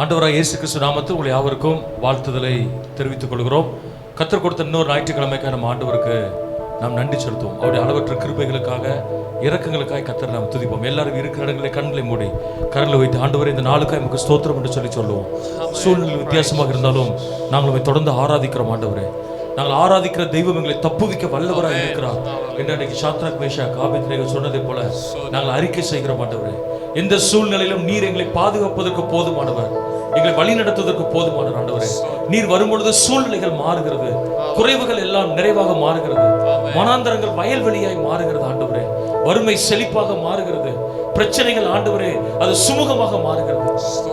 ஆண்டவராக இயேசு கிறிஸ்து நாமத்தில் உங்களை யாவருக்கும் வாழ்த்துதலை தெரிவித்துக் கொள்கிறோம். கர்த்தர் கொடுத்த இன்னொரு ஞாயிற்றுக்கிழமைக்காக நம்ம ஆண்டவருக்கு நாம் நன்றி செலுத்துவோம். அவருடைய அளவற்ற கிருபைகளுக்காக, இரக்கங்களுக்காக கர்த்தரை நாம் துதிப்போம். எல்லாரும் இருக்கிற இடங்களை கண்களை மூடி கரங்களை வைத்து ஆண்டவரே இந்த நாளுக்காக நமக்கு ஸ்தோத்திரம் என்று சொல்லி சொல்லுவோம். சூழ்நிலை வித்தியாசமாக இருந்தாலும் நாங்கள் உம்மை தொடர்ந்து ஆராதிக்கிறோம். ஆண்டவரே, நாங்கள் ஆராதிக்கிற தெய்வம் எங்களை தப்புவிக்க வல்லவராக இருக்கிறார் என்று அன்றைக்கு சாத்ராக் மேஷாக் ஆபேத்நேகோ சொன்னதை போல நாங்கள் அறிக்கை செய்கிறோம். ஆண்டவரே, எந்த சூழ்நிலையிலும் நீர் எங்களை பாதுகாப்பதற்கு போதுமானவர், எங்களை வழி நடத்துவதற்கு போதுமானவர். ஆண்டவரே, நீர் வரும்பொழுது சூழ்நிலைகள் மாறுகிறது, குறைவுகள் எல்லாம் நிறைவாக மாறுகிறது, மனாந்தரங்கள் வயல்வெளியாய் மாறுகிறது. ஆண்டவரே, வறுமை செழிப்பாக மாறுகிறது, பிரச்சனைகள் ஆண்டவரே அது சுமூகமாக மாறுகிறது.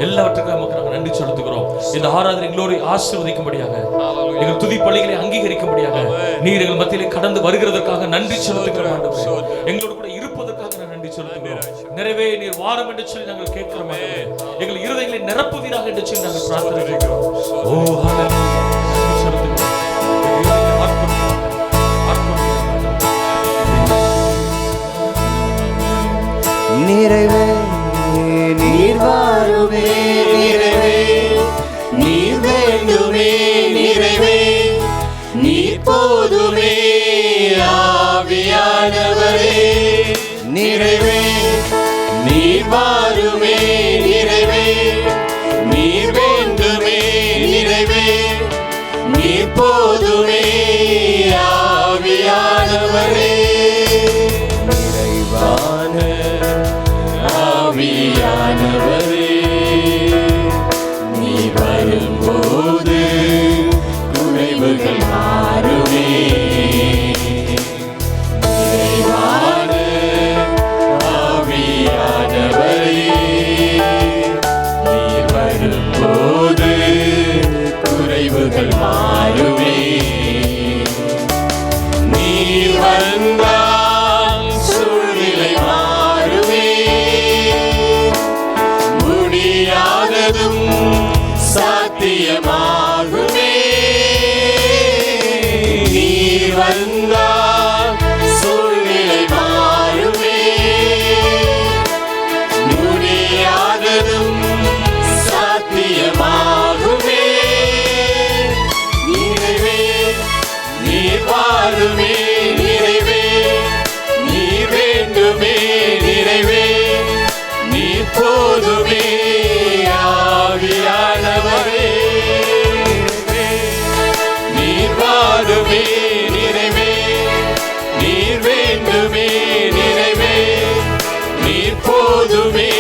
எல்லாவற்றுக்கும் நமக்கு நாங்கள் நன்றி செலுத்துகிறோம். இந்த ஆராதனை எங்களோடு ஆசீர்வதிக்கும்படியாக, எங்கள் துதி பலிகளை அங்கீகரிக்கும்படியாக நீர் எங்கள் மத்தியிலே கடந்து வருகிறதற்காக நன்றி செலுத்துகிறோம். ஆண்டவரே, எங்களோடு கூட இருப்பதற்காக நன்றி செலுத்துகிறோம். நிறைவே நீர் வாரம் என்று சொல்லி நாங்கள் கேட்கிறோம். எங்கள் இருதயங்களை நிரப்புவீராக என்று சொல்லி நாங்கள் பிரார்த்தனை செய்கிறோம். ஓ ஹல்லேலூயா, நன்றி செலுத்துகிறோம். நிறைவே நீர் வாருமே, நிறைவே நீர் வேண்டுமே, நிறைவே நீர் போதுமே ஆவியானவரே, நிறைவே நீர் வாருமே, நிறைவே நீர் வேண்டுமே, நிறைவே நீர் போதுமே ஆவியானவரே, நிறைவான ஆவியானவரே நீ வரும்போது குறைவுகள் மாறுமே, நிறைவான ஆவியானவரே நீ வரும்போது குறைவுகள் மாறுமே, நீ வந்தால் சூழ்நிலை மாறுமே, முடியாததும் சாத்தியமாகுமே, நீ வந்தால் சூழ்நிலை மாறுமே, முடியாததும் சாத்தியமாகுமே, நிறைவே நீர் வாருமே, நிறைவே நீர் வேண்டுமே, நிறைவே நீர் போதுமே ஆவியானவரே, நீர் வாருமே, நிறைவே நீர் வேண்டுமே, நிறைவே நீர் போதுமே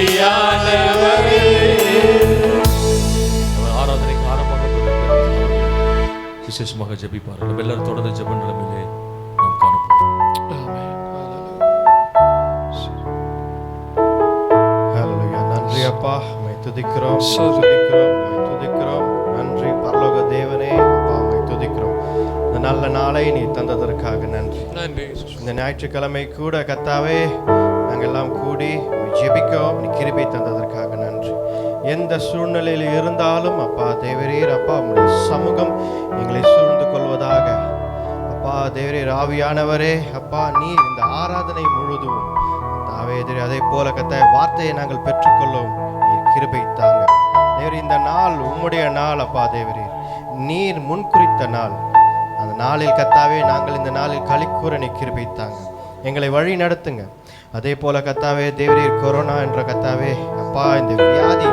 ஆவியானவரே. ஆராதனைக்கு ஆரம்பமாக விசேஷமாக ஜெபிப்பார். நம்ம எல்லாரும் தொடர்ந்து ஜெப நிலைமையிலே நாம் காணப்போம். ஹல்லேலூயா. நன்றி அப்பா, உம்மை துதிக்கிறோம், துதிக்கிறோம், உம்மை துதிக்கிறோம். நன்றி பரலோக தேவனே, அப்பா உம்மை துதிக்கிறோம். இந்த நல்ல நாளை நீ தந்ததற்காக நன்றி. இந்த ஞாயிற்றுக்கிழமை கூட கர்த்தாவே நாங்கள் எல்லாம் கூடி உம்மை ஜெபிக்கிறோம், நீ கிருபை தந்ததற்காக நன்றி. எந்த சூழ்நிலையில் இருந்தாலும் அப்பா தேவரீர், அப்பா உம்முடைய சமூகம் எங்களை சூழ்ந்து கொள்வதாக. அப்பா தேவரீர் ஆவியானவரே, அப்பா நீ இந்த ஆராதனை முழுதும் தாவேதரே அதே போல கர்த்தாவே வார்த்தையை நாங்கள் பெற்றுக்கொள்ளும் நீர் கிருபை தாங்க. தேவரீர் இந்த நாள் உம்முடைய நாள் அப்பா தேவரீர், நீர் முன்குறித்த நாள். அந்த நாளில் கர்த்தாவே நாங்கள் இந்த நாளில் களிக்கூற நீ கிருபை தாங்க, எங்களை வழி நடத்துங்க. அதே போல கர்த்தாவே தேவரீர் கொரோனா என்ற கர்த்தாவே அப்பா இந்த வியாதி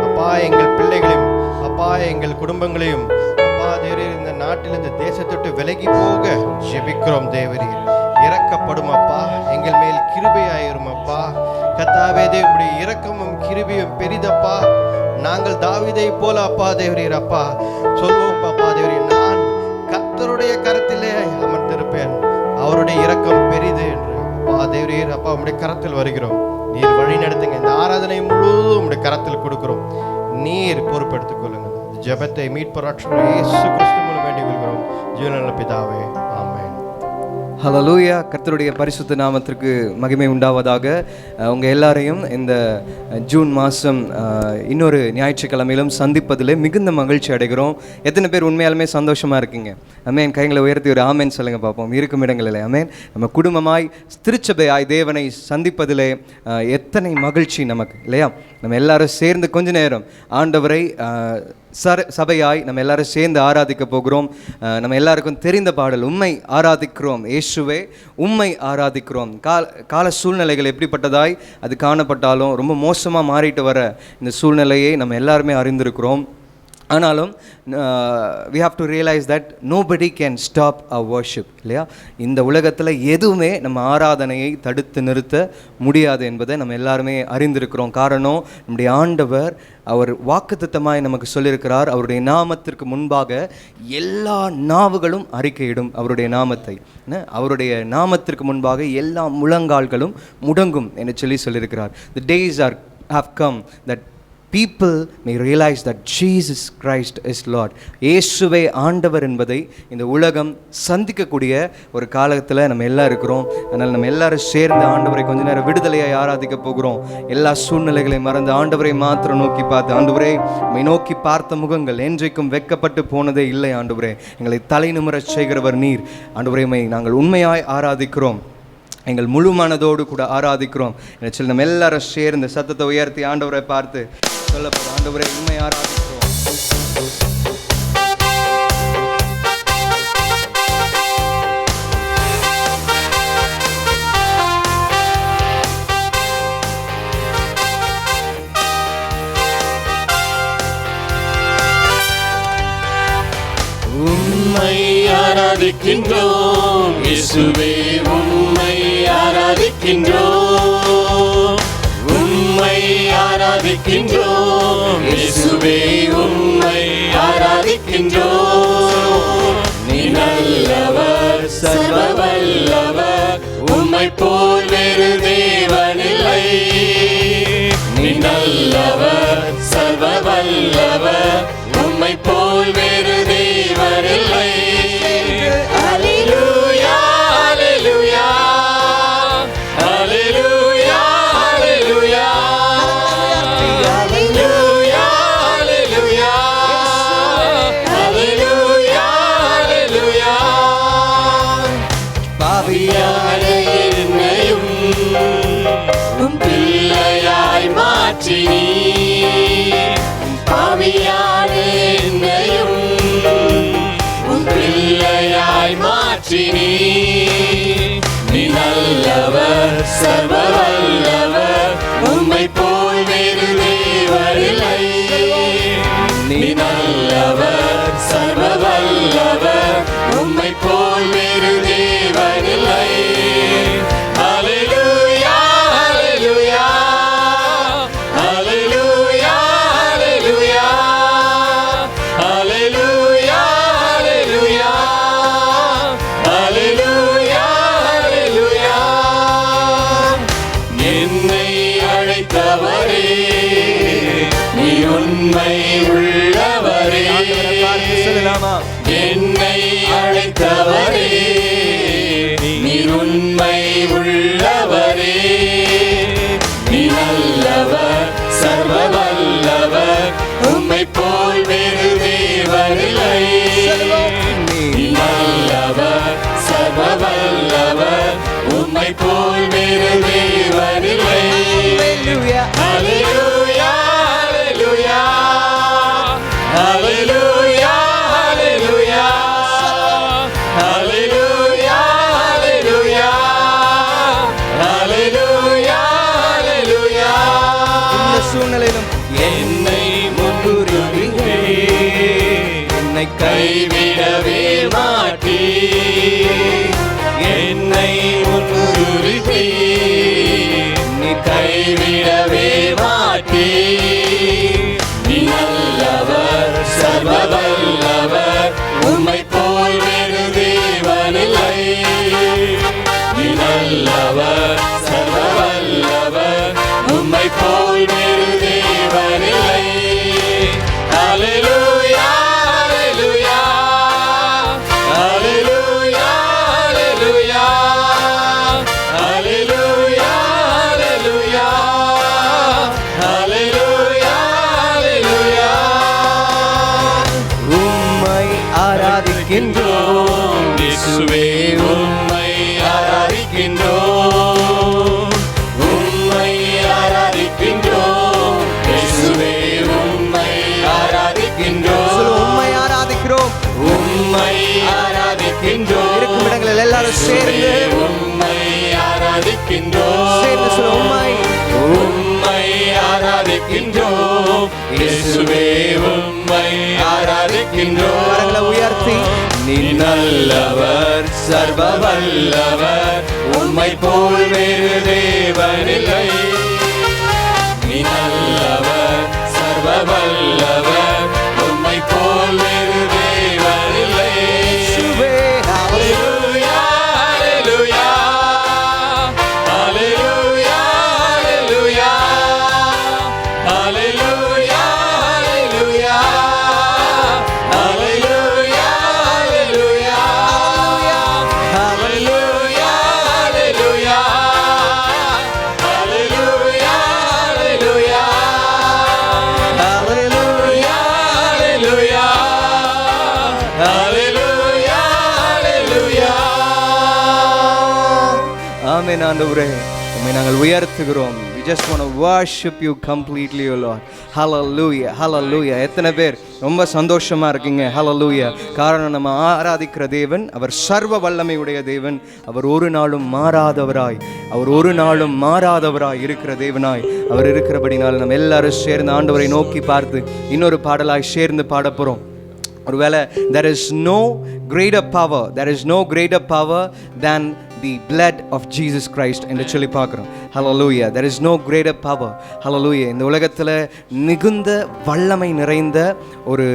அப்பா எங்கள் பிள்ளைகளையும் அப்பா எங்கள் குடும்பங்களையும் அப்பா தேவரீர் இந்த நாட்டில் இந்த தேசத்தொட்டு விலகி போக ஜெபிக்கிறோம். தேவரீர் இரக்கப்படும் அப்பா, எங்கள் மேல் கிருபையாயிரும் அப்பா. கர்த்தாவே தேவனுடைய இரக்கமும் கிருபையும் பெரிதப்பா. நாங்கள் தாவீதை போல அப்பா தேவரீர் அப்பா சொல்வோம் அப்பா தேவரீர், நான் கர்த்தருடைய கரத்திலே அமர்ந்திருப்பேன், அவருடைய இரக்கம் பெரிது என்று. அப்பா தேவரீர் அப்பா உம்முடைய கரத்தில் வருகிறோம், நீர் வழி நடத்துங்க. இந்த ஆராதனை முழுவதும் உம்முடைய கரத்தில் கொடுக்கிறோம், நீர் பொறுப்பெடுத்துக் கொள்ளுங்கள். ஜெபத்தை மீட்பர் ரட்சகர் இயேசு கிறிஸ்து மூலம் வேண்டி கொள்கிறோம் ஜீவனுள்ள பிதாவே, ஆமென். ஹல்லேலூயா. கர்த்தருடைய பரிசுத்த நாமத்திற்கு மகிமை உண்டாவதாக. உங்கள் எல்லாரையும் இந்த ஜூன் மாதம் இன்னொரு ஞாயிற்றுக்கிழமையிலும் சந்திப்பதில் மிகுந்த மகிழ்ச்சி அடைகிறோம். எத்தனை பேர் உண்மையாலுமே சந்தோஷமாக இருக்கீங்க? அமேன். கைகளை உயர்த்தி ஒரு ஆமேன் சொல்லுங்கள் பார்ப்போம். இருக்கும் இடங்களில் அமேன். நம்ம குடும்பமாய் திருச்சபையாய் தேவனை சந்திப்பதிலே எத்தனை மகிழ்ச்சி நமக்கு இல்லையா? நம்ம எல்லாரும் சேர்ந்து கொஞ்ச நேரம் ஆண்டவரை சபையாய் நம்ம எல்லாரும் சேர்ந்து ஆராதிக்க போகிறோம். நம்ம எல்லாருக்கும் தெரிந்த பாடல், உம்மை ஆராதிக்கிறோம் இயேசுவே, உம்மை ஆராதிக்கிறோம். கால சூழ்நிலைகள் எப்படிப்பட்டதாய் அது காணப்பட்டாலும் ரொம்ப மோசமாக மாறிட்டு வர இந்த சூழ்நிலையை நம்ம எல்லாருமே அறிந்திருக்கிறோம். ஆனாலும் we have to realize that nobody can stop our worship இல்லையா? இந்த உலகத்தில் எதுவுமே நம்ம ஆராதனையை தடுத்து நிறுத்த முடியாது என்பதை நம்ம எல்லாருமே அறிந்திருக்கிறோம். காரணம், நம்முடைய ஆண்டவர் அவர் வாக்குத்தத்தமாய் நமக்கு சொல்லியிருக்கிறார், அவருடைய நாமத்திற்கு முன்பாக எல்லா நாவுகளும் அறிக்கையிடும் அவருடைய நாமத்தை. அவருடைய நாமத்திற்கு முன்பாக எல்லா முழங்கால்களும் முடங்கும் என்று சொல்லியிருக்கிறார். The days have come that people may realize that Jesus Christ is Lord. இயேசுவே ஆண்டவர் என்பதை இந்த உலகம் சந்திக்கக்கூடிய ஒரு காலத்தில் நம்ம எல்லாம் இருக்கிறோம். அதனால் நம்ம எல்லாரும் சேர்ந்து ஆண்டவரை கொஞ்ச நேரம் விடுதலையாக ஆராதிக்க போகிறோம். எல்லா சூழ்நிலைகளையும் மறந்து ஆண்டவரை மாத்திரம் நோக்கி பார்த்து, ஆண்டவரே உம்மை நோக்கி பார்த்த முகங்கள் என்றைக்கும் வெட்கப்பட்டு போனதே இல்லை. ஆண்டவரே எங்களை தலை நிமிரச் செய்கிறவர் நீர். ஆண்டவரே உம்மை நாங்கள் உண்மையாய் ஆராதிக்கிறோம், எங்கள் முழு மனதோடு கூட ஆராதிக்கிறோம் என்று சொல்லி நம்ம எல்லாரும் சேர்ந்து சத்தத்தை உயர்த்தி ஆண்டவரை பார்த்து சொல்லப்படும், ஆண்டவரை உண்மை ஆராதிக்கிறோம். உம்மை ஆராதிக்கின்றோம் இயேசுவே, உம்மை ஆராதிக்கின்றோம், உம்மை ஆராதிக்கின்றோம் இயேசுவே, உம்மை ஆராதிக்கின்றோம். நீ நல்லவர், சர்வ வல்லவர், உம்மை போல் வேறு தேவனில்லை. நீ நல்லவர், சர்வ வல்லவர், உம்மை போல் வேறு தேவனில்லை. ஹல்லேலூயா, ஹல்லேலூயா, ஹல்லேலூயா, ஹல்லேலூயா, ஹல்லேலூயா, ஹல்லேலூயா, ஹல்லேலூயா, ஹல்லேலூயா. பாவியான என்னையும் உம் பிள்ளையாய் மாற்றினீ, பாவியான என்னையும் உம் பிள்ளையாய் மாற்றினீ. நீ நல்லவர், சர்வ வல்லவர், உம்மை போல் வேறு தேவனில்லை. நீ நல்லவர், சர்வ வல்லவர், உம்மை போல் வேறு தேவனில்லை. ஹல்லேலூயா, ஹல்லேலூயா, ஹல்லேலூயா, ஹல்லேலூயா, ஹல்லேலூயா, ஹல்லேலூயா, ஹல்லேலூயா, ஹல்லேலூயா. என்னை அழைத்தவரே, நீ உண்மை உள்ளவரே. என்னை அழைத்தவரே, நீ உண்மை உள்ளவரே. நீ நல்லவர், சர்வ வல்லவர், உம்மை போல் வேறு தேவனில்லை. நீ நல்லவர், சர்வ வல்லவர், உம்மை போல் வேறு தேவனில்லை. ஹல்லேலூயா, ஹல்லேலூயா, ஹல்லேலூயா, ஹல்லேலூயா, ஹல்லேலூயா, ஹல்லேலூயா, ஹல்லேலூயா, ஹல்லேலூயா. இந்த சூழ்நிலையிலும் என்னை முன்குறித்தே, என்னை கைவிடவே மாட்டீ. என்னை முன்குறித்தே, நீ கைவிடவே மாட்டீ. நீ நல்லவர், சர்வ வல்லவர், உம்மை போல் வேறு தேவனில்லை. நீ நல்லவர், சர்வ வல்லவர், உம்மை போல் வேறு தேவனில்லை. ஹல்லேலூயா, ஹல்லேலூயா, ஹல்லேலூயா, ஹல்லேலூயா. இயேசுவே உம்மை ஆராதிக்கின்றோம், உம்மை ஆராதிக்கின்றோம், இயேசுவே உம்மை ஆராதிக்கின்றோம், உம்மை ஆராதிக்கிறோம், உம்மை ஆராதிக்கின்றோம். இருக்கும் இடங்களில் எல்லாரும் சேர்ந்து உம்மை ஆராதிக்கின்றோம், சேர்ந்து சொல்ல உம்மை உம்மை ஆராதிக்கின்றோம், இயேசுவே உம்மை ஆராதிக்கின்றோம். கரங்களை உயர்த்தி நீ நல்லவர் சர்வ வல்லவர், உம்மை போல் வேறு தேவனில்லை. நீ நல்லவர் சர்வ வல்லவர், உம்மை போல் வேறு தேவனில்லை. ஹல்லேலூயா ஹல்லேலூயா ஹல்லேலூயா ஹல்லேலூயா ஹல்லேலூயா ஹல்லேலூயா ஹல்லேலூயா ஹல்லேலூயா ஹல்லேலூயா ஹல்லேலூயா ஹல்லேலூயா ஹல்லேலூயா ஹல்லேலூயா ஹல்லேலூயா. ஆமென். ஆண்டவரே உம்மை நாங்கள் உயர்த்துகிறோம். We just want to worship you completely, O Lord. Hallelujah, hallelujah. எத்தனை பேர் ரொம்ப சந்தோஷமா இருக்கீங்க? Hallelujah. காரணம் நம்ம ஆராதிக்கிற தேவன் அவர் சர்வ வல்லமை உடைய தேவன். அவர் ஒரு நாளும் மாறாதவராய், அவர் ஒரு நாளும் மாறாதவராய் இருக்கிற தேவனாய் அவர் இருக்கிறபடினால் நம்ம எல்லாரும் சேர்ந்து ஆண்டவரை நோக்கி பார்த்து இன்னொரு பாடலாய் சேர்ந்து பாட போறோம். ஒருவேளை there is no greater power than the blood of Jesus Christ என்று சொல்லி பார்க்குறோம். Hallelujah. There is no greater power. Hallelujah. இந்த உலகத்தில் மிகுந்த வல்லமை நிறைந்த ஒரு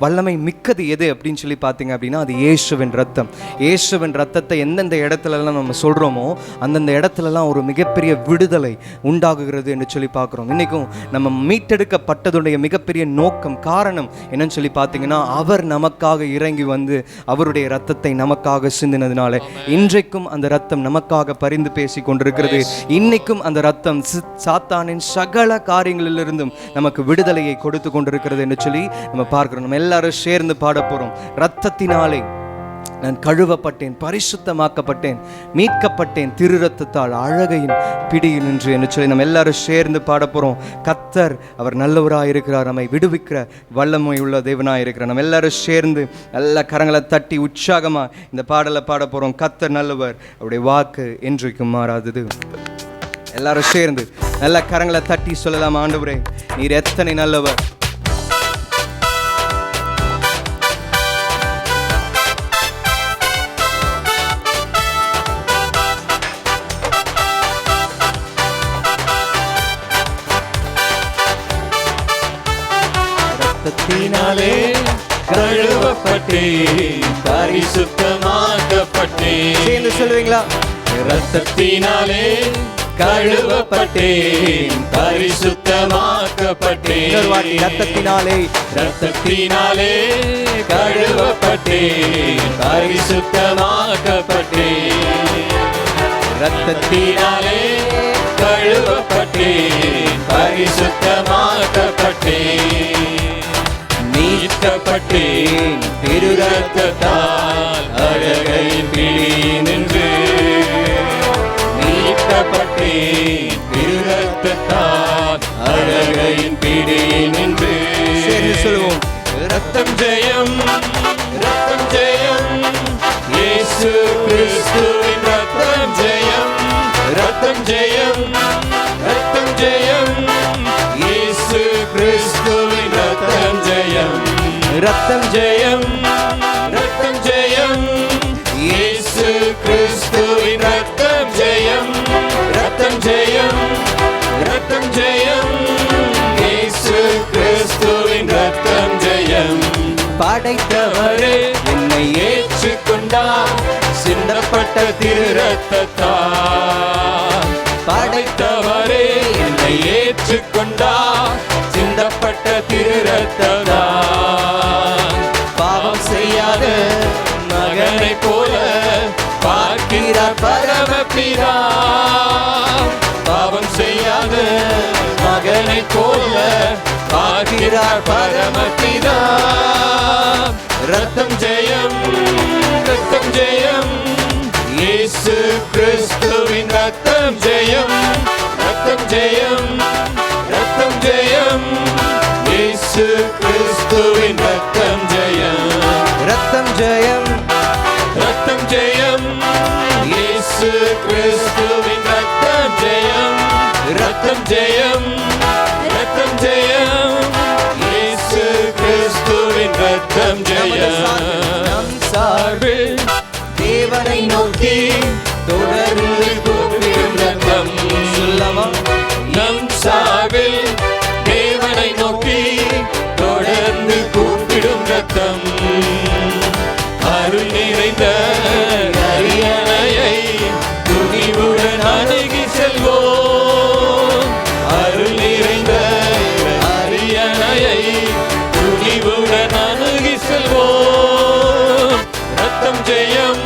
வல்லமை மிக்கது எது அப்படின்னு சொல்லி பார்த்தீங்க அப்படின்னா அது இயேசுவின் ரத்தம். இயேசுவின் ரத்தத்தை எந்தெந்த இடத்துலலாம் நம்ம சொல்கிறோமோ அந்தந்த இடத்துலலாம் ஒரு மிகப்பெரிய விடுதலை உண்டாகுகிறது என்று சொல்லி பார்க்குறோம். இன்றைக்கும் நம்ம மீட்டெடுக்கப்பட்டதுடைய மிகப்பெரிய நோக்கம் காரணம் என்னன்னு சொல்லி பார்த்தீங்கன்னா அவர் நமக்காக இறங்கி வந்து அவருடைய ரத்தத்தை நமக்காக சிந்தினதுனால இன்றைக்கும் அந்த ரத்தம் நமக்காக பரிந்து பேசி கொண்டிருக்கிறது. இன்னைக்கும் அந்த ரத்தம் சாத்தானின் சகல காரியங்களிலிருந்தும் நமக்கு விடுதலையை கொடுத்து கொண்டிருக்கிறது என்று சொல்லி நம்ம பார்க்கிறோம். நம்ம எல்லாரும் சேர்ந்து பாட போறோம். ரத்தத்தினாலே நான் கழுவப்பட்டேன், பரிசுத்தமாக்கப்பட்டேன், மீட்கப்பட்டேன், திரு ரத்தத்தால் அழகையின் பிடியில் நின்று என்று சொல்லி நம்ம எல்லாரும் சேர்ந்து பாட போறோம். கர்த்தர் அவர் நல்லவராக இருக்கிறார், நம்மை விடுவிக்கிற வல்லமை உள்ள தேவனாக இருக்கிறார். நம்ம எல்லாரும் சேர்ந்து நல்ல கரங்களை தட்டி உற்சாகமா இந்த பாடலை பாட போறோம். கர்த்தர் நல்லவர், அவருடைய வாக்கு என்றைக்கும் மாறாதது. எல்லாரும் சேர்ந்து நல்ல கரங்களை தட்டி சொல்லலாம், ஆண்டவரே நீர் எத்தனை நல்லவர். ரத்தத்தினாலே கழுவப்பட்டேன், பரிசுத்தமாக்கப்பட்டேன். சேர்ந்து சொல்லுவீங்களா? ரத்தத்தினாலே கழுவப்பட்டேன், பரிசுத்தமாக்கப்பட்டேன். ரத்தத்தினாலே ரத்தத்தினாலே கழுவப்பட்டேன், பரிசுத்தமாக்கப்பட்டேன். ரத்தத்தினாலே கழுவப்பட்டேன், பரிசுத்தமாக்கப்பட்டேன். மீட்கப்பட்டேன் திரு ரத்தத்தால் அழகையின் பிடியில் நின்று. மீட்கப்பட்டேன் திரு ரத்தத்தால் அழகையின் பிடியில் நின்று. சேர்ந்து சொல்லுவோம். ரத்தம் ஜெயம், ரத்தம் ஜெயம், இயேசு கிறிஸ்துவின் ரத்தம் ஜெயம். ரத்தம் ஜெயம், ரத்தம் ஜெயம், இயேசு கிறிஸ்துவின் ரத்தம் ஜெயம். ரத்தம் ஜெயம், ரத்தம் ஜெயம், இயேசு கிறிஸ்துவின் ரத்தம் ஜெயம். ரத்தம் ஜெயம், ரத்தம் ஜெயம், இயேசு கிறிஸ்துவின் ரத்தம் ஜெயம். படைத்தவரே என்னை ஏற்றுக்கொண்டார், சிந்தப்பட்ட திரு ரத்தத்தால். படைத்தவரே என்னை ஏற்றுக்கொண்டார், சிந்தப்பட்ட திரு ரத்தத்தால். பாவம் செய்யாத மகனை போல பார்க்கிறார் பரமபிதா. பாவம் செய்யாத மகனை போல பார்க்கிறார் பரமபிதா. ரத்தம் ஜெயம், ரத்தம் ஜெயம், கிறிஸ்துவின் ரத்தம் ஜெயம், ரத்தம் ஜெயம், ரத்தம் ஜெயம். இயேசு கிறிஸ்துவின் ரத்தம் ஜெயம், ரத்தம் ஜெயம், ரத்தம் ஜெயம். இயேசு கிறிஸ்துவின் ரத்தம் ஜெயம், ரத்தம் ஜெயம், ரத்தம் ஜெயம். இயேசு கிறிஸ்துவின் ரத்தம் ஜெயம். நம் சார்பில் தேவனை நோக்கி தொடர்ந்து கூப்பிடும் ரத்தம். சொல்லமா? நம் சார்பில் தேவனை நோக்கி தொடர்ந்து கூப்பிடும் ரத்தம். அருள் நிறைந்த அரியணையை துணிவுடன் அணுகி செல்வோம். அருள் நிறைந்த அரியணையை துணிவுடன் அணுகி செல்வோம். ரத்தம் ஜெயம்,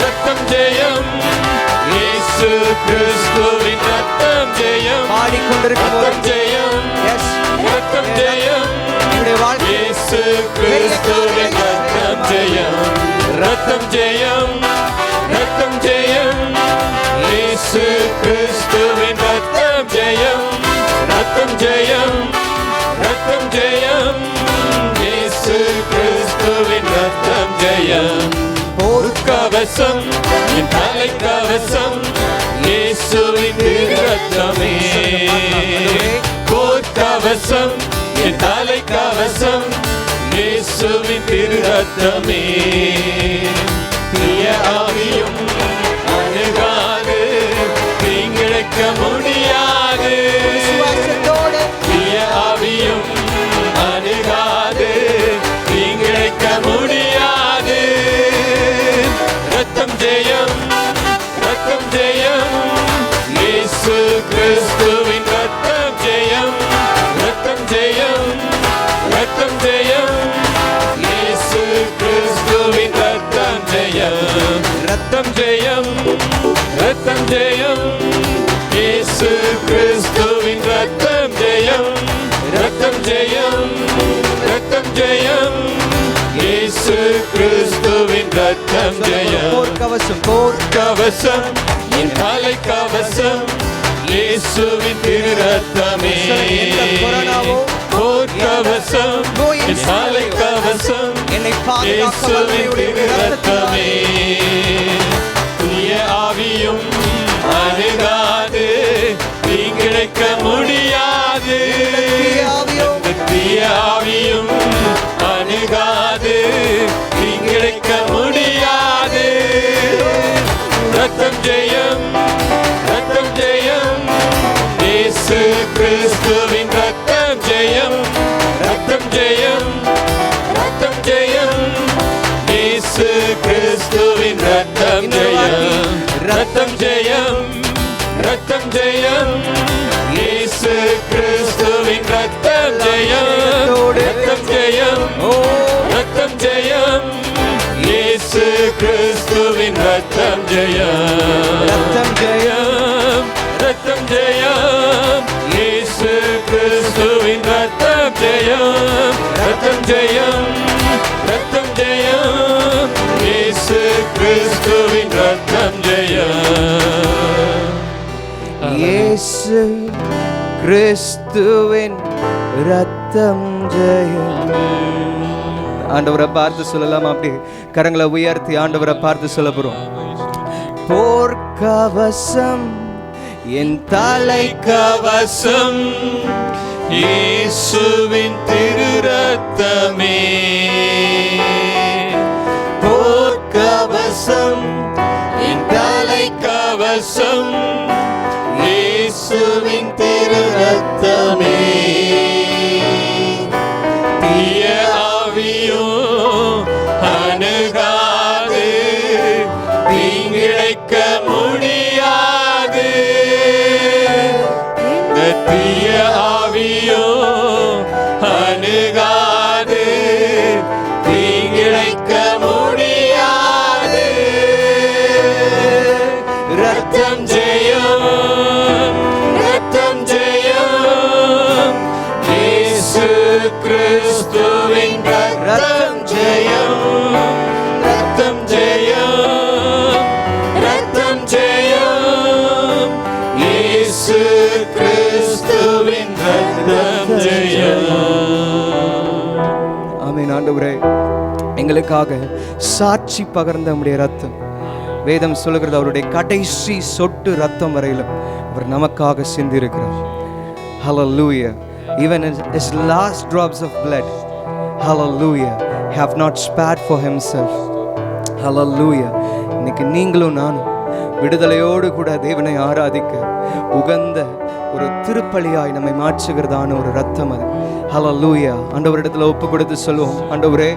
ரத்தம் ஜெயம். இயேசு கிறிஸ்துவின் ரத்தம் ஜெயம், பாடிக்கொண்டிருக்கும் ரத்தம் ஜெயம், ரத்தம் ஜெயம். இயேசு கிறிஸ்துவின் ரத்தம் ஜெயம், ரத்தம் ஜெயம், ரத்தம் ஜெயம். இயேசு கிறிஸ்துவின் ரத்தம் ஜெயம், ரத்தம் ஜெயம், ரத்தம் ஜெயம். இயேசு கிறிஸ்துவின் ரத்தம் ஜெயம். போர்க்கவசம் என் தலைக்கவசம், இயேசுவின் ரத்தமே. போர்க்கவசம் என் தலைக்கவசம், இயேசுவின் ரத்தமே. தீய ஆவியும் அணுகாது, தீங்கிழைக்க முடியாது. தீய ஆவியும் அணுகாது, தீங்கிழைக்க முடியாது. ரத்தம் ஜெயம், ரத்தம் ஜெயம். இயேசு கிறிஸ்துவின் ரத்தம் ஜெயம், ரத்தம் ஜெயம், ரத்தம் ஜெயம். இயேசு கிறிஸ்துவின் ரத்தம் ஜெயம், ரத்தம் ஜெயம், ரத்தம் ஜெயம். இயேசு கிறிஸ்துவின் ரத்தம் ஜெயம், ரத்தம் ஜெயம், ரத்தம் ஜெயம். இயேசு கிறிஸ்துவின் ரத்தம் ஜெயம். போர்க்கவசம், கவசம் என் தலை கவசம், இயேசுவின் ரத்தமே. போர்க்கவசம் என் தலை கவசம், இயேசுவின் ரத்தமே. தீய ஆவியும் அணுகாது, தீங்கிழைக்க முடியாது. தீய ஆவியும் அணுகாது, தீங்கிழைக்க முடியாது. ரத்தம் ஜெயம், ரத்தம் ஜெயம். இயேசு கிறிஸ்துவின் ரத்தம் ஜெயம், ரத்தம் ஜெயம், ரத்தம் ஜெயம். இயேசு கிறிஸ்துவின் ரத்தம் ஜெயம், ரத்தம் ஜெயம், ரத்தம் ஜெயம். இயேசு கிறிஸ்துவின் ரத்தம் ஜெயம், ரத்தம் ஜெயம், ரத்தம் ஜெயம். இயேசு கிறிஸ்துவின் ரத்தம் ஜெயம், ரத்தம் ஜெயம், ரத்தம் ஜெயம். இயேசு கிறிஸ்துவின் ரத்தம் ஜெயம், ரத்தம் ஜெயம், ரத்தம் ஜெயம். இயேசு கிறிஸ்துவின் ரத்தம் ஜெயம். இயேசு கிறிஸ்துவின் ரத்தம் ஜெயம். ஆண்டவரை பார்த்து சொல்லலாம். அப்படி கரங்களை உயர்த்தி ஆண்டவரை பார்த்து சொல்ல போறோம். போர்க்கவசம் என் தலை கவசம், இயேசுவின் ரத்தமே. போர்க்கவசம் என் தலை கவசம், இயேசுவின் ரத்தமே. தீய ஆவியோ அணுகாது, தீங்கிழைக்க முடியாது. தீய ஆவியோ அணுகாது, தீங்கிழைக்க முடியாது. ரத்தம் ஜெயம், ரத்தம் ஜெயம். இயேசு கிறிஸ்துவின் ரத்தம் ஜெயம், ரத்தம் ஜெயம், ரத்தம் ஆமென். ஆண்டவரே, எங்களுக்காக சாட்சி பகர்ந்த நம்முடைய ரத்தம், வேதம் சொல்லுகிறது அவருடைய கடைசி சொட்டு ரத்தம் வரையிலும் அவர் நமக்காக சிந்தி இருக்கிறார். Hallelujah. Even his last drops of blood, hallelujah, have not spared for himself. Hallelujah. இன்னைக்கு நீங்களும் நானும் விடுதலையோடு கூட தேவனை ஆராதிக்க உகந்த ஒரு திருப்பலியாய் நம்மை மாற்றுகிறதான ஒரு ரத்தம் அது. ஹல்லேலூயா. ஆண்டவரிடத்தில் ஒப்பு கொடுத்து சொல்லுவோம், ஆண்டவரே,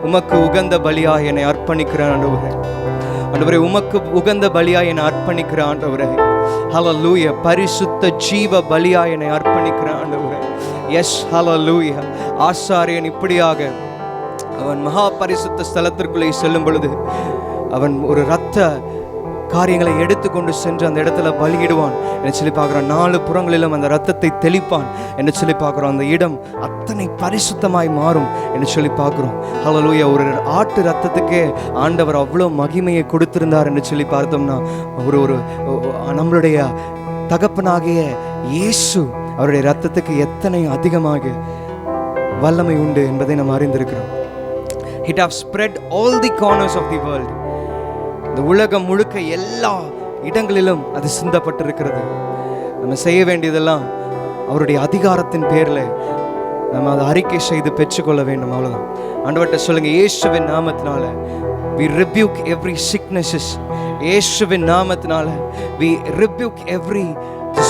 உமக்கு உகந்த பலியாய் என்னை அர்ப்பணிக்கிறேன். ஆண்டவரே, ஆண்டவரே, உமக்கு உகந்த பலியாய் என்னை அர்ப்பணிக்கிறேன். ஆண்டவரே, ஹல்லேலூயா. பரிசுத்த ஜீவ பலியாய் என்னை அர்ப்பணிக்கிறேன். ஆண்டவரே, எஸ், ஹல்லேலூயா. ஆசாரியன் இப்படியாக அவன் மகா பரிசுத்த ஸ்தலத்திற்குள்ளே செல்லும் பொழுது அவன் ஒரு இரத்த காரியங்களை எடுத்துக்கொண்டு சென்று அந்த இடத்துல பலியிடுவான் என்று சொல்லி பார்க்குறோம். 4 புறங்களிலும் அந்த இரத்தத்தை தெளிப்பான் என்று சொல்லி பார்க்குறோம். அந்த இடம் அத்தனை பரிசுத்தமாய் மாறும் என்று சொல்லி பார்க்குறோம். ஹல்லேலூயா. ஒரு ஆட்டு இரத்தத்துக்கே ஆண்டவர் அவ்வளோ மகிமையை கொடுத்திருந்தார் என்று சொல்லி பார்த்தோம்னா, ஒரு நம்மளுடைய தகப்பனாகிய இயேசு அவருடைய இரத்தத்துக்கு எத்தனை அதிகமாக வல்லமை உண்டு என்பதை நாம் அறிந்திருக்கிறோம். It have spread all the corners of the world. இந்த உலகம் முழுக்க எல்லா இடங்களிலும் அது சிந்தப்பட்டிருக்கிறது. நம்ம செய்ய வேண்டியதெல்லாம் அவருடைய அதிகாரத்தின் பேரில் நம்ம அதை அறிக்கை செய்து பெற்றுக்கொள்ள வேண்டும். அவ்வளோதான். ஆண்டவர்கிட்ட சொல்லுங்க, இயேசுவின் நாமத்தினால we rebuke every sicknesses. இயேசுவின் நாமத்தினால we rebuke every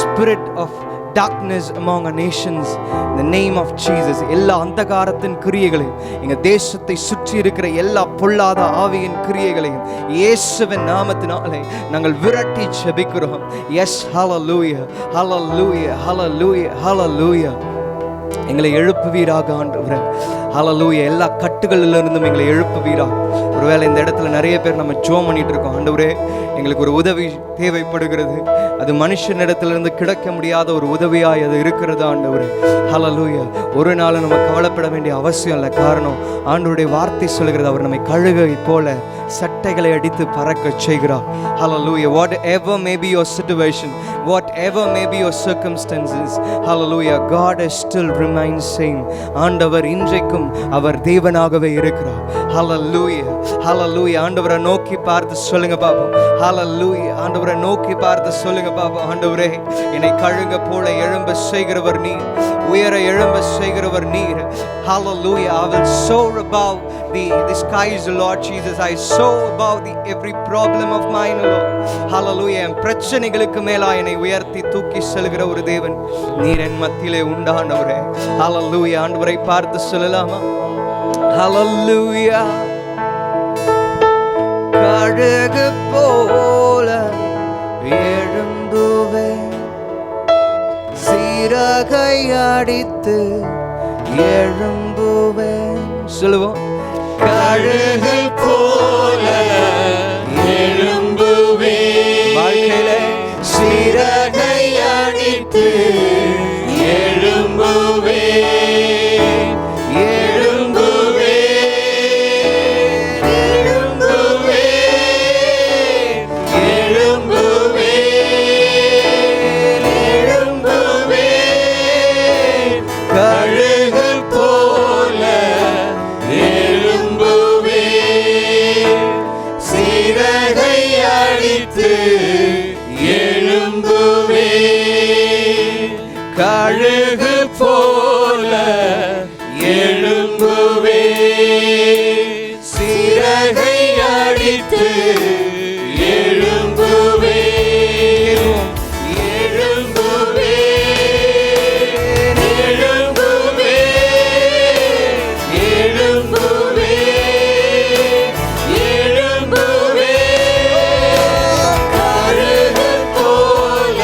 spirit of darkness among our nations in the name of Jesus. எல்லா அந்தகாரத்தின் கிரியைகளையும், எங்க தேசத்தை சுற்றி இருக்கிற எல்லா பொல்லாத ஆவியின் கிரியைகளையும் இயேசுவின் நாமத்தினாலே நாங்கள் விரட்டி ஜெபிக்கிறோம். எஸ், ஹல்லேலூயா, ஹல்லேலூயா, ஹல்லேலூயா, ஹல்லேலூயா. எங்களை எழுப்புவீராக ஆண்டவரே. ஹல்லேலூயா. எல்லா கட்டுகளிலிருந்தும் எங்களை எழுப்புவீராக. ஒருவேளை இந்த இடத்துல நிறைய பேர் நம்ம ஜெபம் பண்ணிட்டு இருக்கோம், ஆண்டவரே எங்களுக்கு ஒரு உதவி தேவைப்படுகிறது, அது மனுஷனிடத்திலிருந்து கிடைக்க முடியாத ஒரு உதவியாய் அது இருக்கிறது ஆண்டவரே. ஹல்லேலூயா. ஒரு நாள் நம்ம கவலைப்பட வேண்டிய அவசியம் இல்லை. காரணம், ஆண்டவருடைய வார்த்தை சொல்கிறது, அவர் நம்மை கழுகை போல சட்டைகளை அடித்து பறக்க செய்கிறார். ஹல்லேலூயா. Whatever may be your situation, whatever may be your circumstances, hallelujah, God is still remains same. ஆண்டவர் இன்றைக்கும் அவர் தேவனாகவே இருக்கிறார். ஹல்லேலூயா, ஹல்லேலூயா. ஆண்டவரை நோக்கி பார்த்து சொல்லுங்க பாப்போம். ஹல்லேலூயா. ஆண்டவரை நோக்கி பார்த்து சொல்லுங்க பாப்போம். ஆண்டவரே, என்னை கழுக போல எழும்ப செய்கிறவர் நீர், உயர எழும்ப செய்கிறவர் நீர். Hallelujah. I will soar above the skies, Lord Jesus. I soar above every problem of mine, Lord. Hallelujah. பிரச்சனைகளுக்கு மேலா என்னை உயர்த்தி தூக்கி செல்கிற ஒரு தேவன் நீர் என் மத்தியிலே உண்டானவரே. Hallelujah. ஆண்டவரை பார்த்து சொல்லலாமா? Hallelujah. கழுகு போல எழும்புவேன், சிறகை அடித்து எழும்புவேன். சொல்லுவோம், கழுகு போல எழும்புவேன், வாழ்க்கையில சிறகை அடித்து எழும்புவேன், கழுகு போல எழும்புவேன், சிறகை அடித்து எழும்புவேன், எழும்புவேன், எழும்புவேன், எழும்புவேன், எழும்புவேன், கழுகு போல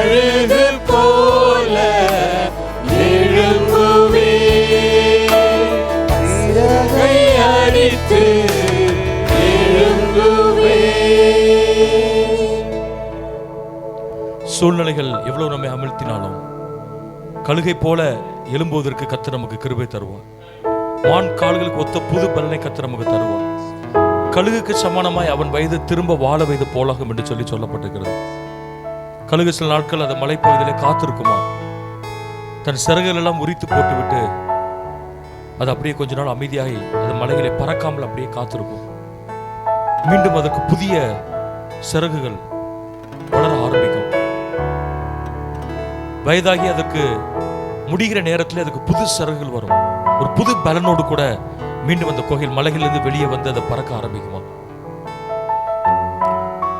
எழும்புவேன், சூழ்நிலைகள் எவ்வளவு நம்மை அமிழ்த்தினாலும் கழுகை போல எழும்புவதற்கு கர்த்தர் நமக்கு கிருபை தருவார். மான் கால்களுக்கு ஒத்த புது பலனை கர்த்தர் நமக்கு தருவார். கழுகுக்கு சமானமாய் அவன் வயது திரும்ப வாழ வயது போலாகும் என்று சொல்லப்பட்டிருக்கிறது. கழுகு சில நாட்கள் அது மலைப்பகுதியிலே காத்திருக்குமா, தன் சிறகுகள் எல்லாம் உரித்து போட்டுவிட்டு அது அப்படியே கொஞ்ச நாள் அமைதியாகி அது மலைகளை பறக்காமல் அப்படியே காத்திருக்கும். மீண்டும் அதற்கு புதிய சிறகுகள் வளர ஆரம்பிக்கும். வயதாகி அதற்கு முடிகிற நேரத்தில் அதுக்கு புது சிறகுகள் வரும். ஒரு புது பலனோடு கூட மீண்டும் அந்த கோயில் மலைகளிலிருந்து வெளியே வந்து அதை பறக்க ஆரம்பிக்குமா.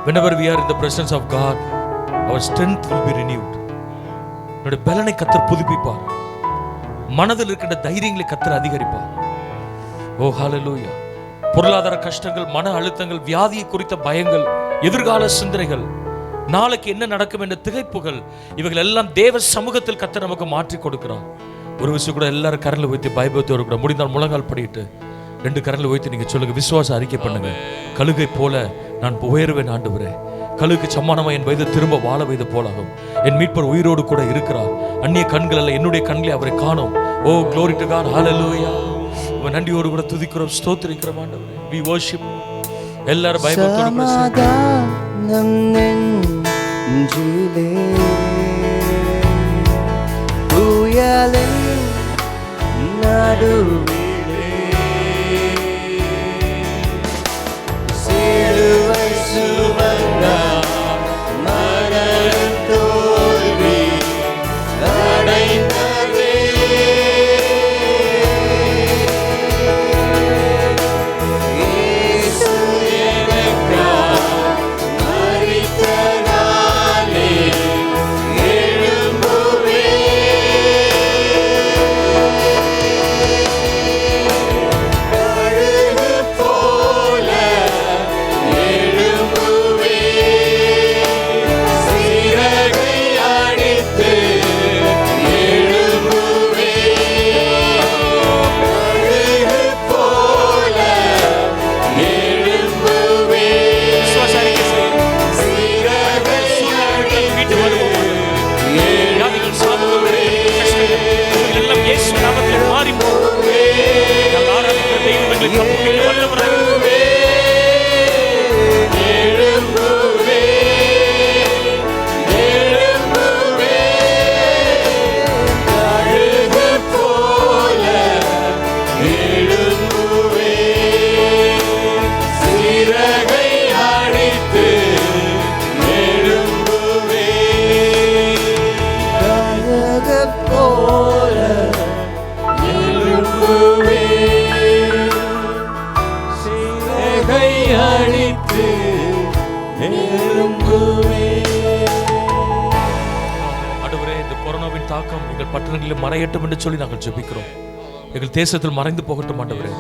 Whenever we are in the presence of God, our strength will be renewed. நம்முடைய பலனை கர்த்தர் புதுப்பிப்பார். மனதில் இருக்கின்ற தைரியங்களை கர்த்தர் அதிகரிப்பார். ஓ ஹல்லேலூயா. பொருளாதார கஷ்டங்கள், மன அழுத்தங்கள், வியாதியை குறித்த பயங்கள், எதிர்கால சிந்தனைகள், நாளைக்கு என்ன நடக்கும் என்ற திகைப்புகள், இவைகள் எல்லாம் தேவ சமூகத்தில் கர்த்தர் நமக்கு மாற்றி கொடுக்கிறார். ஒரு விஷயம் கூட எல்லாரும் கரங்களை வைத்து பயபக்தியோடு கூட முடிந்தால் முழங்கால் படிட்டு 2 கரங்களை வைத்து நீங்க சொல்லுங்க, விசுவாச அறிக்கை பண்ணுங்க. கழுகை போல நான் உயர்வேன் ஆண்டவரே. கழுகுக்கு சமானமா என் வயது திரும்ப வாழ வயது போலாகும். என் மீட்பர் உயிரோடு கூட இருக்கிறார். அந்நிய கண்கள் அல்ல, என்னுடைய கண்களை அவரை காணும். ஓ glory to God, hallelujah. நன்றியோடு கூட துதிக்கிறோம், ஸ்தோத்திரிக்கிறோம் ஆண்டவரே. We worship. எல்லாரும் பயபக்தியோடு கூட சமாதானம் நெஞ்சிலே புயலின் நடுவிலே சிலுவை சுமந்தார் மரணத் தோல்வி அடைந்ததே. இயேசு எனக்காய் மரித்ததாலே பட்டணங்களில் மறையட்டும் என்று சொல்லி நாங்கள் ஜெபிக்கிறோம். எங்கள் தேசத்தில் மறைந்து போகட்டும் ஆண்டவரே.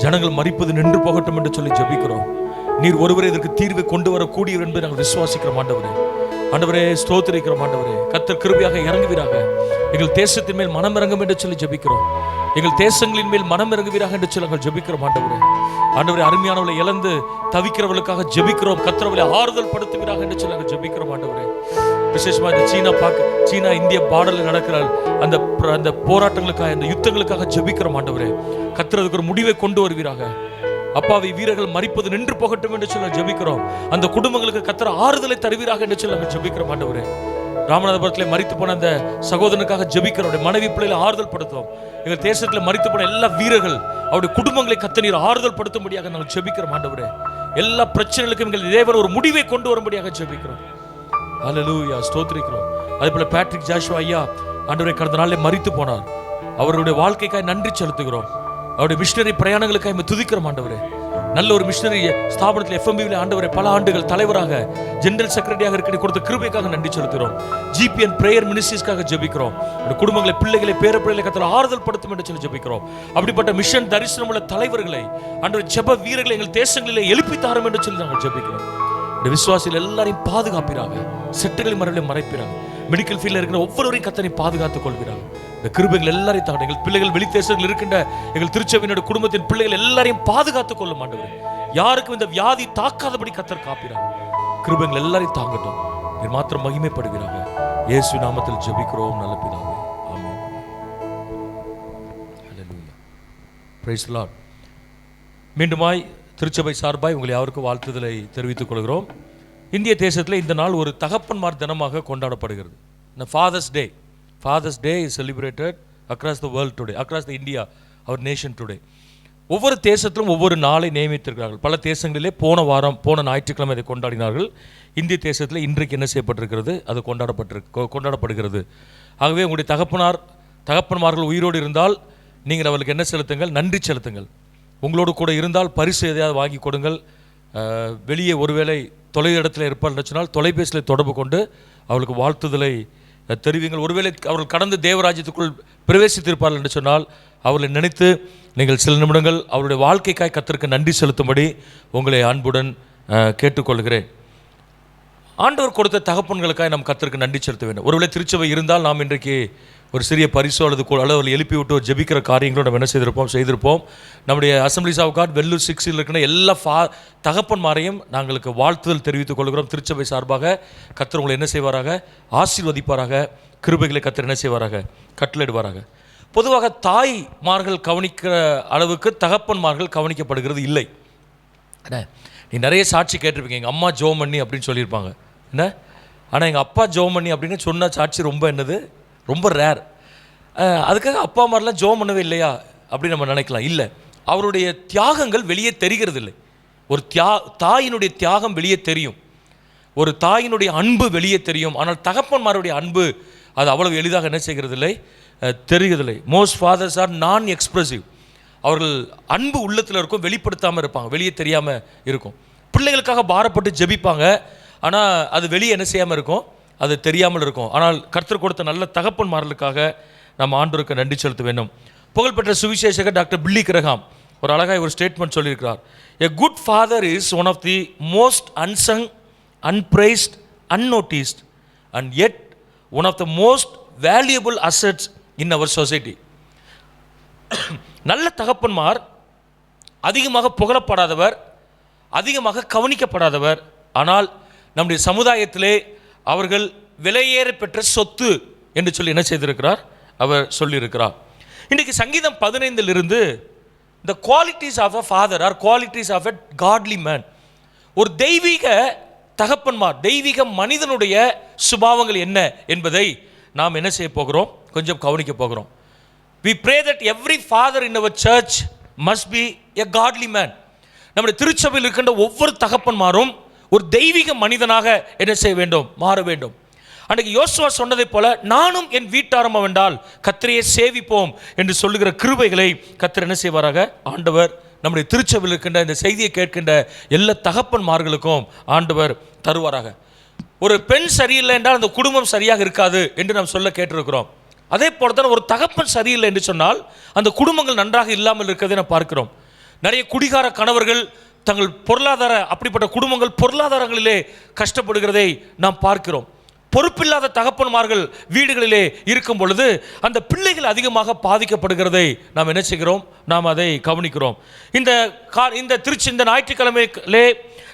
ஜனங்கள் மரிப்பது நின்று போகட்டும் என்று சொல்லி ஜெபிக்கிறோம். நீர் ஒருவரே இதற்கு தீர்வை கொண்டு வரக்கூடியவர் என்பதை நாங்கள் விசுவாசிக்கிறோம் ஆண்டவரே. ஆண்டவரே ஸ்தோத்திரிக்கிறோம் ஆண்டவரே. கர்த்தர் கிருபையாக இறங்குவீராக. எங்கள் தேசத்தின் மேல் மனம் இறங்கும் என்று சொல்லி ஜெபிக்கிறோம். எங்கள் தேசங்களின் மேல் மனம் இறங்குவீராக என்று சொல்லி நாங்கள் ஜெபிக்கிறோம் ஆண்டவரே. ஆண்டவரே அருமையானவளை இழந்து தவிக்கிறவர்களுக்காக ஜெபிக்கிறோம். கர்த்தரவளை ஆறுதல் படுத்துவீராக என்று சொல்லி நாங்கள் ஜெபிக்கிறோம் ஆண்டவரே. விசேஷமா இந்த சீனா இந்திய பார்டர்ல நடக்கிற அந்த போராட்டங்களுக்காக, அந்த யுத்தங்களுக்காக ஜெபிக்கிறோம் ஆண்டவரே. கர்த்தர் அதுக்கு ஒரு முடிவை கொண்டு வருவீராக. அப்பாவி வீரர்கள் மரிப்பது நின்று போகட்டும் என்று சொல்லி ஜெபிக்கிறோம். அந்த குடும்பங்களுக்கு கர்த்தர் ஆறுதலை தருவீராக என்று சொல்லி நாங்கள் ஜெபிக்கிறோம் ஆண்டவரே. ராமநாதபுரத்திலே மரித்து போன அந்த சகோதரனுக்காக ஜெபிக்கிறோம். மனைவி பிள்ளைகளை ஆறுதல் படுத்துவோம். எங்கள் தேசத்தில் மரித்து போன எல்லா வீரர்கள், அவருடைய குடும்பங்களை கர்த்தர் நீர் ஆறுதல் படுத்தும்படியாக நாங்கள் ஜெபிக்கிறோம் ஆண்டவரே. எல்லா பிரச்சனைகளுக்கும் எங்கள் தேவன் ஒரு முடிவை கொண்டு வரும்படியாக ஜெபிக்கிறோம். ஹல்லேலூயா, ஸ்தோத்திரிக்கிறோம். அதேபோல பேட்ரிக் ஜாஷுவா ஐயா ஆண்டவரே கடந்த நாளிலே மரித்து போனார். அவருடைய வாழ்க்கைக்காக நன்றி செலுத்துகிறோம். அவருடைய மிஷனரி பிரயாணங்களுக்காக துதிக்கிறோம் ஆண்டவரே. நல்ல ஒரு மிஷனரி ஸ்தாபனத்தில் FMBல ஆண்டவரே பல ஆண்டுகள் தலைவராக, ஜெனரல் செக்ரட்டரியாக இருக்க கொடுத்த கிருபைக்காக நன்றி செலுத்துகிறோம். GPN பிரேயர் மினிஸ்ட்ரீஸ்க்காக ஜெபிக்கிறோம். குடும்பங்களை, பிள்ளைகளை, பேர பிள்ளைகளை கர்த்தர் ஆறுதல் படுத்தும் என்று சொல்லி ஜெபிக்கிறோம். அப்படிப்பட்ட மிஷன் தரிசனமுள்ள தலைவர்களை, ஆண்டவரே ஜெப வீரர்களை எங்கள் தேசங்களிலே எழுப்பி தாரும் என்று சொல்லி நாங்கள் ஜெபிக்கிறோம். இந்த விசுவாசிகள் எல்லாரையும் பாதுகாப்பீராக. செட்டுகளின் மரபையும் மறைப்பீராக. மெடிக்கல் ஃபீல்டில் இருக்கிற ஒவ்வொருவரையும் கர்த்தரை பாதுகாத்துக் கொள்கிறாங்க. இந்த கிருபைகள் எல்லாரையும் தாங்க. எங்கள் பிள்ளைகள் வெளித்தேசங்கள் இருக்கின்ற எங்கள் திருச்சபையினுடைய குடும்பத்தின் பிள்ளைகள் எல்லாரையும் பாதுகாத்துக் கொள்ள மாட்டவர். யாருக்கும் இந்த வியாதி தாக்காதபடி கர்த்தர் காப்பீராங்க. கிருபைகள் எல்லாரையும் தாங்கட்டும். நீர் மாத்திரம் மகிமைப்படுவீராக. இயேசு நாமத்தில் ஜெபிக்கிறோம் நல்ல பிதாவே, ஆமென். ஹல்லேலூயா. Praise the Lord. மீண்டுமாய் திருச்சபை சார்பாய் உங்களை யாருக்கும் வாழ்த்துதலை தெரிவித்துக் கொள்கிறோம். இந்திய தேசத்தில் இந்த நாள் ஒரு தகப்பன்மார் தினமாக கொண்டாடப்படுகிறது. இந்த Father's Day is celebrated across the world today, across the India, our nation today. ஒவ்வொரு தேசத்திலும் ஒவ்வொரு நாளை நியமித்திருக்கிறார்கள். பல தேசங்களிலே போன ஞாயிற்றுக்கிழமை அதை கொண்டாடினார்கள். இந்திய தேசத்தில் இன்றைக்கு என்ன செய்யப்பட்டிருக்கிறது? அது கொண்டாடப்படுகிறது. ஆகவே உங்களுடைய தகப்பன்மார்கள் உயிரோடு இருந்தால் நீங்கள் அவர்களுக்கு என்ன செலுத்துங்கள்? நன்றி செலுத்துங்கள். உங்களோடு கூட இருந்தால் பரிசு எதையாவது வாங்கி கொடுங்கள். வெளியே ஒருவேளை தொலை இடத்துல இருப்பார் என்று சொன்னால் தொலைபேசியில் தொடர்பு கொண்டு அவளுக்கு வாழ்த்துதலை தெரிவிங்கள். ஒருவேளை அவர்கள் கடந்து தேவராஜ்யத்துக்குள் பிரவேசித்திருப்பார்கள் என்று சொன்னால் அவர்களை நினைத்து நீங்கள் சில நிமிடங்கள் அவருடைய வாழ்க்கைக்காய் கர்த்தருக்கு நன்றி செலுத்தும்படி உங்களை அன்புடன் கேட்டுக்கொள்கிறேன். ஆண்டவர் கொடுத்த தகப்பன்களுக்காக நாம் கர்த்தருக்கு நன்றி செலுத்த வேண்டும். ஒருவேளை திருச்சபை இருந்தால் நாம் இன்றைக்கு ஒரு சிறிய பரிசோ அல்லது எழுப்பி விட்டு ஒரு ஜெபிக்கிற காரியங்களும் நம்ம என்ன செய்திருப்போம். நம்முடைய அசம்பிளிஸ் ஆஃப் காட் வெல்லூர் 6 இருக்கிற எல்லா தகப்பன்மாரையும் நாங்களுக்கு வாழ்த்துதல் தெரிவித்துக் கொள்கிறோம். திருச்சபை சார்பாக கர்த்தர் உங்களை என்ன செய்வாராக? ஆசீர்வதிப்பாராக. கிருபைகளை கர்த்தர் என்ன செய்வாராக? கட்டளையிடுவாராக. பொதுவாக தாய்மார்கள் கவனிக்கிற அளவுக்கு தகப்பன்மார்கள் கவனிக்கப்படுகிறது இல்லை. என்ன, நீ நிறைய சாட்சி கேட்டிருப்பீங்க. எங்கள் அம்மா ஜோம் பண்ணி அப்படின்னு சொல்லியிருப்பாங்க. என்ன, ஆனால் எங்கள் அப்பா ஜோம் பண்ணி அப்படின்னு சொன்ன சாட்சி ரொம்ப ரேர். அதுக்காக அப்பா அம்மாரெலாம் ஜோம் பண்ணவே இல்லையா அப்படின்னு நம்ம நினைக்கலாம். இல்லை, அவருடைய தியாகங்கள் வெளியே தெரிகிறது இல்லை. ஒரு தாயினுடைய தியாகம் வெளியே தெரியும், ஒரு தாயினுடைய அன்பு வெளியே தெரியும். ஆனால் தகப்பன்மாருடைய அன்பு அது அவ்வளவு எளிதாக என்ன செய்கிறது இல்லை, தெரிகிறதில்லை. மோஸ்ட் ஃபாதர்ஸ் ஆர் நான் எக்ஸ்பிரசிவ். அவர்கள் அன்பு உள்ளத்தில் இருக்கும், வெளிப்படுத்தாமல் இருப்பாங்க, வெளியே தெரியாமல் இருக்கும். பிள்ளைகளுக்காக பாரப்பட்டு ஜெபிப்பாங்க, ஆனால் அது வெளியே என்ன செய்யாமல் இருக்கும், அது தெரியாமல் இருக்கும். ஆனால் கர்த்தர் கொடுத்த நல்ல தகப்பன்மார்களுக்காக நம்ம ஆண்டவருக்கு நன்றி செலுத்த வேண்டும். புகழ்பெற்ற சுவிசேஷகர் டாக்டர் பில்லி கிரஹாம் ஒரு அழகாக ஒரு ஸ்டேட்மெண்ட் சொல்லியிருக்கிறார். A good father is one of the most unsung, unpraised, unnoticed and yet one of the most valuable assets in our society. நல்ல தகப்பன்மார் அதிகமாக புகழப்படாதவர், அதிகமாக கவனிக்கப்படாதவர், ஆனால் நம்முடைய சமுதாயத்திலே அவர்கள் விலையேற பெற்ற சொத்து என்று சொல்லி என்ன செய்திருக்கிறார், அவர் சொல்லியிருக்கிறார். இன்றைக்கு சங்கீதம் 15 the qualities of a father or qualities of a godly man, ஒரு தெய்வீக தகப்பன்மார், தெய்வீக மனிதனுடைய சுபாவங்கள் என்ன என்பதை நாம் என்ன செய்ய போகிறோம், கொஞ்சம் கவனிக்க போகிறோம். We pray that every father in our church must be a godly man. நம்முடைய திருச்சபையில் இருக்கின்ற ஒவ்வொரு தகப்பன்மாரும் ஒரு தெய்வீக மனிதனாக என்ன செய்ய வேண்டும், மாற வேண்டும். அன்றைக்கு யோசுவா சொன்னதை போல நானும் என் வீட்டாரும் அவென்றால் கர்த்தரையே சேவிப்போம் என்று சொல்லுகிற கிருபைகளை கர்த்தர் என்ன செய்வாராக, ஆண்டவர் நம்முடைய திருச்சபையில் இருக்கின்ற இந்த செய்தியை கேட்கின்ற எல்லா தகப்பன்மார்களுக்கும் ஆண்டவர் தருவாராக. ஒரு பெண் சரியில்லை என்றால் அந்த குடும்பம் சரியாக இருக்காது என்று நாம் சொல்ல கேட்டிருக்கிறோம். அதே போல தான் ஒரு தகப்பன் சரியில்லை என்று சொன்னால் அந்த குடும்பங்கள் நன்றாக இல்லாமல் இருக்கிறதை நாம் பார்க்கிறோம். நிறைய குடிகார கணவர்கள் தங்கள் அப்படிப்பட்ட குடும்பங்கள் பொருளாதாரங்களிலே கஷ்டப்படுகிறதை நாம் பார்க்கிறோம். பொறுப்பில்லாத தகப்பன்மார்கள் வீடுகளிலே இருக்கும் பொழுது அந்த பிள்ளைகள் அதிகமாக பாதிக்கப்படுகிறதை நாம் என்ன செய்கிறோம், நாம் அதை கவனிக்கிறோம். இந்த ஞாயிற்றுக்கிழமையிலே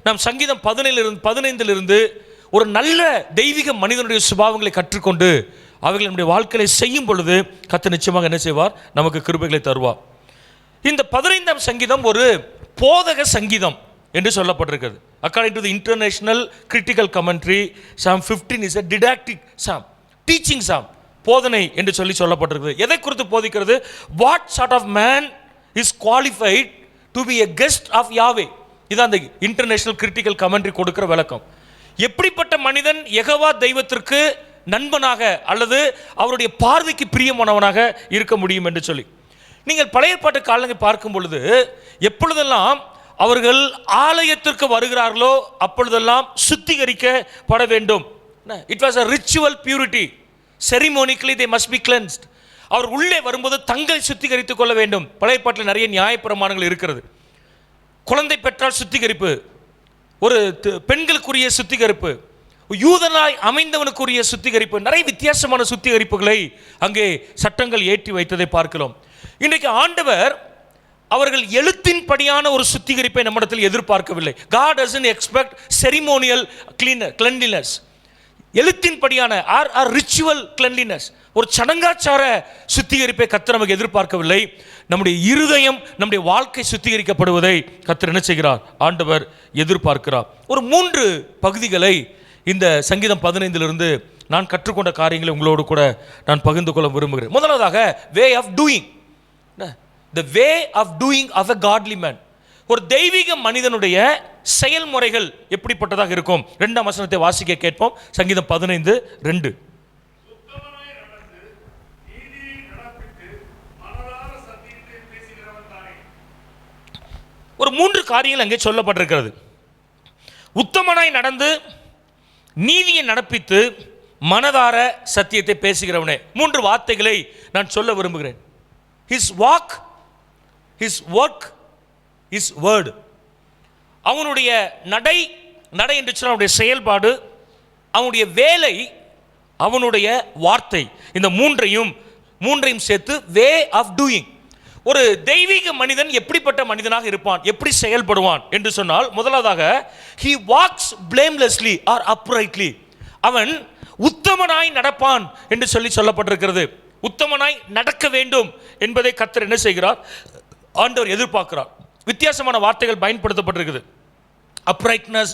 நாம் சங்கீதம் 15 ஒரு நல்ல தெய்வீக மனிதனுடைய சுபாவங்களை கற்றுக்கொண்டு அவைகள் நம்முடைய வாழ்க்கையை செய்யும் பொழுது கர்த்தர் நிச்சயமாக என்ன செய்வார், நமக்கு கிருபைகளை தருவார். இந்த 15ஆம் சங்கீதம் ஒரு போதக சங்கீதம் என்று சொல்லப்பட்டிருக்கிறது. According to the International Critical Commentary, Psalm 15 is a didactic psalm, teaching psalm, போதனை என்று சொல்லப்பட்டிருக்கிறது. எதை குறித்து போதிக்கிறது? What sort of man is qualified to be a guest of Yahweh. இதான் அந்த இன்டர்நேஷனல் கிரிட்டிக்கல் கமெண்ட்ரி கொடுக்கிற விளக்கம். எப்படிப்பட்ட மனிதன் யெகோவா தெய்வத்திற்கு நண்பனாக அல்லது அவருடைய பார்வைக்கு பிரியமானவனாக இருக்க முடியும் என்று சொல்லி. நீங்கள் பழைய ஏற்பாட்டு காலங்களை பார்க்கும் பொழுது எப்பொழுதெல்லாம் அவர்கள் ஆலயத்திற்கு வருகிறார்களோ அப்பொழுதெல்லாம் சுத்திகரிக்கப்பட வேண்டும். It was a ritual purity, ceremonically they must be cleansed. அவர் உள்ளே வரும்போது தங்களை சுத்திகரித்துக் கொள்ள வேண்டும். பழைய ஏற்பாட்டில் நிறைய நியாயப்பிரமாணங்கள் இருக்கிறது. குழந்தை பெற்றால் சுத்திகரிப்பு, ஒரு பெண்களுக்குரிய சுத்திகரிப்பு, யூதனாய் அமைந்தவனுக்குரிய சுத்திகரிப்பு, நிறைய வித்தியாசமான சுத்திகரிப்புகளை அங்கே சட்டங்கள் ஏற்றி வைத்ததை பார்க்கிறோம். இன்றைக்கு ஆண்டவர் அவர்கள் எழுத்தின்படியான ஒரு சுத்திகரிப்பை நம்மிடத்தில் எதிர்பார்க்கவில்லை. God doesn't expect ceremonial cleanliness. எழுத்தின்படியான ஆர் ரிச்சுவல் கிளென்லினஸ், ஒரு சடங்காச்சார சுத்திகரிப்பை கர்த்தர் நமக்கு எதிர்பார்க்கவில்லை. நம்முடைய இருதயம், நம்முடைய வாழ்க்கை சுத்திகரிக்கப்படுவதை கர்த்தர் என்ன செய்கிறார்? ஆண்டவர் எதிர்பார்க்கிறார். ஒரு 3 பகுதிகளை இந்த சங்கீதம் 15 நான் கற்றுக்கொண்ட காரியங்களை உங்களோடு கூட நான் பகிர்ந்து கொள்ள விரும்புகிறேன். முதலாவதாக way of doing, the way of doing of a godly man. ஒரு தெய்வீக மனிதனுடைய செயல்முறைகள் எப்படிப்பட்டதாக இருக்கும்? 2ஆம் வசனத்தை வாசிக்க கேட்போம். சங்கீதம் 15:2. ஒரு 3 காரியங்கள் அங்கே சொல்லப்பட்டிருக்கிறது. உத்தமனாய் நடந்து நீதியை நடப்பித்து மனதார சத்தியத்தை பேசுகிறவனே. 3 வார்த்தைகளை நான் சொல்ல விரும்புகிறேன். His walk, his work, his word. அவனுடைய நடை என்று சொன்ன அவனுடைய செயல்பாடு, அவனுடைய வேலை, அவனுடைய வார்த்தை, இந்த மூன்றையும் சேர்த்து வே ஆஃப் டூயிங். ஒரு தெய்வீக மனிதன் எப்படிப்பட்ட மனிதனாக இருப்பான், எப்படி செயல்படுவான் என்று சொன்னால், முதலாவதாக he walks blamelessly or uprightly. அவன் உத்தமனாய் நடப்பான் என்று சொல்லப்பட்டிருக்கிறது. உத்தமனாய் நடக்க வேண்டும் என்பதை கர்த்தர் என்ன செய்கிறார்? ஆண்டவர் எதிர்பார்க்கிறார். வித்தியாசமான வார்த்தைகள் பயன்படுத்தப்பட்டிருக்குது. uprightness,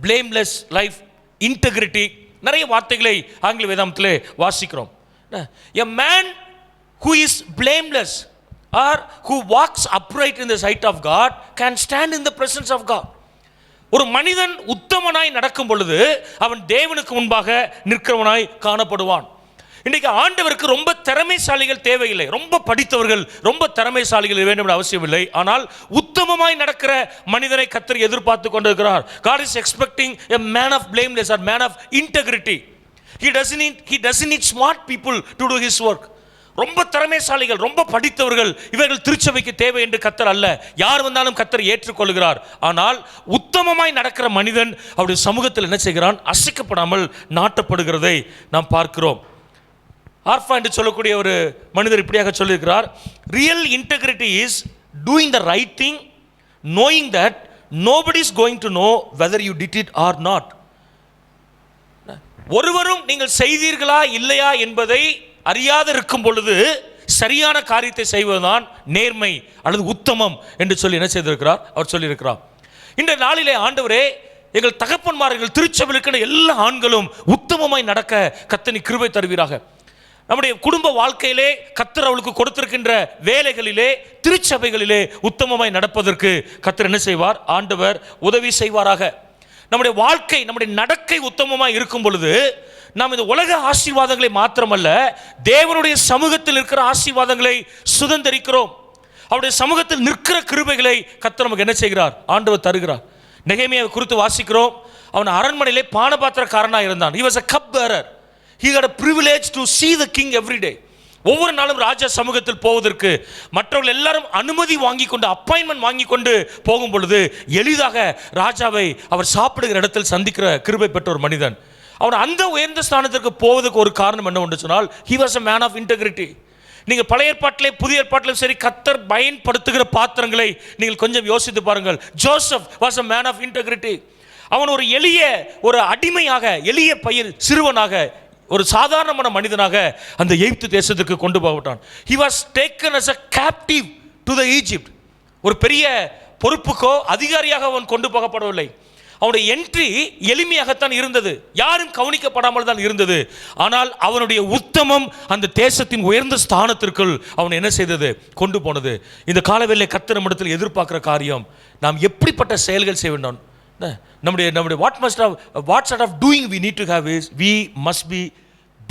blameless life, integrity, நிறைய வார்த்தைகளை ஆங்கில வேதாகமத்திலே வாசிக்கிறோம். a man who is blameless or who walks upright in the sight of God can stand in the presence of God. ஒரு மனிதன் உத்தமனாய் நடக்கும் பொழுது அவன் தேவனுக்கு முன்பாக நிற்கிறவனாய் காணப்படுவான். இன்றைக்கு ஆண்டவருக்கு ரொம்ப திறமைசாலிகள் தேவையில்லை, ரொம்ப படித்தவர்கள், ரொம்ப திறமைசாலிகள் வேண்டும் என்ற அவசியம் இல்லை. ஆனால் உத்தமமாய் நடக்கிற மனிதனை கர்த்தர் எதிர்பார்த்து கொண்டிருக்கிறார். God is expecting a man of blameless or man of integrity. He doesn't need smart people to do his work. ரொம்ப திறமைசாலிகள், ரொம்ப படித்தவர்கள், இவர்கள் திருச்சபைக்கு தேவை என்று கர்த்தர் அல்ல. யார் வந்தாலும் கர்த்தர் ஏற்றுக்கொள்கிறார். ஆனால் உத்தமமாய் நடக்கிற மனிதன் அவருடைய சமூகத்தில் என்ன செய்கிறான்? அசைக்கப்படாமல் நாட்டப்படுகிறதை நாம் பார்க்கிறோம். ஆர்ஃபா என்று சொல்லக்கூடிய ஒரு மனிதர் இப்படியாக சொல்லியிருக்கிறார், real integrity is doing the right thing, knowing that nobody is going to know whether you did it or not. ஒருவரும் நீங்கள் செய்தீர்களா இல்லையா என்பதை அறியாது இருக்கும் பொழுது சரியான காரியத்தை செய்வதுதான் நேர்மை அல்லது உத்தமம் என்று சொல்லி என்ன செய்திருக்கிறார்? அவர் சொல்லியிருக்கிறார். இந்த நாளிலே ஆண்டவரே, எங்கள் தகப்பன்மார்கள் திருச்சபையில் இருக்கிற எல்லா ஆண்களும் உத்தமமாய் நடக்க கர்த்தர் கிருபை தருவீராக. நம்முடைய குடும்ப வாழ்க்கையிலே கர்த்தர் அவளுக்கு கொடுத்திருக்கின்ற வேலைகளிலே, திருச்சபைகளிலே உத்தமமாய் நடப்பதற்கு கர்த்தர் என்ன செய்வார்? ஆண்டவர் உதவி செய்வாராக. நம்முடைய வாழ்க்கை, நம்முடைய நடக்கை உத்தமமாய் இருக்கும் பொழுது நாம் இந்த உலக ஆசீர்வாதங்களை மாத்திரமல்ல, தேவனுடைய சமூகத்தில் இருக்கிற ஆசீர்வாதங்களை சுதந்திரிக்கிறோம். அவருடைய சமூகத்தில் நிற்கிற கிருபைகளை கர்த்தர் நமக்கு என்ன செய்கிறார்? ஆண்டவர் தருகிறார். நெகேமியாவை குறித்து வாசிக்கிறோம். அவன் அரண்மனையிலே பானபாத்திரக்காரனாக இருந்தான். He was a cup bearer. He had a privilege to see the king every day. ஒவ்வொரு நாளும் ராஜா சமூகத்தில் போவதற்கு மற்றவர்கள் எல்லாரும் அனுமதி வாங்கி கொண்டு, அப்பாயின்மெண்ட் வாங்கி கொண்டு போகும் பொழுது எளிதாக ராஜாவை அவர் சாப்பிடுகிற இடத்தில் சந்திக்கிற கிருபை பெற்ற ஒரு மனிதன். அவன் அந்த உயர்ந்த ஸ்தானத்திற்கு போவதற்கு ஒரு காரணம் என்ன சொன்னால், he was a man of integrity. நீங்கள் பழைய ஏற்பாட்டிலே புதிய ஏற்பாட்டிலும் சரி, கர்த்தர் பயன்படுத்துகிற பாத்திரங்களை நீங்கள் கொஞ்சம் யோசித்து பாருங்கள். Joseph was a man of integrity. அவன் ஒரு எளிய, ஒரு அடிமையாக, எளிய பையன், சிறுவனாக, ஒரு சாதாரணமான மனிதனாக அந்த எகிப்து தேசத்துக்கு கொண்டு போகப்பட்டான். He was taken as a captive to the Egypt. ஒரு பெரிய பொறுப்புக்கோ அதிகாரியாக அவன் கொண்டு போகப்படவில்லை. அவனுடைய என்ட்ரி எளிமையாகத்தான் இருந்தது, யாரும் கவனிக்கப்படாமல் தான் இருந்தது. ஆனால் அவனுடைய உத்தமம் அந்த தேசத்தின் உயர்ந்த ஸ்தானத்திற்குள் அவன் என்ன செய்தது? கொண்டு போனது. இந்த காலவெளியிலே கர்த்தர் நம்மிடத்தில் எதிர்பார்க்கிற காரியம், நாம் எப்படிப்பட்ட செயல்கள் செய்ய வேண்டும்? நம்முடைய what sort of doing we need to have is we must be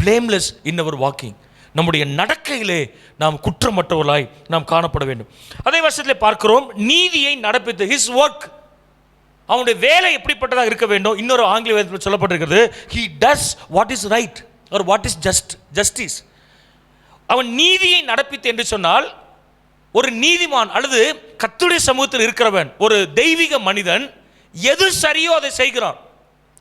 blameless in our walking. நம்முடைய நடக்கையிலே நாம் குற்றமற்றவர்களாய் நாம் காணப்பட வேண்டும். அதே வருஷத்திலே பார்க்கிறோம், நீதியை நடப்பித்து, his work, அவனுடைய வேலை எப்படிப்பட்டதாக இருக்க வேண்டும்? இன்னொரு ஆங்கில வேதத்தில் சொல்லப்பட்டிருக்கிறது, he does what is right or what is justice. அவன் நீதியை நடப்பித்து என்று சொன்னால், ஒரு நீதிமான் அல்லது கர்த்தருடைய சமூகத்தில் இருக்கிறவன், ஒரு தெய்வீக மனிதன் எது சரியோ அதை செய்கிறான்.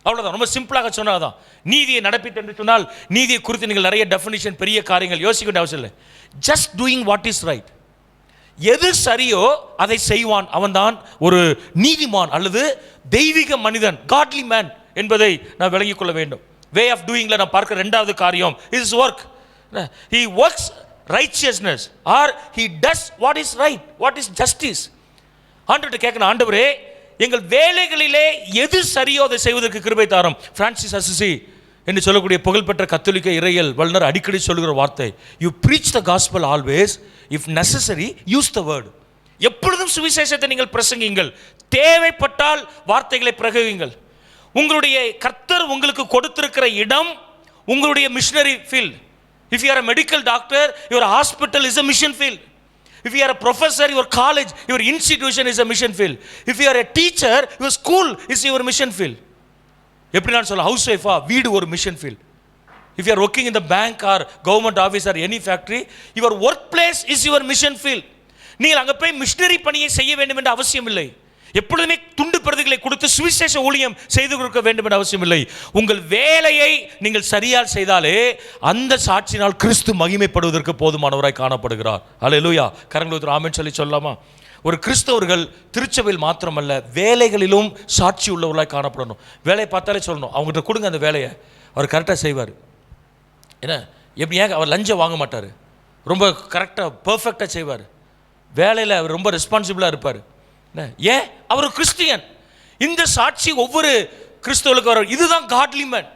அவ்வளோதான், ரொம்ப சிம்பிளாக சொன்னாதான். நீதியை நடப்பித்து என்று சொன்னால், நீதியை குறித்து நீங்கள் நிறைய டெஃபினிஷன், பெரிய காரியங்கள் யோசிக்க வேண்டிய அவசியம் இல்லை. Just doing what is right. எது சரியோ அதை செய்வான், அவன்தான் ஒரு நீதிமான் அல்லது தெய்வீக மனிதன், காட்லி மேன் என்பதை நான் விளங்கிக் கொள்ள வேண்டும். வே ஆஃப் டூயிங்ல நான் பார்க்கிற ரெண்டாவது காரியம் is work. He works righteousness or he does what is right, what is justice. ஆண்டவர்கிட்ட கேட்கணும், ஆண்டவரே எங்கள் வேலைகளிலே எது சரியோ அதை செய்வதற்கு கிருபை தாரும். பிரான்சிஸ் அசிசி என்று சொல்லக்கூடிய புகழ்பெற்ற கத்தோலிக்க இறையியல் வல்லுநர் அடிக்கடி சொல்லுகிற வார்த்தை, you preach the gospel always, if necessary use the word. எப்பொழுதும் சுவிசேஷத்தை நீங்கள் பிரசங்கிங்கள், தேவைப்பட்டால் வார்த்தைகளை பிரயோகிங்கள். உங்களுடைய கர்த்தர் உங்களுக்கு கொடுத்திருக்கிற இடம் உங்களுடைய missionary field. If you R a medical doctor, your hospital is a mission field. If you are a professor, your college, your institution is a mission field. If you are a teacher, your school is your mission field. எப்படி நான் சொல்ல, house ஒய்ஃபா வீடு ஒரு mission field. If you are working in the bank or government office or any factory, your work place is your mission field. நீங்கள் அங்கே போய் missionary பணியை செய்ய வேண்டும் என்ற அவசியம் இல்லை. எப்பொழுதுமே துண்டு பிரதிகளை கொடுத்து சுவிசேஷ ஊழியம் செய்து கொடுக்க வேண்டும் என்ற அவசியம் இல்லை. உங்கள் வேலையை நீங்கள் சரியாக செய்தாலே அந்த சாட்சியினால் கிறிஸ்து மகிமைப்படுவதற்கு போதுமானவராய் காணப்படுகிறார். அல்லேலூயா. கரங்களை ஆமென் சொல்லி சொல்லலாமா? ஒரு கிறிஸ்தவர்கள் திருச்சபையில் மாத்திரமல்ல வேலைகளிலும் சாட்சி உள்ளவர்களாய் காணப்படணும். வேலையை பார்த்தாலே சொல்லணும், அவங்ககிட்ட கொடுங்க அந்த வேலையை, அவர் கரெக்டாக செய்வார். என்ன எப்படி, ஏன் அவர் லஞ்சம் வாங்க மாட்டார், ரொம்ப கரெக்டாக பர்ஃபெக்டாக செய்வார். வேலையில் அவர் ரொம்ப ரெஸ்பான்சிபிளாக இருப்பார். ஏன், அவர் கிறிஸ்டியன். இந்த சாட்சி ஒவ்வொரு கிறிஸ்தவர்களுக்கு வரும். இதுதான் காட்லி மேன்.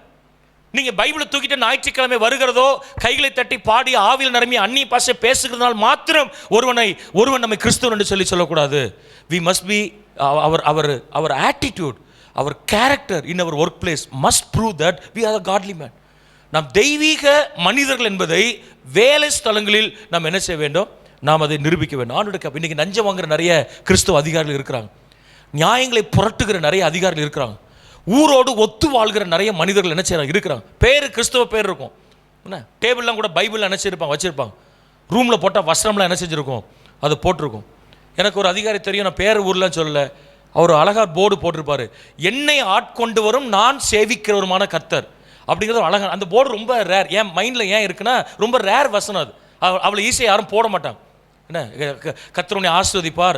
நீங்கள் பைபிளை தூக்கிட்டு ஞாயிற்றுக்கிழமை வருகிறதோ, கைகளை தட்டி பாடி ஆவியில் நிரம்பி அந்நிய பாஷை பேசுகிறதுனால் மாத்திரம் ஒருவன் நம்மை கிறிஸ்தவன் என்று சொல்லக்கூடாது. We must be our attitude, our character in our work place must prove that we are a godly man. நாம் தெய்வீக மனிதர்கள் என்பதை வேலை ஸ்தலங்களில் நாம் என்ன செய்ய வேண்டும், நாம் அதை நிரூபிக்க வேண்டும். ஆண்டவருடைய இன்னைக்கு நஞ்சம் வாங்குற நிறைய கிறிஸ்தவ அதிகாரிகள் இருக்கிறாங்க, நியாயங்களை புரட்டுகிற நிறைய அதிகாரிகள் இருக்கிறாங்க, ஊரோடு ஒத்து வாழ்கிற நிறைய மனிதர்கள் என்ன செய்யறாங்க இருக்கிறாங்க. பேர் கிறிஸ்தவ பேர் இருக்கும், என்ன டேபிள்லாம் கூட பைபிள் என்ன செய்யிருப்பாங்க வச்சிருப்பாங்க. ரூமில் போட்டால் வஸ்திரம்லாம் என்ன செஞ்சுருக்கும், அது போட்டிருக்கும். எனக்கு ஒரு அதிகாரி தெரியும், நான் பேர் ஊர்லாம் சொல்லலை, அவர் அழகாக போர்டு போட்டிருப்பார், என்னை ஆட்கொண்டு வரும் நான் சேவிக்கிறவருமான கர்த்தர் அப்படிங்கிறது ஒரு அழகாக. அந்த போர்டு ரொம்ப ரேர், என் மைண்டில் ஏன் இருக்குன்னா ரொம்ப ரேர் வசனம் அது. அவ்வளோ ஈஸியாக யாரும் போட மாட்டாங்க. என்ன கர்த்தருடைய ஆசீர்வதிப்பார்,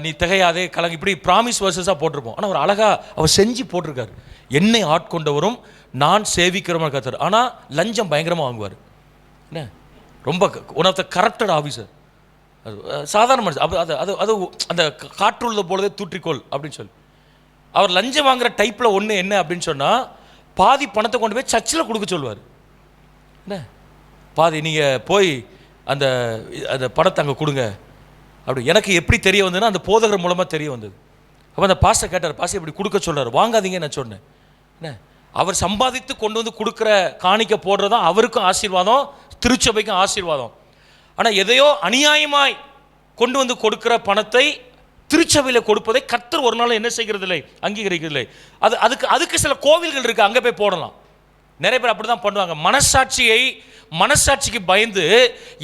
நீ திகையாதே கலங்க, இப்படி ப்ராமிஸ் வர்சஸாக போட்டிருப்போம். ஆனால் அவர் அழகாக அவர் செஞ்சு போட்டிருக்காரு, என்னை ஆட்கொண்டவரும் நான் சேவிக்கிறவன் கர்த்தர். ஆனால் லஞ்சம் பயங்கரமாக வாங்குவார். என்ன ரொம்ப one of the corrupted officer. சாதாரண மனுஷன். அது அது அது அந்த காற்றுள்ள போலதே தூற்றிக்கோள் அப்படின்னு சொல்லி அவர் லஞ்சம் வாங்குற டைப்பில் ஒன்று என்ன அப்படின்னு சொன்னால், பாதி பணத்தை கொண்டு போய் சர்ச்சில் கொடுக்க சொல்லுவார். என்ன பாதி நீங்கள் போய் அந்த அந்த பணத்தை அங்கே கொடுங்க அப்படி. எனக்கு எப்படி தெரிய வந்ததுன்னா அந்த போதகர் மூலமாக தெரிய வந்தது. அப்போ அந்த பாஸ்டர் கேட்டார், பாஸ்டர் இப்படி கொடுக்க சொல்கிறார், வாங்காதீங்க நான் சொன்னேன். என்ன அவர் சம்பாதித்து கொண்டு வந்து கொடுக்குற காணிக்க போடுறதான் அவருக்கும் ஆசீர்வாதம், திருச்சபைக்கும் ஆசீர்வாதம். ஆனால் எதையோ அநியாயமாய் கொண்டு வந்து கொடுக்குற பணத்தை திருச்சபையில் கொடுப்பதை கர்த்தர் ஒரு நாள் என்ன செய்கிறதில்லை, அங்கீகரிக்கிறதில்லை. அதுக்கு சில கோவில்கள் இருக்குது, அங்கே போய் போடலாம். நிறைய பேர் அப்படி தான் பண்ணுவாங்க. மனசாட்சிக்கு பயந்து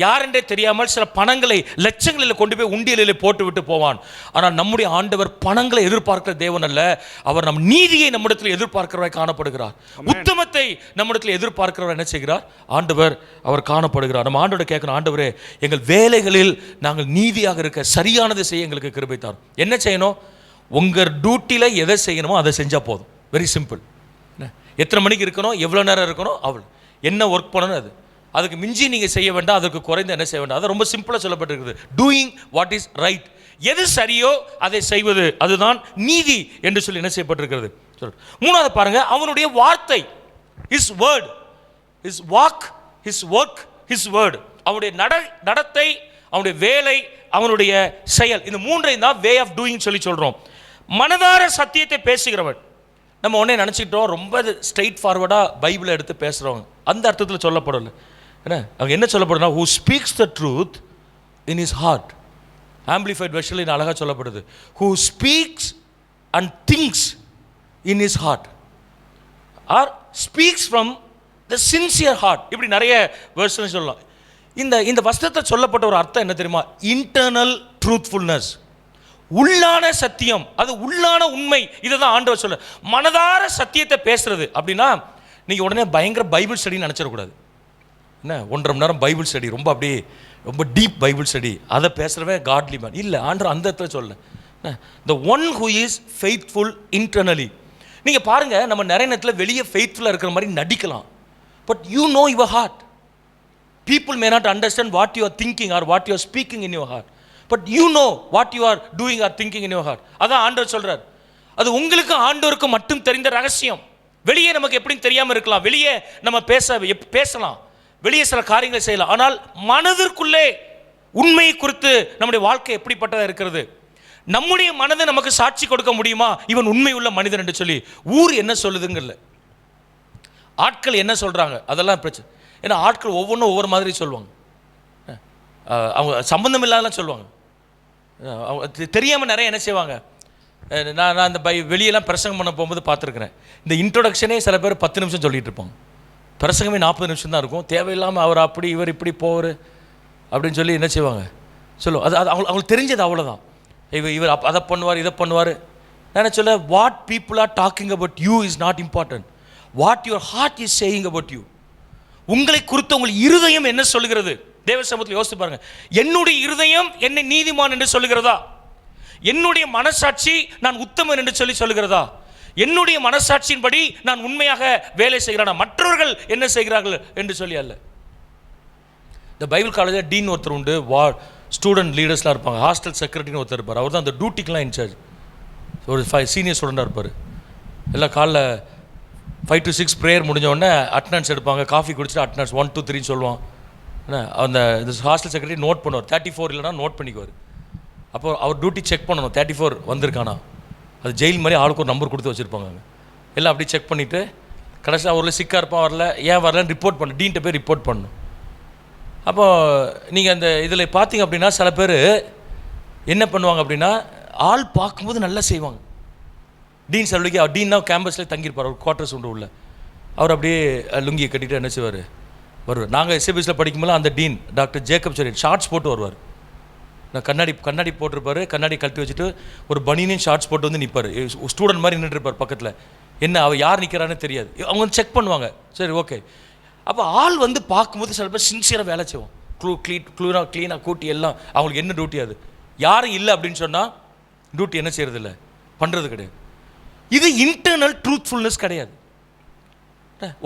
யாரென்றே தெரியாமல் சில பணங்களை லட்சங்களில் கொண்டு போய் உண்டியலில் போட்டு விட்டு போவான். ஆனால் நம்முடைய ஆண்டவர் பணங்களை எதிர்பார்க்கிற தேவன் அல்ல, அவர் நம் நீதியை நம்மிடத்தில் எதிர்பார்க்கிறவராய் காணப்படுகிறார். உத்தமத்தை நம்மிடத்தில் எதிர்பார்க்கிறவர் என்ன செய்கிறார், ஆண்டவர் அவர் காணப்படுகிறார். நம்ம ஆண்டவரை கேட்கணும், ஆண்டவரே எங்கள் வேலைகளில் நாங்கள் நீதியாக இருக்க சரியானதை செய்ய எங்களுக்கு கிருபை தாரும். என்ன செய்யணும், உங்கள் டியூட்டியில் எதை செய்யணுமோ அதை செஞ்சால் போதும். Very simple. எத்தனை மணிக்கு இருக்கணும், எவ்வளோ நேரம் இருக்கணும், அவள் என்ன ஒர்க் பண்ணணும், அதுக்கு மிஞ்சி நீங்கள் செய்ய வேண்டாம், அதுக்கு குறைந்து என்ன செய்ய வேண்டாம். அது ரொம்ப சிம்பிளாக சொல்லப்பட்டிருக்குது. டூயிங் வாட் இஸ் ரைட், எது சரியோ அதை செய்வது, அதுதான் நீதி என்று சொல்லி என்ன செய்யப்பட்டிருக்கிறது. மூணாவது பாருங்க, அவனுடைய வார்த்தை, his word, his walk, his work, his word. அவனுடைய நடத்தை, அவனுடைய வேலை, அவனுடைய செயல், இந்த மூன்றையும் தான் வே ஆஃப் டூயிங் சொல்லி சொல்கிறோம். மனதார சத்தியத்தை பேசுகிறவன். நம்ம உடனே நினச்சிக்கிட்டோம் ரொம்ப ஸ்ட்ரெயிட் ஃபார்வர்டாக பைபிளை எடுத்து பேசுகிறவங்க, அந்த அர்த்தத்தில் சொல்லப்படலை. என்ன அவங்க என்ன சொல்லப்படுதுன்னா, who speaks the truth in his heart. Amplified வெர்ஷனில் இது அழகாக சொல்லப்படுது, who speaks and thinks in his heart or speaks from the sincere heart. இப்படி நிறைய வெர்ஷன் சொல்லலாம். இந்த வசனத்தை சொல்லப்பட்ட ஒரு அர்த்தம் என்ன தெரியுமா, இன்டர்னல் ட்ரூத்ஃபுல்னஸ், உள்ளான சத்தியம், அது உள்ளான உண்மை. இதை தான் ஆண்டவர் சொல்ல, மனதார சத்தியத்தை பேசுறது அப்படின்னா நீங்கள் உடனே பயங்கர பைபிள் ஸ்டடின்னு நினச்சிடக்கூடாது. என்ன 1.5 மணி நேரம் பைபிள் ஸ்டடி, ரொம்ப அப்படியே ரொம்ப டீப் பைபிள் ஸ்டடி, அதை பேசுகிறவே காட்லி மேன் இல்லை. ஆண்டவர் அந்த இடத்துல சொல்ல, the one who is faithful internally. நீங்கள் பாருங்கள், நம்ம நிறைய நேரத்தில் வெளியே ஃபெய்த்ஃபுல்லாக இருக்கிற மாதிரி நடிக்கலாம். But you know your heart. People may not understand what you are thinking or what you are speaking in your heart. But you know what you are doing or thinking in your heart. அதான் ஆண்டவர் சொல்றார். அது உங்களுக்கு ஆண்டவருக்கு மட்டும் தெரிந்த ரகசியம். வெளியே நமக்கு எப்படியும் தெரியாமல் இருக்கலாம். வெளியே நம்ம பேசலாம். வெளியே சில காரியங்களை செய்யலாம். ஆனால் மனதிற்குள்ளே உண்மையை குறித்து நம்முடைய வாழ்க்கை எப்படிப்பட்டதாக இருக்கிறது, நம்முடைய மனதை நமக்கு சாட்சி கொடுக்க முடியுமா இவன் உண்மை உள்ள மனிதன் என்று சொல்லி? ஊர் என்ன சொல்லுதுங்கல்ல, ஆட்கள் என்ன சொல்றாங்க, அதெல்லாம் பிரச்சனை. ஏன்னா ஆட்கள் ஒவ்வொன்றும் ஒவ்வொரு மாதிரி சொல்லுவாங்க. அவங்க சம்பந்தம் இல்லாதெல்லாம் சொல்லுவாங்க. அவங்க தெரியாமல் நிறைய என்ன செய்வாங்க. நான் அந்த வெளியெல்லாம் பிரசங்கம் பண்ண போகும்போது பார்த்துருக்குறேன். இந்த இன்ட்ரோடக்ஷனே சில பேர் 10 நிமிஷம் சொல்லிகிட்டு இருப்பாங்க. பிரசங்கமே 40 நிமிஷம் தான் இருக்கும். தேவையில்லாமல் அவர் அப்படி இவர் இப்படி போவார் அப்படின்னு சொல்லி என்ன செய்வாங்க சொல்லுவோம். அது அவங்களுக்கு தெரிஞ்சது அவ்வளோதான். இவர் அதை பண்ணுவார் இதை பண்ணுவார். நான் சொல்ல, what people are talking about you is not important. What your heart is saying about you. உங்களை குறித்து உங்கள் இருதயம் என்ன சொல்லுகிறது? தேவ சமூகத்தில் யோசித்து பாருங்க. என்னுடைய இருதயம் என்னை நீதிமான் என்று சொல்லுகிறதா? என்னுடைய மனசாட்சி நான் உத்தமன் என்று சொல்லுகிறதா? என்னுடைய மனசாட்சியின்படி நான் உண்மையாக வேலை செய்கிறேனா, மற்றவர்கள் என்ன செய்கிறார்கள் என்று சொல்லி அல்ல. இந்த பைபிள் காலேஜில் டீன் ஒருத்தர் உண்டு, ஸ்டூடெண்ட் லீடர்ஸ்லாம் இருப்பாங்க. ஹாஸ்டல் செக்ரட்டரின்னு ஒருத்தர் இருப்பார். அவர் தான் அந்த டியூட்டிக்கெலாம் இன்சார்ஜ். ஒரு சீனியர் ஸ்டூடெண்டாக இருப்பார். எல்லாம் காலைல 5 to 6 ப்ரேயர் முடிஞ்ச உடனே அட்டனன்ஸ் எடுப்பாங்க. காஃபி குடிச்சிட்டு அட்டனன்ஸ் 1 2 3 சொல்லுவான். அந்த ஹாஸ்டல் செக்ரட்டரி நோட் பண்ணுவார். 34 இல்லைனா நோட் பண்ணிக்குவார். அப்போ அவர் டியூட்டி செக் பண்ணணும், 34 வந்திருக்கானா. அது ஜெயில் மாதிரி ஆளுக்கு ஒரு நம்பர் கொடுத்து வச்சுருப்பாங்க. எல்லாம் அப்படி செக் பண்ணிவிட்டு கடைசியில் அவரில் சிக்காக இருப்பான், வரல, ஏன் வரலன்னு ரிப்போர்ட் பண்ணணும். டீன்ட்ட போய் ரிப்போர்ட் பண்ணணும். அப்போது நீங்கள் அந்த இதில் பார்த்தீங்க அப்படின்னா சில பேர் என்ன பண்ணுவாங்க அப்படின்னா, ஆள் பார்க்கும்போது நல்லா செய்வாங்க. டீன் சொல்லிக்கு டீன்னா கேம்பஸில் தங்கியிருப்பார். அவர் குவார்ட்டர்ஸ் உண்டு உள்ள. அவர் அப்படியே லுங்கியை கட்டிட்டு என்ன செய்வார் வருவார். நாங்கள் எஸ்ஏபிஎஸில் படிக்கும்போது அந்த டீன் டாக்டர் ஜேக்கப் சரி ஷார்ட்ஸ் போட்டு வருவார். நான் கண்ணாடி போட்டிருப்பார். கண்ணாடி கழட்டி வச்சுட்டு ஒரு பனியனையும் ஷார்ட்ஸ் போட்டு வந்து நிற்பார். ஸ்டூடெண்ட் மாதிரி நின்றுருப்பார் பக்கத்தில். என்ன அவள் யார் நிற்கிறான்னு தெரியாது. அவங்க வந்து செக் பண்ணுவாங்க. சரி ஓகே. அப்போ ஆள் வந்து பார்க்கும்போது சில பேர் சின்சியராக வேலை செய்வோம். க்ளீனாக கூட்டி எல்லாம் அவங்களுக்கு என்ன டியூட்டி, அது யாரும் இல்லை அப்படின்னு சொன்னால் டியூட்டி என்ன செய்கிறது இல்லை, பண்ணுறது கிடையாது. இது இன்டர்னல் ட்ரூத்ஃபுல்னஸ் கிடையாது.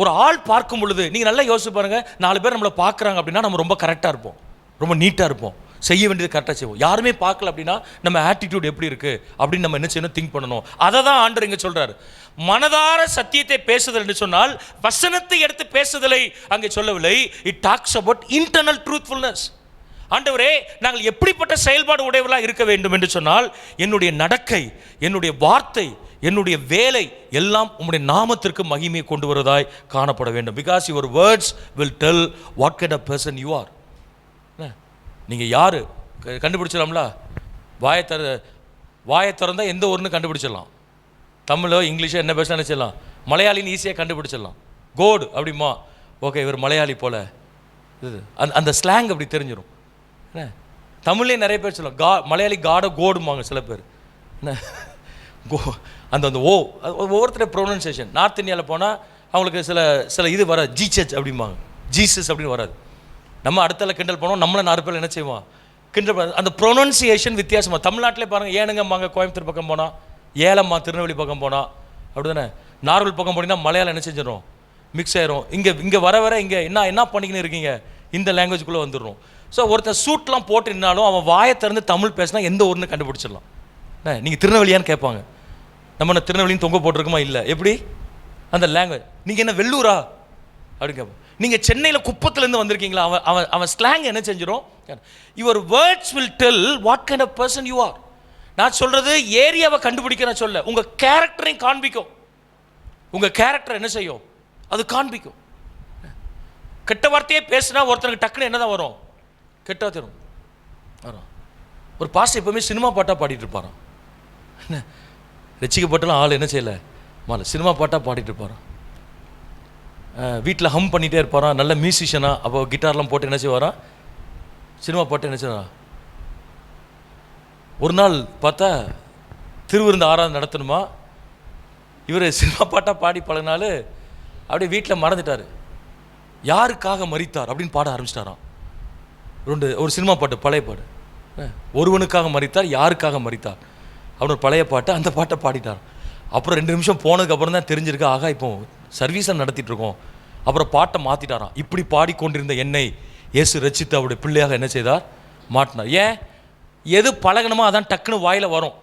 ஒரு ஆள் பார்க்கும் பொழுது நீங்கள் நல்லா யோசிச்சு பாருங்கள். 4 பேர் நம்மளை பார்க்குறாங்க அப்படின்னா நம்ம ரொம்ப கரெக்டாக இருப்போம், ரொம்ப நீட்டாக இருப்போம், செய்ய வேண்டியது கரெக்டாக செய்வோம். யாருமே பார்க்கல அப்படின்னா நம்ம ஆட்டிடியூட் எப்படி இருக்குது அப்படின்னு நம்ம என்ன செய்யணும், திங்க் பண்ணணும். அதை தான் ஆண்டவர் இங்கே சொல்கிறார். மனதார சத்தியத்தை பேசுதல் என்று சொன்னால் வசனத்தை எடுத்து பேசுதலை அங்கே சொல்லவில்லை. It talks about internal truthfulness. ஆண்டவரே, நாங்கள் எப்படிப்பட்ட செயல்பாடு உடையவர்களாக இருக்க வேண்டும் என்று சொன்னால், என்னுடைய நடக்கை, என்னுடைய வார்த்தை, என்னுடைய வேலை எல்லாம் உம்முடைய நாமத்திற்கு மகிமையை கொண்டு வருவதாய் காணப்பட வேண்டும். Because your words will tell what kind of person you are. நீங்கள் யார் கண்டுபிடிச்சிடலாம்ல. வாயை திறந்தால் எந்த ஊர்னு கண்டுபிடிச்சிடலாம். தமிழோ இங்கிலீஷோ என்ன பேசலாம் நினச்சிடலாம். மலையாளின்னு ஈஸியாக கண்டுபிடிச்சிடலாம். கோடு அப்படிமா, ஓகே இவர் மலையாளி போல், இது அந்த ஸ்லாங் அப்படி தெரிஞ்சிடும். என்ன தமிழ்லேயே நிறைய பேர் சொல்லலாம். மலையாளி காடை கோடுமாங்க சில பேர். என்ன அந்த ஓ ஒவ்வொருத்தருடைய ப்ரொனன்சியேஷன். நார்த் இந்தியாவில் போனால் அவங்களுக்கு சில இது வராது. ஜீச்சச் அப்படிம்பாங்க, ஜீசஸ் அப்படின்னு வராது. நம்ம அடுத்தால கிண்டல் போனோம், நம்மளை 4 பேர் என்ன செய்வோம் கிண்டல். அந்த ப்ரொனன்சியேஷன் வித்தியாசமாக. தமிழ்நாட்டிலே பாருங்கள், ஏனுங்கம்பாங்க கோயம்புத்தூர் பக்கம் போனால், ஏலம்மா திருநெல்வேலி பக்கம் போனால், அப்படி தானே. நார்மல் பக்கம் போனீங்கன்னா மலையாளம் என்ன செஞ்சிடும், மிக்ஸ் ஆயிரும். இங்கே வர இங்கே என்ன பண்ணிக்கின்னு இருக்கீங்க, இந்த லாங்குவேஜ்குள்ளே வந்துடுறோம். ஸோ ஒருத்தர் சூட்லாம் போட்டுனாலும் அவன் வாயை திறந்து தமிழ் பேசினா எந்த ஊர்னு கண்டுபிடிச்சிடலாம். நீங்கள் திருநெல்வேலியான்னு கேட்பாங்க. நம்ம திருநெல்வேலின்னு தொங்க போட்டிருக்குமா, இல்லை, எப்படி அந்த லாங்குவேஜ். நீங்கள் என்ன வெள்ளூரா அப்படின்னு கேட்போம். நீங்கள் சென்னையில் குப்பத்துலேருந்து வந்திருக்கீங்களா, அவன் ஸ்லாங் என்ன செஞ்சிடும். Your words will tell what kind of person you are. நான் சொல்கிறது ஏரியாவை கண்டுபிடிக்க நான் சொல்ல, உங்கள் கேரக்டரையும் காண்பிக்கும். உங்கள் கேரக்டர் என்ன செய்யும், அது காண்பிக்கும். கெட்ட வார்த்தையே பேசுனா ஒருத்தருக்கு டக்குன்னு என்ன தான் வரும், கெட்ட வார்த்தை வரும். ஒரு பாஸ்டர் எப்பவுமே சினிமா பாட்டாக பாடிட்டு இருப்பாரான். என்ன ரசிக்கப்பட்டாலும் ஆள் என்ன செய்யலை, சினிமா பாட்டாக பாடிட்டு இருப்பாரான். வீட்டில் ஹம் பண்ணிகிட்டே இருப்பாரான். நல்ல மியூசிஷியனாக. அப்போ கிட்டார்லாம் போட்டு என்ன செய்வாரான், சினிமா பாட்டு என்ன செய்வாரான். ஒரு நாள் பார்த்தா திருவிருந்து ஆராதனை நடத்தணுமா, இவர் சினிமா பாட்டாக பாடி பழகினாலும் அப்படியே வீட்டில் மறந்துட்டார். யாருக்காக மரித்தார் அப்படின்னு பாட ஆரம்பிச்சிட்டாராம். ஒரு சினிமா பாட்டு, பழைய பாட்டு. ஒருவனுக்காக மரித்தார், யாருக்காக மரித்தார் அப்படின்னு ஒரு பழைய பாட்டு. அந்த பாட்டை பாடிட்டார். அப்புறம் 2 நிமிஷம் போனதுக்கப்புறம் தான் தெரிஞ்சிருக்கு, ஆகா இப்போ சர்வீஸை நடத்திட்டு இருக்கோம். அப்புறம் பாட்டை மாற்றிட்டாராம். இப்படி பாடிக்கொண்டிருந்த என்னை இயேசு ரட்சித்து அவருடைய பிள்ளையாக என்ன செய்தார்? மாட்டினார். ஏன்? எது பழகணுமோ அதான் டக்குன்னு வாயில் வரும்.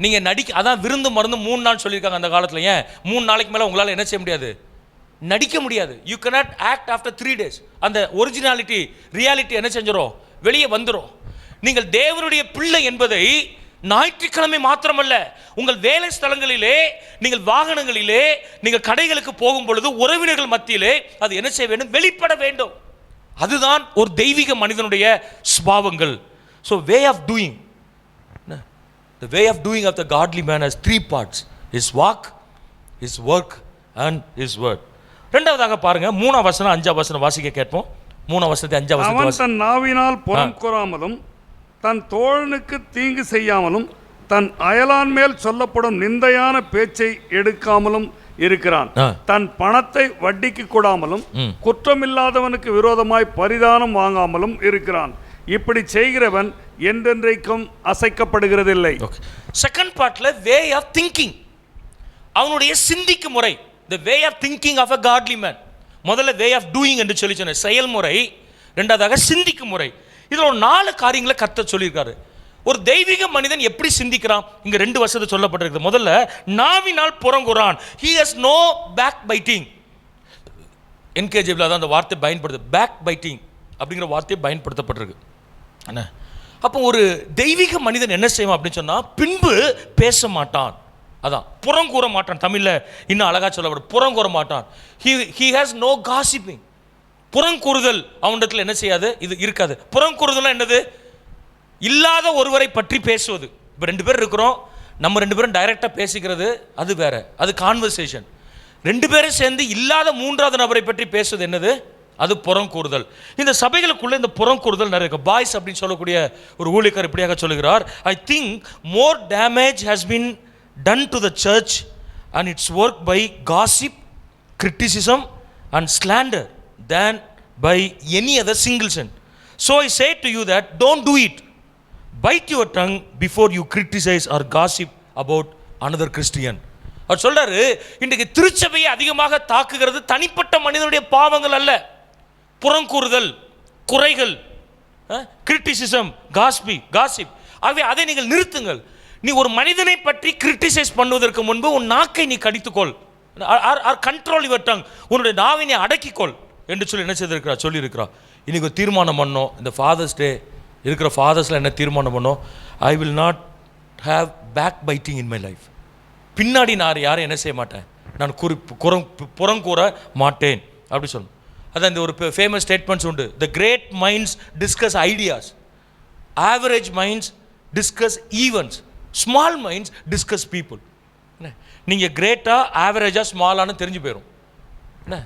நீங்கள் அதான் விருந்து மருந்து 3 நாள் சொல்லியிருக்காங்க அந்த காலத்தில். ஏன் 3 நாளைக்கு மேலே உங்களால் என்ன செய்ய முடியாது? நடிக்க முடியாது. You cannot act after 3 days. அந்த ஒரிஜினாலிட்டி ரியாலிட்டி என்ன செஞ்சிடும்? வெளியே வந்துடும். நீங்கள் தேவனுடைய பிள்ளை என்பதை ஞாயிற்றுக்கிழமை மாத்திரமல்ல, உங்கள் வேலை ஸ்தலங்களிலே, நீங்கள் வாகனங்களிலே, நீங்கள் கடைகளுக்கு போகும் பொழுது, உறவினர்கள் மத்தியிலே அது என்ன செய்ய வேண்டும்? வெளிப்பட வேண்டும். அதுதான் ஒரு தெய்வீக மனிதனுடைய ஸ்பாவங்கள். So way of doing, the way of doing of the godly man has 3 parts: his walk, his work and his word. இரண்டாவதாக பாருங்க, 3ஆம் வசனம் 5ஆம் வசனம் வாசிக்க கேட்போம். 3ஆம் வசனத்தை 5ஆம் வசனத்தை அவன் தன் நாவினால் புறம் கூறாமலும் தன் தோழனுக்கு தீங்கு செய்யாமலும் தன் அயலான் மேல் சொல்லப்படும் நிந்தையான பேச்சை எடுக்காமலும் இருக்கிறான். தன் பணத்தை வட்டிக்கு கொடாமலும் குற்றமில்லாதவனுக்கு விரோதமாய் பரிதானம் வாங்காமலும் இருக்கிறான். இப்படி செய்கிறவன் என்றென்றைக்கும் அசைக்கப்படுகிறதில்லை. செகண்ட் பார்ட்ல வே ஆஃப் திங்கிங், அவனுடைய சிந்திக்கும் முறை, the way of thinking of a godly man. முதல்ல வே ஆஃப் டூயிங் என்று சொல்லி சொன்ன செயல்முறை, இரண்டாவதாக சிந்திக்கும் முறை. இதில் ஒரு 4 காரியங்களை கர்த்தர் சொல்லியிருக்காரு. ஒரு தெய்வீக மனிதன் எப்படி சிந்திக்கிறான்? இங்க 2 வசனத்தை சொல்லப்பட்டிருக்கு. முதல்ல நாவினால் புறங்குறான். he has no backbiting. என்கேஜிபிள் தான் அந்த வார்த்தை பயன்படுது, பேக் பைட்டிங் அப்படிங்கிற வார்த்தையை பயன்படுத்தப்பட்டிருக்கு. என்ன அப்போ ஒரு தெய்வீக மனிதன் என்ன செய்வான் அப்படின்னு சொன்னா, பின்பு பேச மாட்டான். அதான் புறங்கூற மாட்டான். தமிழ்ல இன்னும் அழகா சொல்லப்படும், புறங்கூற மாட்டான். he has no gossiping. புறங்கூறுதல் அவனிடத்தில் என்ன செய்யாது? இது இருக்காது. புறங்கூறுதல் என்னது? இல்லாத ஒருவரை பற்றி பேசுவது. இப்போ 2 பேர் இருக்கிறோம், நம்ம 2 பேரும் டைரக்டாக பேசிக்கிறது அது வேற, அது கான்வர்சேஷன். 2 பேரும் சேர்ந்து இல்லாத 3வது நபரை பற்றி பேசுவது என்னது? அது புறங்கூறுதல். இந்த சபைகளுக்குள்ள இந்த புறங்கூறுதல் நிறைய இருக்கு. பாய்ஸ் அப்படின்னு சொல்லக்கூடிய ஒரு ஊழியக்காரர் இப்படியாக சொல்லுகிறார், I think more damage has been done to the church and its work by gossip, criticism and slander than by any other single sin. So I say to you that don't do it. Bite your tongue before you criticize or gossip about another Christian. அவர் சொல்றாரு, இன்றைக்கு திருச்சபையை அதிகமாக தாக்குகிறது தனிப்பட்ட மனிதனுடைய பாவங்கள் அல்ல, புறங்கூறுதல், குறைகள், கிரிட்டிசிசம், காசிப். ஆகவே அதை நீங்கள் நிறுத்துங்கள். நீ ஒரு மனிதனை பற்றி கிரிட்டிசைஸ் பண்ணுவதற்கு முன்பு உன் நாக்கை நீ கடித்துக்கொள். கண்ட்ரோல் யுவர் டங், உன்னுடைய நாவினை அடக்கிக்கொள் என்று சொல்லி என்ன செய்திருக்கிறார்? சொல்லியிருக்கிறார். இன்னைக்கு ஒரு தீர்மானம் பண்ணோம், இந்த ஃபாதர்ஸ் டே இருக்கிற ஃபாதர்ஸில் என்ன தீர்மானம் பண்ணோம்? I will not have backbiting in my life. பின்னாடி நான் யாரும் என்ன செய்ய மாட்டேன், நான் புறங்கூற மாட்டேன் அப்படி சொல்லணும். அதான் இந்த ஒரு ஃபேமஸ் ஸ்டேட்மெண்ட்ஸ் உண்டு, the great minds discuss ideas, average minds discuss events, small minds discuss people. நீங்கள் கிரேட்டாக ஆவரேஜாக ஸ்மாலானு தெரிஞ்சு போயிடும். என்ன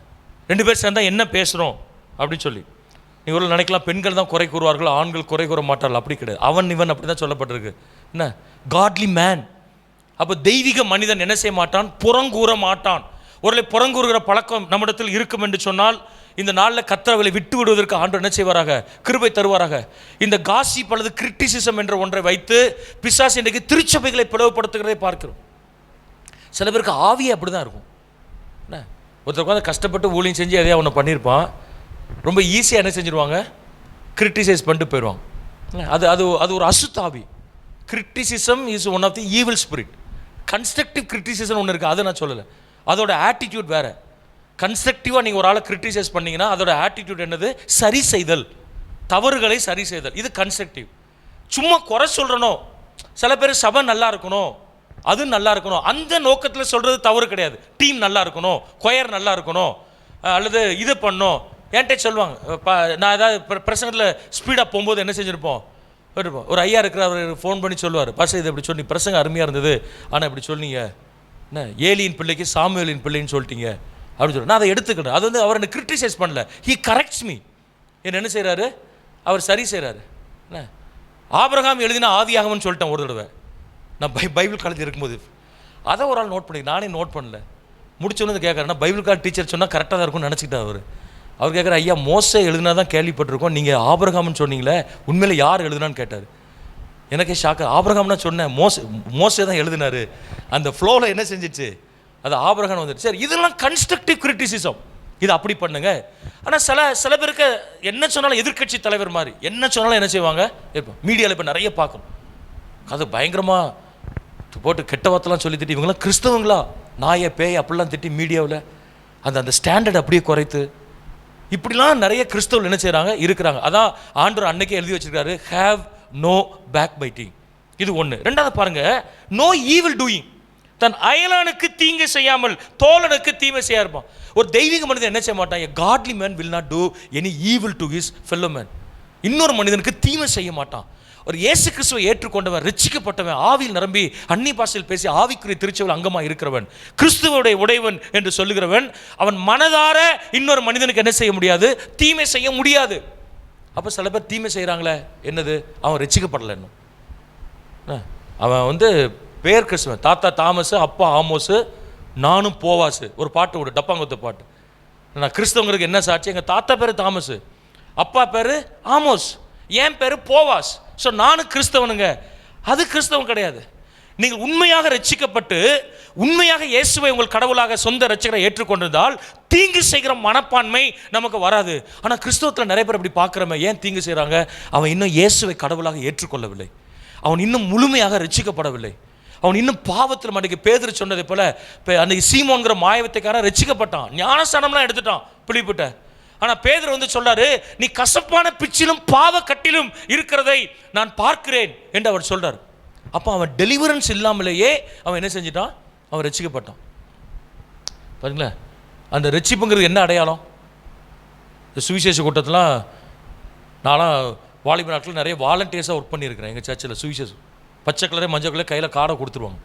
2 பேர் சேர்ந்தால் என்ன பேசுகிறோம் அப்படின்னு சொல்லி நீங்கள் ஒரு நினைக்கலாம், பெண்கள் தான் குறை கூறுவார்கள், ஆண்கள் குறை கூற மாட்டார்கள். அப்படி கிடையாது. அவன் இவன் அப்படி தான் சொல்லப்பட்டிருக்கு. என்ன காட்லி மேன். அப்போ தெய்வீக மனிதன் என்ன செய்ய மாட்டான்? புறங்கூற மாட்டான். ஒருவேளை புறங்கூறுகிற பழக்கம் நம்மிடத்தில் இருக்கும் என்று சொன்னால், இந்த நாளில் கர்த்தரை விட்டு விடுவதற்கு ஆண்டவர் என்ன செய்வாராக? கிருபை தருவாராக. இந்த காசிப் அல்லது கிரிட்டிசிசம் என்ற ஒன்றை வைத்து பிசாசு இன்றைக்கு திருச்சபைகளை பிளவுபடுத்துகிறதை பார்க்கிறோம். சில பேருக்கு ஆவியே அப்படி தான் இருக்கும். என்ன ஒருத்தர் உட்காந்து கஷ்டப்பட்டு ஊழியம் செஞ்சு எதையா ஒன்று பண்ணியிருப்பான், ரொம்ப ஈஸியாக என்ன செஞ்சுருவாங்க? கிரிட்டிசைஸ் பண்ணிட்டு போயிடுவாங்க. அது அது அது ஒரு அசுத்தாவி. Criticism is one of the evil spirit. Constructive criticism ஒன்று இருக்குது, அதை நான் சொல்லலை. அதோட ஆட்டிடியூட் வேறு. கன்ஸ்ட்ரக்டிவாக நீங்கள் ஒரு ஆளை கிரிட்டிசைஸ் பண்ணிங்கன்னா அதோட ஆட்டிடியூட் என்னது? சரி செய்தல், தவறுகளை சரி செய்தல். இது கன்ஸ்ட்ரக்டிவ். சும்மா குறை சொல்கிறனோ, சில பேர் சபை நல்லா இருக்கணும், அது நல்லா இருக்கணும், அந்த நோக்கத்தில் சொல்கிறது தவறு கிடையாது. டீம் நல்லா இருக்கணும், கொயர் நல்லா இருக்கணும், அல்லது இது பண்ணணும். என்கிட்ட சொல்லுவாங்க, நான் ஏதாவது பிரசங்கத்தில் ஸ்பீடாக போகும்போது என்ன செஞ்சுருப்போம், ஒரு ஐயா இருக்கிற அவர் ஃபோன் பண்ணி சொல்லுவார், பாஸ்டர் இது இப்படி சொல்லி பிரசங்க அருமையாக இருந்தது, ஆனால் இப்படி சொன்னீங்க, என்ன ஏலியின் பிள்ளைக்கு சாமுவேலின் பிள்ளைன்னு சொல்லிட்டீங்க அப்படின்னு சொல்லி நான் அதை எடுத்துக்கிட்டேன். அது அவர் என்னை கிரிட்டிசைஸ் பண்ணல, ஹீ கரெக்ட்ஸ் மீ. என்ன செய்கிறாரு? அவர் சரி செய்கிறாரு. என்ன ஆபிரகாம் எழுதினா ஆதியாகம்னு சொல்லிட்டேன் ஒரு தடவை, நான் பைபிள் காலேஜ் இருக்கும்போது. அதை ஒரு ஆள் நோட் பண்ணி, நானே நோட் பண்ணல. முடிச்சோன்னு கேட்குறேன், பைபிள் காலேஜ் டீச்சர் சொன்னால் கரெக்டாக தான் இருக்கும்னு நினச்சிக்கிட்டார் அவர் கேட்குற, ஐயா மோசே எழுதுனா தான் கேள்விப்பட்டிருக்கோம், நீங்கள் ஆபிரகாம்னு சொன்னீங்களே, உண்மையில் யார் எழுதுனான்னு கேட்டார். எனக்கே ஷாக்கு. ஆபிரகாம்னா சொன்னேன், மோசே தான் எழுதினாரு. அந்த ஃப்ளோவில் என்ன செஞ்சிச்சு, அது ஆபிரகாம் வந்துட்டு. சரி, இதெல்லாம் கன்ஸ்ட்ரக்டிவ் கிரிட்டிசிசம், இது அப்படி பண்ணுங்க. ஆனால் சில பேருக்கு என்ன சொன்னாலும் எதிர்க்கட்சி தலைவர் மாதிரி என்ன சொன்னாலும் என்ன செய்வாங்க, இப்போ மீடியாவில் இப்போ நிறைய பார்க்கணும், அது பயங்கரமாக போட்டு கெட்ட வார்த்தைலாம் சொல்லி திட்டி, இவங்களாம் கிறிஸ்தவங்களா, நாயை பேய் அப்படிலாம் திட்டி மீடியாவில் அந்த ஸ்டாண்டர்ட் அப்படியே குறைத்து, இப்படிலாம் நிறைய கிறிஸ்தவர்கள் என்ன செய்கிறாங்க இருக்கிறாங்க. அதான் ஆண்டவர் அன்னைக்கே எழுதி வச்சிருக்காரு, ஹேவ் நோ பேக் பைட்டிங். இது ஒன்று. ரெண்டாவது பாருங்க, நோ ஈவில் டூயிங், தன் அயலானுக்கு தீங்கு செய்யாமல் தோழனுக்கு தீமை செய்ய இருப்பான். ஒரு தெய்வீக மனிதன் என்ன செய்ய மாட்டான், a godly man will not do any evil to his fellow man. இன்னொரு மனிதனுக்கு தீமை செய்ய மாட்டான். ஒரு இயேசு கிறிஸ்துவை ஏற்றுக்கொண்டவன், ரட்சிக்கப்பட்டவன், ஆவியில் நிரம்பி அந்நிய பாஷையில் பேசி ஆவிக்குரிய திருச்சபையில் அங்கமாக இருக்கிறவன், கிறிஸ்துவோடைய உடையவன் என்று சொல்லுகிறவன், அவன் மனதார இன்னொரு மனிதனுக்கு என்ன செய்ய முடியாது, தீமை செய்ய முடியாது. அப்போ சில பேர் தீமை செய்கிறாங்களே, என்னது, அவன் ரட்சிக்கப்படலை இன்னும். அவன் பேர் கிறிஸ்துவன், தாத்தா தாமஸ், அப்பா ஆமோஸு, நானும் போவாசு, ஒரு பாட்டு, ஒரு டப்பாங்குத்து பாட்டு. நான் கிறிஸ்தவங்களுக்கு என்ன சாட்சி, எங்கள் தாத்தா பேர் தாமஸ், அப்பா பேர் ஆமோஸ், என் பேர் போவாஸ். ஸோ நானும் கிறிஸ்தவனுங்க. அது கிறிஸ்தவன் கிடையாது. நீங்கள் உண்மையாக ரட்சிக்கப்பட்டு உண்மையாக இயேசுவை உங்கள் கடவுளாக சொந்த ரட்சகரை ஏற்றுக்கொண்டிருந்தால் தீங்கு செய்கிற மனப்பான்மை நமக்கு வராது. ஆனால் கிறிஸ்தவத்தில் நிறைய பேர் அப்படி பார்க்குறமே, ஏன் தீங்கு செய்கிறாங்க, அவன் இன்னும் இயேசுவை கடவுளாக ஏற்றுக்கொள்ளவில்லை, அவன் இன்னும் முழுமையாக ரட்சிக்கப்படவில்லை, அவன் இன்னும் பாவத்தில் மண்டைக்கு. பேதுரு சொன்னதை போல அன்னைக்கு சீமோன்கிற மாயவத்தைக்காரன் ரட்சிக்கப்பட்டான், ஞானஸ்தானம்லாம் எடுத்துட்டான் பிலிப்புட்ட. ஆனால் பேதுரு சொல்றாரு, நீ கசப்பான பிச்சிலும் பாவ கட்டிலும் இருக்கிறதை நான் பார்க்கிறேன் என்று அவர் சொல்றார். அப்போ அவன் டெலிவரன்ஸ் இல்லாமலேயே அவன் என்ன செஞ்சிட்டான், அவன் ரட்சிக்கப்பட்டான். பாருங்களேன், அந்த ரட்சிப்புங்கிறது என்ன அடையாளம்? இந்த சுவிசேஷ கூட்டத்திலாம் நான்லாம் வாலிப நாட்களில் நிறைய வாலண்டியர்ஸாக ஒர்க் பண்ணியிருக்கிறேன். எங்கள் சர்ச்சில் சுவிசேஷம் பச்சை கலரே மஞ்சள் கலரே கையில் காடை கொடுத்துருவாங்க.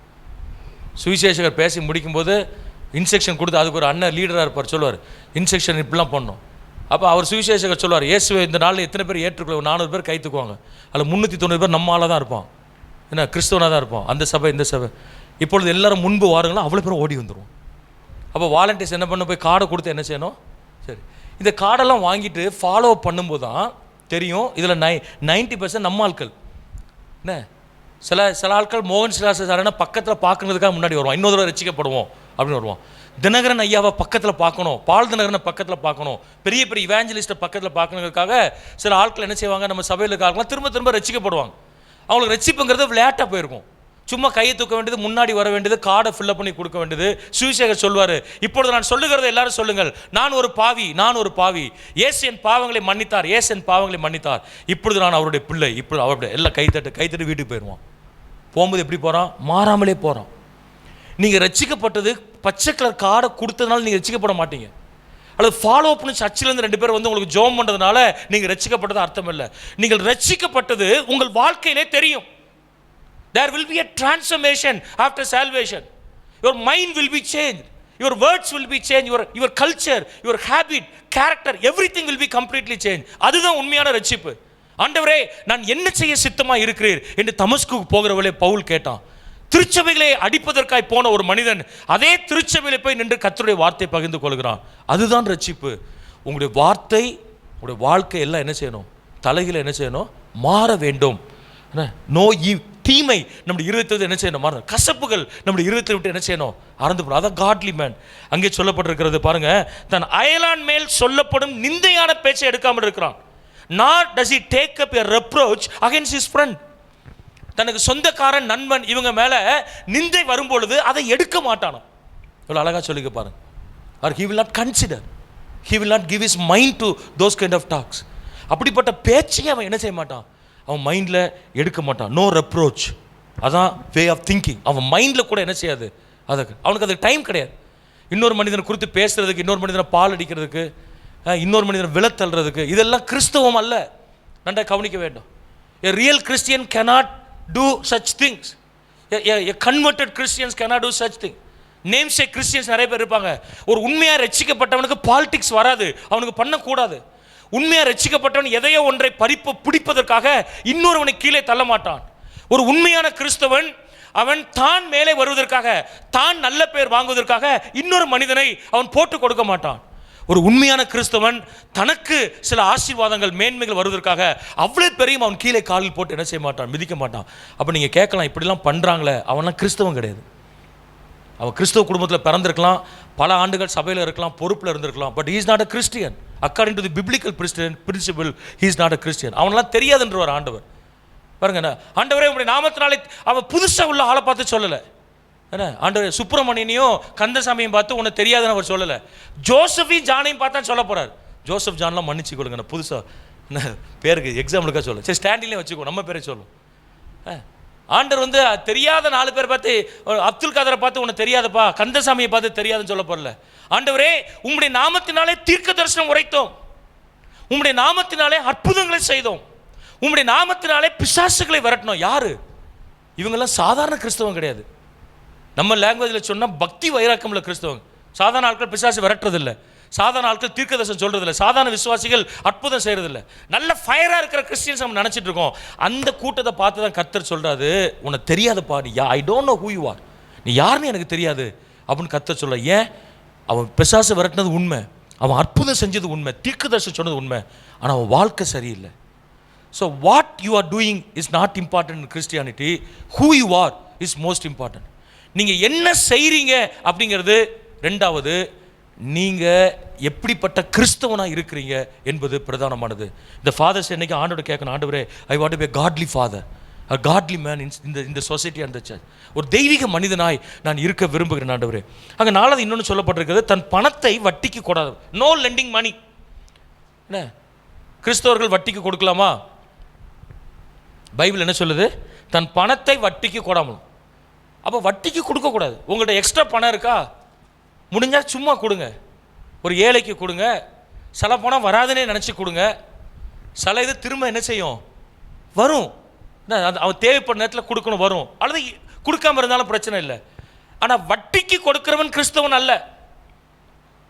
சுவிசேஷகர் பேசி முடிக்கும்போது இன்ஸ்ட்ரக்ஷன் கொடுத்து, அதுக்கு ஒரு அண்ணன் லீடராக இருப்பார், சொல்லுவார் இன்ஸ்ட்ரக்ஷன் இப்படிலாம் பண்ணோம். அப்போ அவர் சுவிசேஷகர் சொல்லுவார், இயேசுவை இந்த நாளில் எத்தனை பேர் ஏற்றுக்கொள்ள, 400 பேர் கை தூக்குவாங்க, அதில் 390 பேர் நம்மளால தான் இருப்பான், ஏன்னா கிறிஸ்தவனாக தான் இருப்பான், அந்த சபை இந்த சபை. இப்பொழுது எல்லாரும் முன்பு வாருங்களா, அவ்வளோ பேரும் ஓடி வந்துடுவோம். அப்போ வாலண்டியர்ஸ் என்ன பண்ண, போய் கார்டை கொடுத்து என்ன செய்யணும், சரி இந்த கார்டெல்லாம் வாங்கிட்டு ஃபாலோ பண்ணும்போது தான் தெரியும் இதில் 90% நம்ம ஆட்கள். என்ன சில ஆட்கள் மோகன் சிலாச சாரனா பக்கத்தில் பார்க்கறதுக்காக முன்னாடி வருவான், இன்னொரு தடவை ரட்சிக்கப்படுவோம் அப்படின்னு வருவான். தினகரன் ஐயாவை பக்கத்தில் பார்க்கணும், பால் தினகரனை பக்கத்தில் பார்க்கணும், பெரிய பெரிய இவாஞ்சலிஸ்ட்டை பக்கத்தில் பார்க்கணுங்கிறதுக்காக சில ஆட்கள் என்ன செய்வாங்க, நம்ம சபையில் இருக்காங்களாம் திரும்ப திரும்ப ரட்சிக்கப்படுவாங்க. அவங்களுக்கு ரட்சிப்புங்கிறது விளையாட்டாக போயிருக்கும், சும்மா கையை தூக்க வேண்டியது, முன்னாடி வர வேண்டியது, கார்டை ஃபில்லப் பண்ணி கொடுக்க வேண்டியது. சுவிசேஷகர் சொல்வார், இப்பொழுது நான் சொல்லுகிறத எல்லாரும் சொல்லுங்கள், நான் ஒரு பாவி, இயேசு என் பாவங்களை மன்னித்தார், இயேசு என் பாவங்களை மன்னித்தார், இப்பொழுது நான் அவருடைய பிள்ளை, இப்பொழுது அவருடைய எல்லாம் கைத்தட்டு வீட்டுக்கு போயிடுவான். போகும்போது எப்படி போகிறான், மாறாமலே போகிறான். நீங்கள் ரட்சிக்கப்பட்டது பச்சை கலர் கார்டை கொடுத்ததுனால நீங்கள் ரட்சிக்கப்பட மாட்டீங்க, அல்லது ஃபாலோ பண்ணி சர்ச்சிலேருந்து 2 பேர் உங்களுக்கு ஜோம் பண்ணுறதுனால நீங்கள் ரட்சிக்கப்பட்டது அர்த்தம் இல்லை. நீங்கள் ரட்சிக்கப்பட்டது உங்கள் வாழ்க்கையிலே தெரியும். There will be a transformation after salvation. Your mind will be changed, your words will be changed, your culture, your habit, character, everything will be completely changed. அதுதான் உண்மையான ரட்சிப்பு. ஆண்டவரே, நான் என்ன செய்ய சித்தமாக இருக்கிறீர் என்று தமஸ்குக்கு போகிறவளே பவுல் கேட்டான். திருச்சபைகளை அடிப்பதற்காய் போன ஒரு மனிதன் அதே திருச்சபையில் போய் நின்று கர்த்தருடைய வார்த்தையை பகிர்ந்து கொள்கிறான். அதுதான் ரட்சிப்பு. உங்களுடைய வார்த்தை, உங்களுடைய வாழ்க்கை எல்லாம் என்ன செய்யணும், தலைகளை என்ன செய்யணும், மாற வேண்டும். தீமை நம்முடைய இருதயத்தை என்ன செய்யணும், மாற. கசப்புகள் நம்முடைய இருதயத்தை விட்டு என்ன செய்யணும், அறந்து போடும். அதான் காட்லி மேன். அங்கே சொல்லப்பட்டிருக்கிறது பாருங்க, தன் அயலான் மேல் சொல்லப்படும் நிந்தையான பேச்சை எடுக்காமல் இருக்கிறான். Nor does he take up a reproach against his friend. தனக்கு சொந்தக்காரன், நண்பன் இவங்க மேல நிந்தை வரும்பொழுது அதை எடுக்க மாட்டானோ. இவ்வளோ அழகா சொல்லிக்க பாருங்க. Or he will not consider, he will not give his mind to those kind of talks. அப்படிப்பட்ட பேச்சையே அவன் என்ன செய்ய மாட்டான், அவன் மைண்டில் எடுக்க மாட்டான். நோ ரெப்ரோச், அதான் வே ஆஃப் திங்கிங். அவன் மைண்டில் கூட என்ன செய்யாது, அதுக்கு அவனுக்கு அதுக்கு டைம் கிடையாது. இன்னொரு மனிதனை குறித்து பேசுறதுக்கு, இன்னொரு மனிதனை பால் அடிக்கிறதுக்கு, இன்னொரு மனிதனை விலத்தள்ளுறதுக்கு, இதெல்லாம் கிறிஸ்தவம் அல்ல. நன்றாக கவனிக்க வேண்டும். A real Christian cannot do such things. A converted Christians cannot do such things. Namesake Christians நிறைய பேர் இருப்பாங்க. ஒரு உண்மையாக ரட்சிக்கப்பட்டவனுக்கு பாலிடிக்ஸ் வராது, அவனுக்கு பண்ணக்கூடாது. உண்மையாக ரட்சிக்கப்பட்டவன் எதையோ ஒன்றை பிடிப்பதற்காக இன்னொருவனை கீழே தள்ள மாட்டான். ஒரு உண்மையான கிறிஸ்தவன் அவன் தான் மேலே வருவதற்காக, தான் நல்ல பேர் வாங்குவதற்காக இன்னொரு மனிதனை அவன் போட்டு கொடுக்க மாட்டான். ஒரு உண்மையான கிறிஸ்தவன் தனக்கு சில ஆசீர்வாதங்கள் மேன்மைகள் வருவதற்காக அவ்வளோ பெரிய அவன் கீழே காலில் போட்டு என்ன செய்ய மாட்டான், மிதிக்க மாட்டான். அப்போ நீங்கள் கேட்கலாம், இப்படிலாம் பண்ணுறாங்களே, அவன்லாம் கிறிஸ்தவன் கிடையாது. அவன் கிறிஸ்தவ குடும்பத்தில் பிறந்திருக்கலாம், பல ஆண்டுகள் சபையில் இருக்கலாம், பொறுப்பில் இருந்திருக்கலாம், but he is not a Christian. According to the biblical principle he is not a Christian. அவனெல்லாம் தெரியாதுன்றவர் ஆண்டவர். பாருங்க, ஆண்டவரே உங்களுடைய நாமத்தினாலே அவன் புதுசாக உள்ள ஆளை பார்த்து சொல்லலை. என்ன ஆண்டவர் சுப்பிரமணியனையும் கந்தசாமியும் பார்த்து உனக்கு தெரியாதுன்னு அவர் சொல்லலை. ஜோசஃபையும் ஜானையும் பார்த்தா சொல்ல போகிறார். ஜோசப் ஜான்லாம் மன்னிச்சு கொடுங்க, நான் புதுசாக என்ன பேருக்கு எக்ஸாம்பிளுக்காக சொல்ல, சரி ஸ்டாண்டிங்லேயே வச்சுக்கோ, நம்ம பேரை சொல்லும். ஆண்டவர் வந்து தெரியாத 4 பேர் பார்த்து, அப்துல் காதரை பார்த்து உனக்கு தெரியாதப்பா, கந்தசாமியை பார்த்து தெரியாதுன்னு சொல்ல போறல. ஆண்டவரே உம்முடைய நாமத்தினாலே தீர்க்க தரிசனம் உரைத்தோம், உம்முடைய நாமத்தினாலே அற்புதங்களை செய்தோம், உம்முடைய நாமத்தினாலே பிசாசுகளை விரட்டணும். யாரு இவங்கெல்லாம்? சாதாரண கிறிஸ்தவம் கிடையாது. நம்ம லாங்குவேஜில் சொன்னால் பக்தி வைராக்கம்ல கிறிஸ்தவங்க. சாதாரண ஆட்கள் பிசாசு விரட்டுறதில்லை, சாதாரண ஆட்கள் தீர்க்கதரிசனம் சொல்றதில்லை, சாதாரண விசுவாசிகள் அற்புதம் செய்யறதில்லை. நல்ல ஃபயராக இருக்கிற கிறிஸ்டியன்ஸ் நம்ம நினச்சிட்டு இருக்கோம். அந்த கூட்டத்தை பார்த்து தான் கர்த்தர் சொல்றாரு, உனக்கு தெரியாதுப்பா, நீ I don't know who you are, நீ யாருன்னு எனக்கு தெரியாது அப்படின்னு கர்த்தர் சொல்ல. ஏன்? அவன் பிசாசு விரட்டினது உண்மை, அவன் அற்புதம் செஞ்சது உண்மை, தீர்க்கதரிசனம் சொன்னது உண்மை, ஆனால் அவன் வாழ்க்கை சரியில்லை. So what you are doing is not important in Christianity, who you are is most important. நீங்கள் என்ன செய்கிறீங்க அப்படிங்கிறது ரெண்டாவது, நீங்கள் எப்படிப்பட்ட கிறிஸ்தவனாக இருக்கிறீங்க என்பது பிரதானமானது. இந்த ஃபாதர்ஸ் என்னைக்கு ஆண்டோட கேட்கணும், ஆண்டவரே I want to be a godly father, a godly man இந்த சொசைட்டி அண்ட் த சர்ச். ஒரு தெய்வீக மனிதனாய் நான் இருக்க விரும்புகிறேன் ஆண்டவரே. அங்கே 4வது இன்னொன்று சொல்லப்பட்டிருக்கிறது, தன் பணத்தை வட்டிக்கு கூடாது. நோ லெண்டிங் மணி. என்ன கிறிஸ்தவர்கள் வட்டிக்கு கொடுக்கலாமா? பைபிள் என்ன சொல்லுது? தன் பணத்தை வட்டிக்கு கொடாமல். அப்போ வட்டிக்கு கொடுக்கக்கூடாது. உங்கள்கிட்ட எக்ஸ்ட்ரா பணம் இருக்கா, முடிஞ்சால் சும்மா கொடுங்க, ஒரு ஏழைக்கு கொடுங்க, சில பணம் வராதுன்னே நினச்சி கொடுங்க, சில இது திரும்ப என்ன செய்யும், வரும். அவன் தேவைப்பட்ட நேரத்தில் கொடுக்கணும், வரும். அல்லது கொடுக்காம இருந்தாலும் பிரச்சனை இல்லை. ஆனால் வட்டிக்கு கொடுக்குறவன் கிறிஸ்தவன் அல்ல.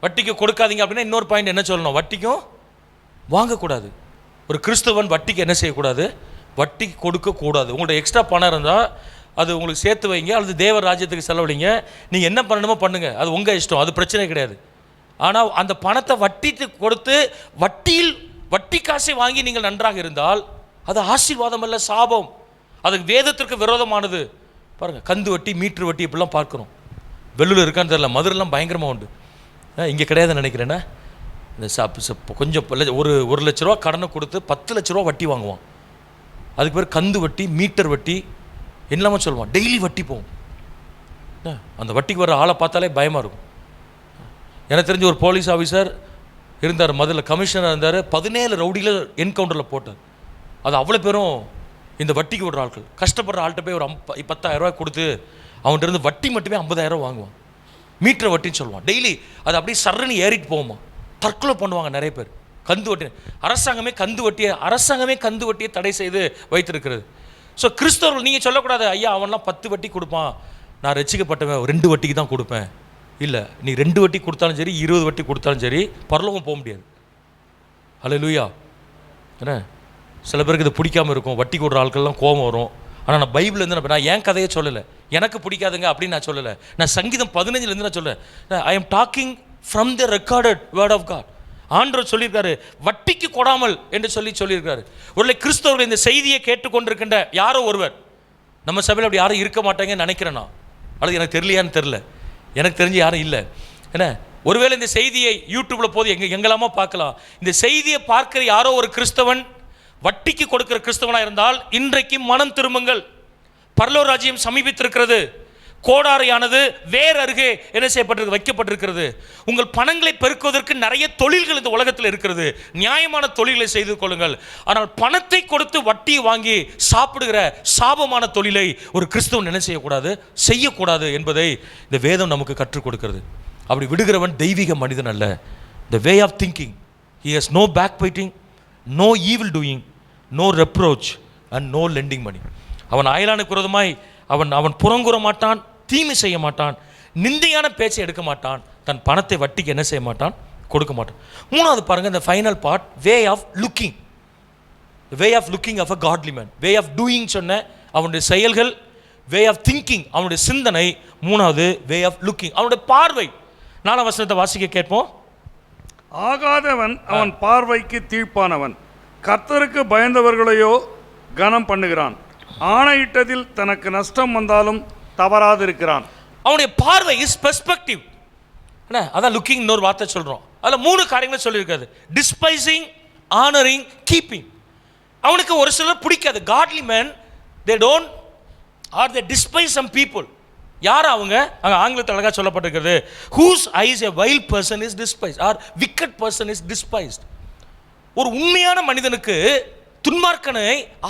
வட்டிக்கு கொடுக்காதீங்க அப்படின்னா இன்னொரு பாயிண்ட் என்ன சொல்லணும், வட்டிக்கும் வாங்கக்கூடாது. ஒரு கிறிஸ்தவன் வட்டிக்கு என்ன செய்யக்கூடாது, வட்டிக்கு கொடுக்கக்கூடாது. உங்கள்ட்ட எக்ஸ்ட்ரா பணம் இருந்தால் அது உங்களுக்கு சேர்த்து வைங்க, அல்லது தேவ ராஜ்யத்துக்கு செலவழிங்க. நீங்கள் என்ன பண்ணணுமோ பண்ணுங்கள், அது உங்கள் இஷ்டம், அது பிரச்சனை கிடையாது. ஆனால் அந்த பணத்தை வட்டிக்கு கொடுத்து வட்டி காசை வாங்கி நீங்கள் நன்றாக இருந்தால் அது ஆசீர்வாதம் அல்ல, சாபம். அது வேதத்திற்கு விரோதமானது. பாருங்கள், கந்து வட்டி, மீட்ரு வட்டி இப்படிலாம் பார்க்குறோம். வெள்ளூர் இருக்கான்னு தெரியல, மதுரைலாம் பயங்கரமாக உண்டு. இங்கே கிடையாதுன்னு நினைக்கிறேன்னா. இந்த கொஞ்சம் ஒரு லட்ச ரூபா கடனை கொடுத்து 10 லட்ச ரூபா வட்டி வாங்குவான். அதுக்கு பேர் கந்து வட்டி, மீட்டர் வட்டி, என்னலாமோ சொல்லுவான். டெய்லி வட்டி போகும். அந்த வட்டிக்கு வர ஆளை பார்த்தாலே பயமாக இருக்கும். எனக்கு தெரிஞ்ச ஒரு போலீஸ் ஆஃபீஸர் இருந்தார், மதுரையில் கமிஷனர் இருந்தார். 17 ரவுடியில் என்கவுண்டரில் போட்டார். அது அவ்வளோ பேரும் இந்த வட்டிக்கு விடுற ஆட்கள். கஷ்டப்படுற ஆள்கிட்ட போய் ஒரு 10,000 ரூபாய் கொடுத்து அவன்கிட்ட இருந்து வட்டி மட்டுமே 50,000 ரூபா வாங்குவான். மீட்டர் வட்டின்னு சொல்லுவான். டெய்லி அது அப்படியே சர்றன்னு ஏறிட்டு போகுமா. தற்கொலை பண்ணுவாங்க நிறைய பேர். கந்து வட்டி அரசாங்கமே கந்து வட்டியை தடை செய்து வைத்திருக்கிறது. ஸோ கிறிஸ்தவர்கள் நீங்கள் சொல்லக்கூடாது, ஐயா அவன்லாம் 10 வட்டி கொடுப்பான், நான் ரட்சிக்கப்பட்டவன் 2 வட்டிக்கு தான் கொடுப்பேன். இல்லை, நீ 2 வட்டி கொடுத்தாலும் சரி, 20 வட்டி கொடுத்தாலும் சரி, பரலோகம் போக முடியாது. ஹல்லேலூயா. என்ன சில பேருக்கு இது பிடிக்காமல் இருக்கும், வட்டி கொடுற ஆட்கள்லாம் கோபம் வரும். ஆனால் நான் பைபிள்லேருந்து நான் என் கதையை சொல்லலை, எனக்கு பிடிக்காதுங்க அப்படின்னு நான் சொல்லலை. நான் சங்கீதம் 15லேருந்து நான் சொல்லலை. I am talking from the recorded word of God. ஆண்டவர் சொல்லியிருக்காரு, வட்டிக்கு கொடாமல் என்று சொல்லியிருக்காரு. ஒருவேளை கிறிஸ்தவர்கள் இந்த செய்தியை கேட்டுக்கொண்டிருக்கின்ற யாரோ ஒருவர், நம்ம சபையில் அப்படி யாரும் இருக்க மாட்டாங்கன்னு நினைக்கிறேன் நான், அல்லது எனக்கு தெரியலையான்னு தெரில, எனக்கு தெரிஞ்சு யாரும் இல்லை. ஏன்னா ஒருவேளை இந்த செய்தியை யூடியூப்பில் போது எங்கெல்லாமோ பார்க்கலாம். இந்த செய்தியை பார்க்கிற யாரோ ஒரு கிறிஸ்தவன் வட்டிக்கு கொடுக்கிற கிறிஸ்தவனாக இருந்தால் இன்றைக்கு மனம் திரும்புங்கள். பரலோக ராஜ்யம் சமீபித்திருக்கிறது. கோடாரியானது வேர் அருகே என்ன செய்யப்பட்டிருக்கு, வைக்கப்பட்டிருக்கிறது. உங்கள் பணங்களை பெருக்குவதற்கு நிறைய தொழில்கள் இந்த உலகத்தில் இருக்கிறது. நியாயமான தொழில்களை செய்து கொள்ளுங்கள். ஆனால் பணத்தை கொடுத்து வட்டியை வாங்கி சாப்பிடுகிற சாபமான தொழிலை ஒரு கிறிஸ்தவன் என்ன செய்யக்கூடாது என்பதை இந்த வேதம் நமக்கு கற்றுக் கொடுக்கிறது. அப்படி விடுகிறவன் தெய்வீக மனிதன் அல்ல. The way of thinking, he has no backbiting, no evil doing, no reproach and no lending money. அவன் அயலானுக்கு விரோதமாய் அவன் புறங்கூற மாட்டான், தீமை செய்ய மாட்டான், நிந்தையான பேச்சை எடுக்க மாட்டான், தன் பணத்தை வட்டிக்கு என்ன செய்ய மாட்டான், கொடுக்க மாட்டான். 3வது பாருங்க, இந்த final part, way of looking. Way of looking of a godly man. Way of doing சொன்ன அவனுடைய செயல்கள், வே ஆஃப் திங்கிங் அவனுடைய சிந்தனை, 3வது வே ஆஃப் லுக்கிங் அவனுடைய பார்வை. 4ஆம் வசனத்தை வாசிக்க கேட்போம். ஆகாதவன் அவன் பார்வைக்கு தீர்ப்பானவன், கர்த்தருக்கு பயந்தவர்களையோ கனம் பண்ணுகிறான். ஆணையிட்டதில் தனக்கு நஷ்டம் வந்தாலும் தவறாதிருக்கிறான். அவனுடைய பார்வை இஸ் பெர்ஸ்பெக்டிவ். என்ன அதான் லுக்கிங் இன்னொரு வார்த்தை சொல்கிறோம். அதில் 3 காரியங்களை சொல்லியிருக்காது. Despising, honouring, keeping. அவனுக்கு ஒரு சிலர் பிடிக்காது. Godly man they don't or they despise some people. யார் அவங்க? அங்கே ஆங்கிலத்தில் அழகாக சொல்லப்பட்டிருக்கிறது, whose eyes a wild person is despised or wicked person is despised. ஒரு உண்மையான மனிதனுக்கு துன்மார்க்கனை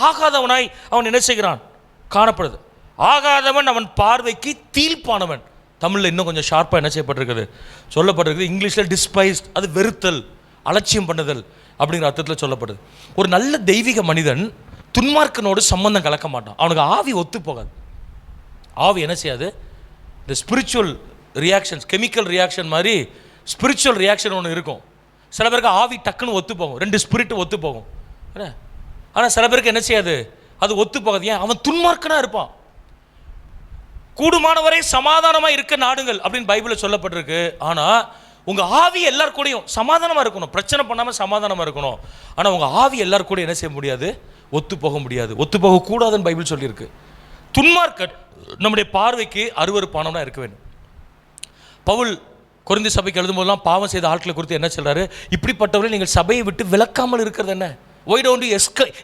ஆகாதவனாய் அவன் என்ன செய்கிறான்? காணப்படுது. ஆகாதவன் அவன் பார்வைக்கு தீர்ப்பானவன். தமிழில் இன்னும் கொஞ்சம் ஷார்ப்பாக என்ன செய்யப்பட்டிருக்குது, சொல்லப்பட்டிருக்குது. இங்கிலீஷில் டிஸ்பைஸ்ட், அது வெறுத்தல், அலட்சியம் பண்ணுதல் அப்படிங்கிற அர்த்தத்தில் சொல்லப்படுது. ஒரு நல்ல தெய்வீக மனிதன் துன்மார்க்கனோடு சம்பந்தம் கலக்க மாட்டான். அவனுக்கு ஆவி ஒத்து போகாது. ஆவி என்ன செய்யாது? இந்த ஸ்பிரிச்சுவல் ரியாக்ஷன்ஸ், கெமிக்கல் ரியாக்ஷன் மாதிரி ஸ்பிரிச்சுவல் ரியாக்ஷன் ஒன்று இருக்கும். சில பேருக்கு ஆவி டக்குன்னு ஒத்து போகும், 2 ஸ்பிரிட் ஒத்து போகும். ஆனால் சில பேருக்கு என்ன செய்யாது? அது ஒத்து போகாது. ஏன்? அவன் துன்மார்க்கனாக இருப்பான். கூடுமானவரை சமாதானமாக இருக்க நாடுங்கள் அப்படின்னு பைபிளில் சொல்லப்பட்டிருக்கு. ஆனால் உங்கள் ஆவி எல்லார் கூடயும் சமாதானமாக இருக்கணும், பிரச்சனை பண்ணாமல் சமாதானமாக இருக்கணும். ஆனால் உங்கள் ஆவி எல்லார் கூட என்ன செய்ய முடியாது? ஒத்து போக முடியாது, ஒத்து போகக்கூடாதுன்னு பைபிள் சொல்லியிருக்கு. துன்மார்க்கன் நம்முடைய பார்வைக்கு அருவருப்பானவனாக இருக்க வேண்டும். பவுல் கொரிந்தி சபைக்கு எழுதும்போதெல்லாம் பாவம் செய்த ஆட்களை குறித்து என்ன சொல்றாரு? இப்படிப்பட்டவரை நீங்கள் சபையை விட்டு விலக்காமல் இருக்கிறது என்ன? Why don't you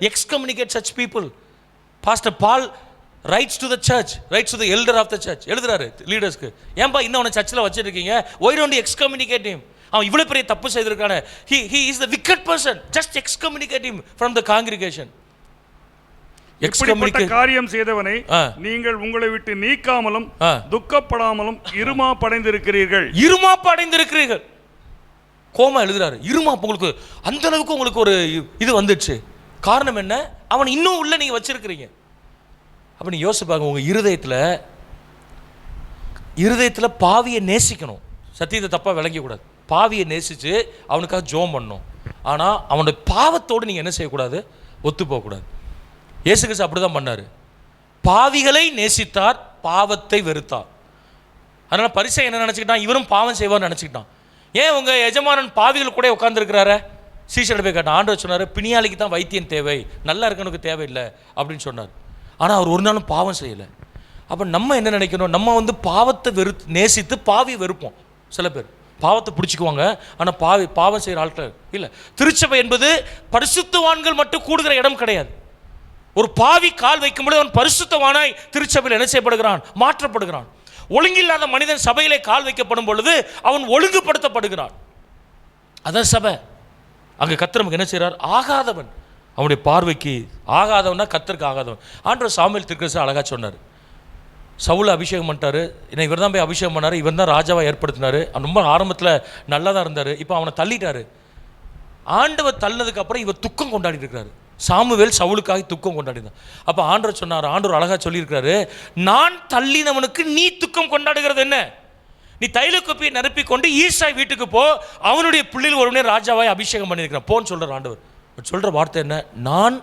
excommunicate such people? Pastor Paul writes to the church, writes to the elder of the church. எழுதுறாரு லீடர்ஸ்க்கு, ஏன்பா இன்னும் அவனை சர்ச்சில் வச்சிருக்கீங்க? Why don't you excommunicate him? அவன் இவ்வளோ பெரிய தப்பு செய்திருக்கானே. He is the wicked person. Just excommunicate him from the congregation. இப்படிப்பட்ட காரியம் செய்தவனை நீங்கள் உங்களை விட்டு நீக்காமலும் துக்கப்படாமலும் இருமாப்படைந்திருக்கிறீர்கள். இருமாப்படைந்திருக்கிறீர்கள். கோமா எழுதுறாரு. இருமாப்பு உங்களுக்கு அந்த அளவுக்கு உங்களுக்கு ஒரு இது வந்துடுச்சு. காரணம் என்ன? அவன் இன்னும் உள்ள நீங்க வச்சிருக்கிறீங்க. அப்ப நீ யோசிப்பாங்க, உங்க இருதயத்தில் பாவியை நேசிக்கணும். சத்தியத்தை தப்பா விளங்க கூடாது. பாவியை நேசிச்சு அவனுக்காக ஜோம் பண்ணணும். ஆனா அவனுடைய பாவத்தோடு நீங்க என்ன செய்யக்கூடாது? ஒத்து போகக்கூடாது. இயேசு கிறிஸ்து அப்படிதான் பண்ணாரு. பாவிகளை நேசித்தார், பாவத்தை வெறுத்தார். அதனால பரிசேயன் என்ன நினைச்சுக்கிட்டான்? இவரும் பாவம் செய்வார்னு நினைச்சுக்கிட்டான். ஏன் உங்க எஜமானன் பாவிகள் கூட உட்கார்ந்துருக்கிறாரு? சீஷர்கிட்ட போய் கேட்டான். ஆண்டவர் சொன்னார், பிணியாளிக்கு தான் வைத்தியம் தேவை, நல்லா இருக்கனுக்கு தேவையில்லை அப்படின்னு சொன்னார். ஆனால் அவர் ஒரு நாளும் பாவம் செய்யலை. அப்போ நம்ம என்ன நினைக்கணும்? நம்ம பாவத்தை நேசித்து பாவியை வெறுப்போம். சில பேர் பாவத்தை பிடிச்சிக்குவாங்க, ஆனால் பாவம் செய்கிற ஆட்கள் இல்லை. திருச்சபை என்பது பரிசுத்தவான்கள் மட்டும் கூடுகிற இடம் கிடையாது. ஒரு பாவி கால் வைக்கும்போது அவன் பரிசுத்தவானாய் திருச்சபையில் என்ன செய்யப்படுகிறான்? மாற்றப்படுகிறான். ஒழுங்கில்லாத மனிதன் சபையிலே கால் வைக்கப்படும் பொழுது அவன் ஒழுங்குபடுத்தப்படுகிறான். அதான் சபை. அங்கே கர்த்தர் நமக்கு என்ன செய்கிறார்? ஆகாதவன் அவனுடைய பார்வைக்கு ஆகாதவனா கர்த்தருக்கு ஆகாதவன். ஆண்டவர் சாமுவேல் தீர்க்கதரிசி அழகா சொன்னார். சவுல் அபிஷேகம் பண்ணிட்டாரு, இன்னும் இவர் தான் போய் அபிஷேகம் பண்ணார், இவர் தான் ராஜாவாக ஏற்படுத்தினார். அவன் ரொம்ப ஆரம்பத்தில் நல்லா தான் இருந்தார். இப்போ அவனை தள்ளிட்டாரு. ஆண்டவர் தள்ளினதுக்கு அப்புறம் இவர் துக்கம் கொண்டாடிட்டு இருக்கிறாரு. சாமுவேல் சவுலுக்காக துக்கம் கொண்டாடினார். அப்போ ஆண்டவர் சொன்னார், ஆண்டவர் அழகா சொல்லியிருக்கிறாரு, நான் தள்ளினவனுக்கு நீ துக்கம் கொண்டாடுகிறது என்ன? நீ தைல குப்பியை நிரப்பி கொண்டு ஈசாய் வீட்டுக்கு போ, அவனுடைய பிள்ளைகள் ஒருவனே ராஜாவாய் அபிஷேகம் பண்ணியிருக்கிறான் போன்னு சொல்ற ஆண்டவர். சொல்ற வார்த்தை என்ன? நான்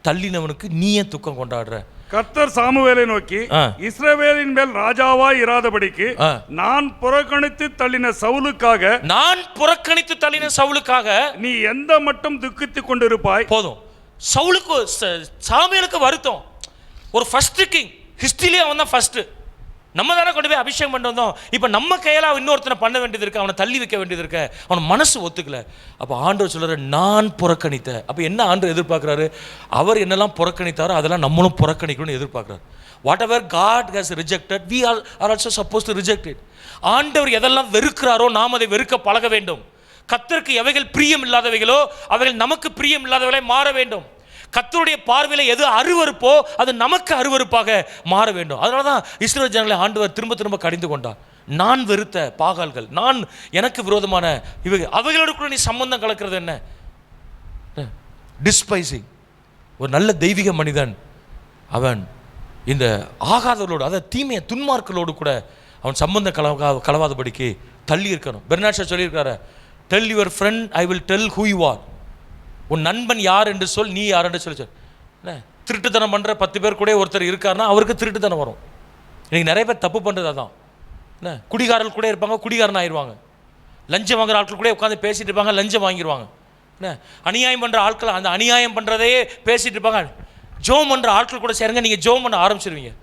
தள்ளினவனுக்கு நீ ஏன் துக்கம் கொண்டாடுற? கர்த்தர் சாமுவேலை நோக்கி, இஸ்ரவேலின் மேல் ராஜாவாய் இராதபடிக்கு நான் புறக்கணித்து தள்ளின சவுலுக்காக நீ எந்த மட்டும் துக்கித்துக் கொண்டிருப்பாய்? போதும். சவுலுக்கு சாமுவேலுக்கு வருத்தம். ஒரு ஃபர்ஸ்ட் கிங் ஹிஸ்டரியிலே அவன் தான் ஃபர்ஸ்ட். நம்ம தானே கொண்டு போய் அபிஷேகம் பண்ணி வந்தோம். இப்போ நம்ம கையில் இன்னொருத்தனை பண்ண வேண்டியது இருக்கு, அவனை தள்ளி வைக்க வேண்டியது இருக்கு. அவன் மனசு ஒத்துக்கல. அப்போ ஆண்டவர் சொல்றாரு, நான் புறக்கணித்த. அப்போ என்ன ஆண்டவர் எதிர்பார்க்குறாரு? அவர் என்னெல்லாம் புறக்கணித்தாரோ அதெல்லாம் நம்மளும் புறக்கணிக்கணும்னு எதிர்பார்க்குறாரு. Whatever God has rejected, we are also supposed to reject it. ஆண்டவர் எதெல்லாம் வெறுக்கிறாரோ நாம் அதை வெறுக்க பழக வேண்டும். கர்த்தருக்கு எவைகள் பிரியம் இல்லாதவைகளோ அவைகள் நமக்கு பிரியம் இல்லாதவைகளை மாற வேண்டும். கர்த்தருடைய பார்வையில் எது அருவருப்போ அது நமக்கு அருவருப்பாக மாற வேண்டும். அதனால தான் இஸ்ரவேல் ஜனங்களை ஆண்டவர் திரும்ப திரும்ப கடிந்து கொண்டார். நான் வெறுத்த பாகால்கள், நான் எனக்கு விரோதமான இவைகள், அவைகளோடு கூட நீ சம்பந்தம் கலக்கிறது என்ன? டிஸ்பைசிங். ஒரு நல்ல தெய்வீக மனிதன் அவன் இந்த ஆகாதவர்களோடு, அதாவது தீமையை துன்மார்களோடு கூட அவன் சம்பந்தம் கலவாதபடிக்கு தள்ளி இருக்கணும். பெர்னாட் ஷா சொல்லியிருக்காரு, tell your friend I will tell who you are. உன் நண்பன் யார் என்று சொல், நீ யார் என்று சொல்லி. திருட்டுத்தனம் பண்ணுற 10 பேர் கூட ஒருத்தர் இருக்காருன்னா அவருக்கு திருட்டுத்தனம் வரும். இன்னைக்கு நிறைய பேர் தப்பு பண்ணுறது அதான். குடிகாரர்கள் கூட இருப்பாங்க, குடிகாரன் ஆயிடுவாங்க. லஞ்சம் வாங்குற ஆட்கள் கூட உட்காந்து பேசிகிட்டு இருப்பாங்க, லஞ்சம் வாங்கிடுவாங்க. என்ன அநியாயம் பண்ணுற ஆட்கள் அந்த அநியாயம் பண்ணுறதையே பேசிகிட்டு இருப்பாங்க. ஜோம் பண்ணுற ஆட்கள் கூட சேருங்க, நீங்கள் ஜோம் பண்ண ஆரம்பிச்சிருவீங்க.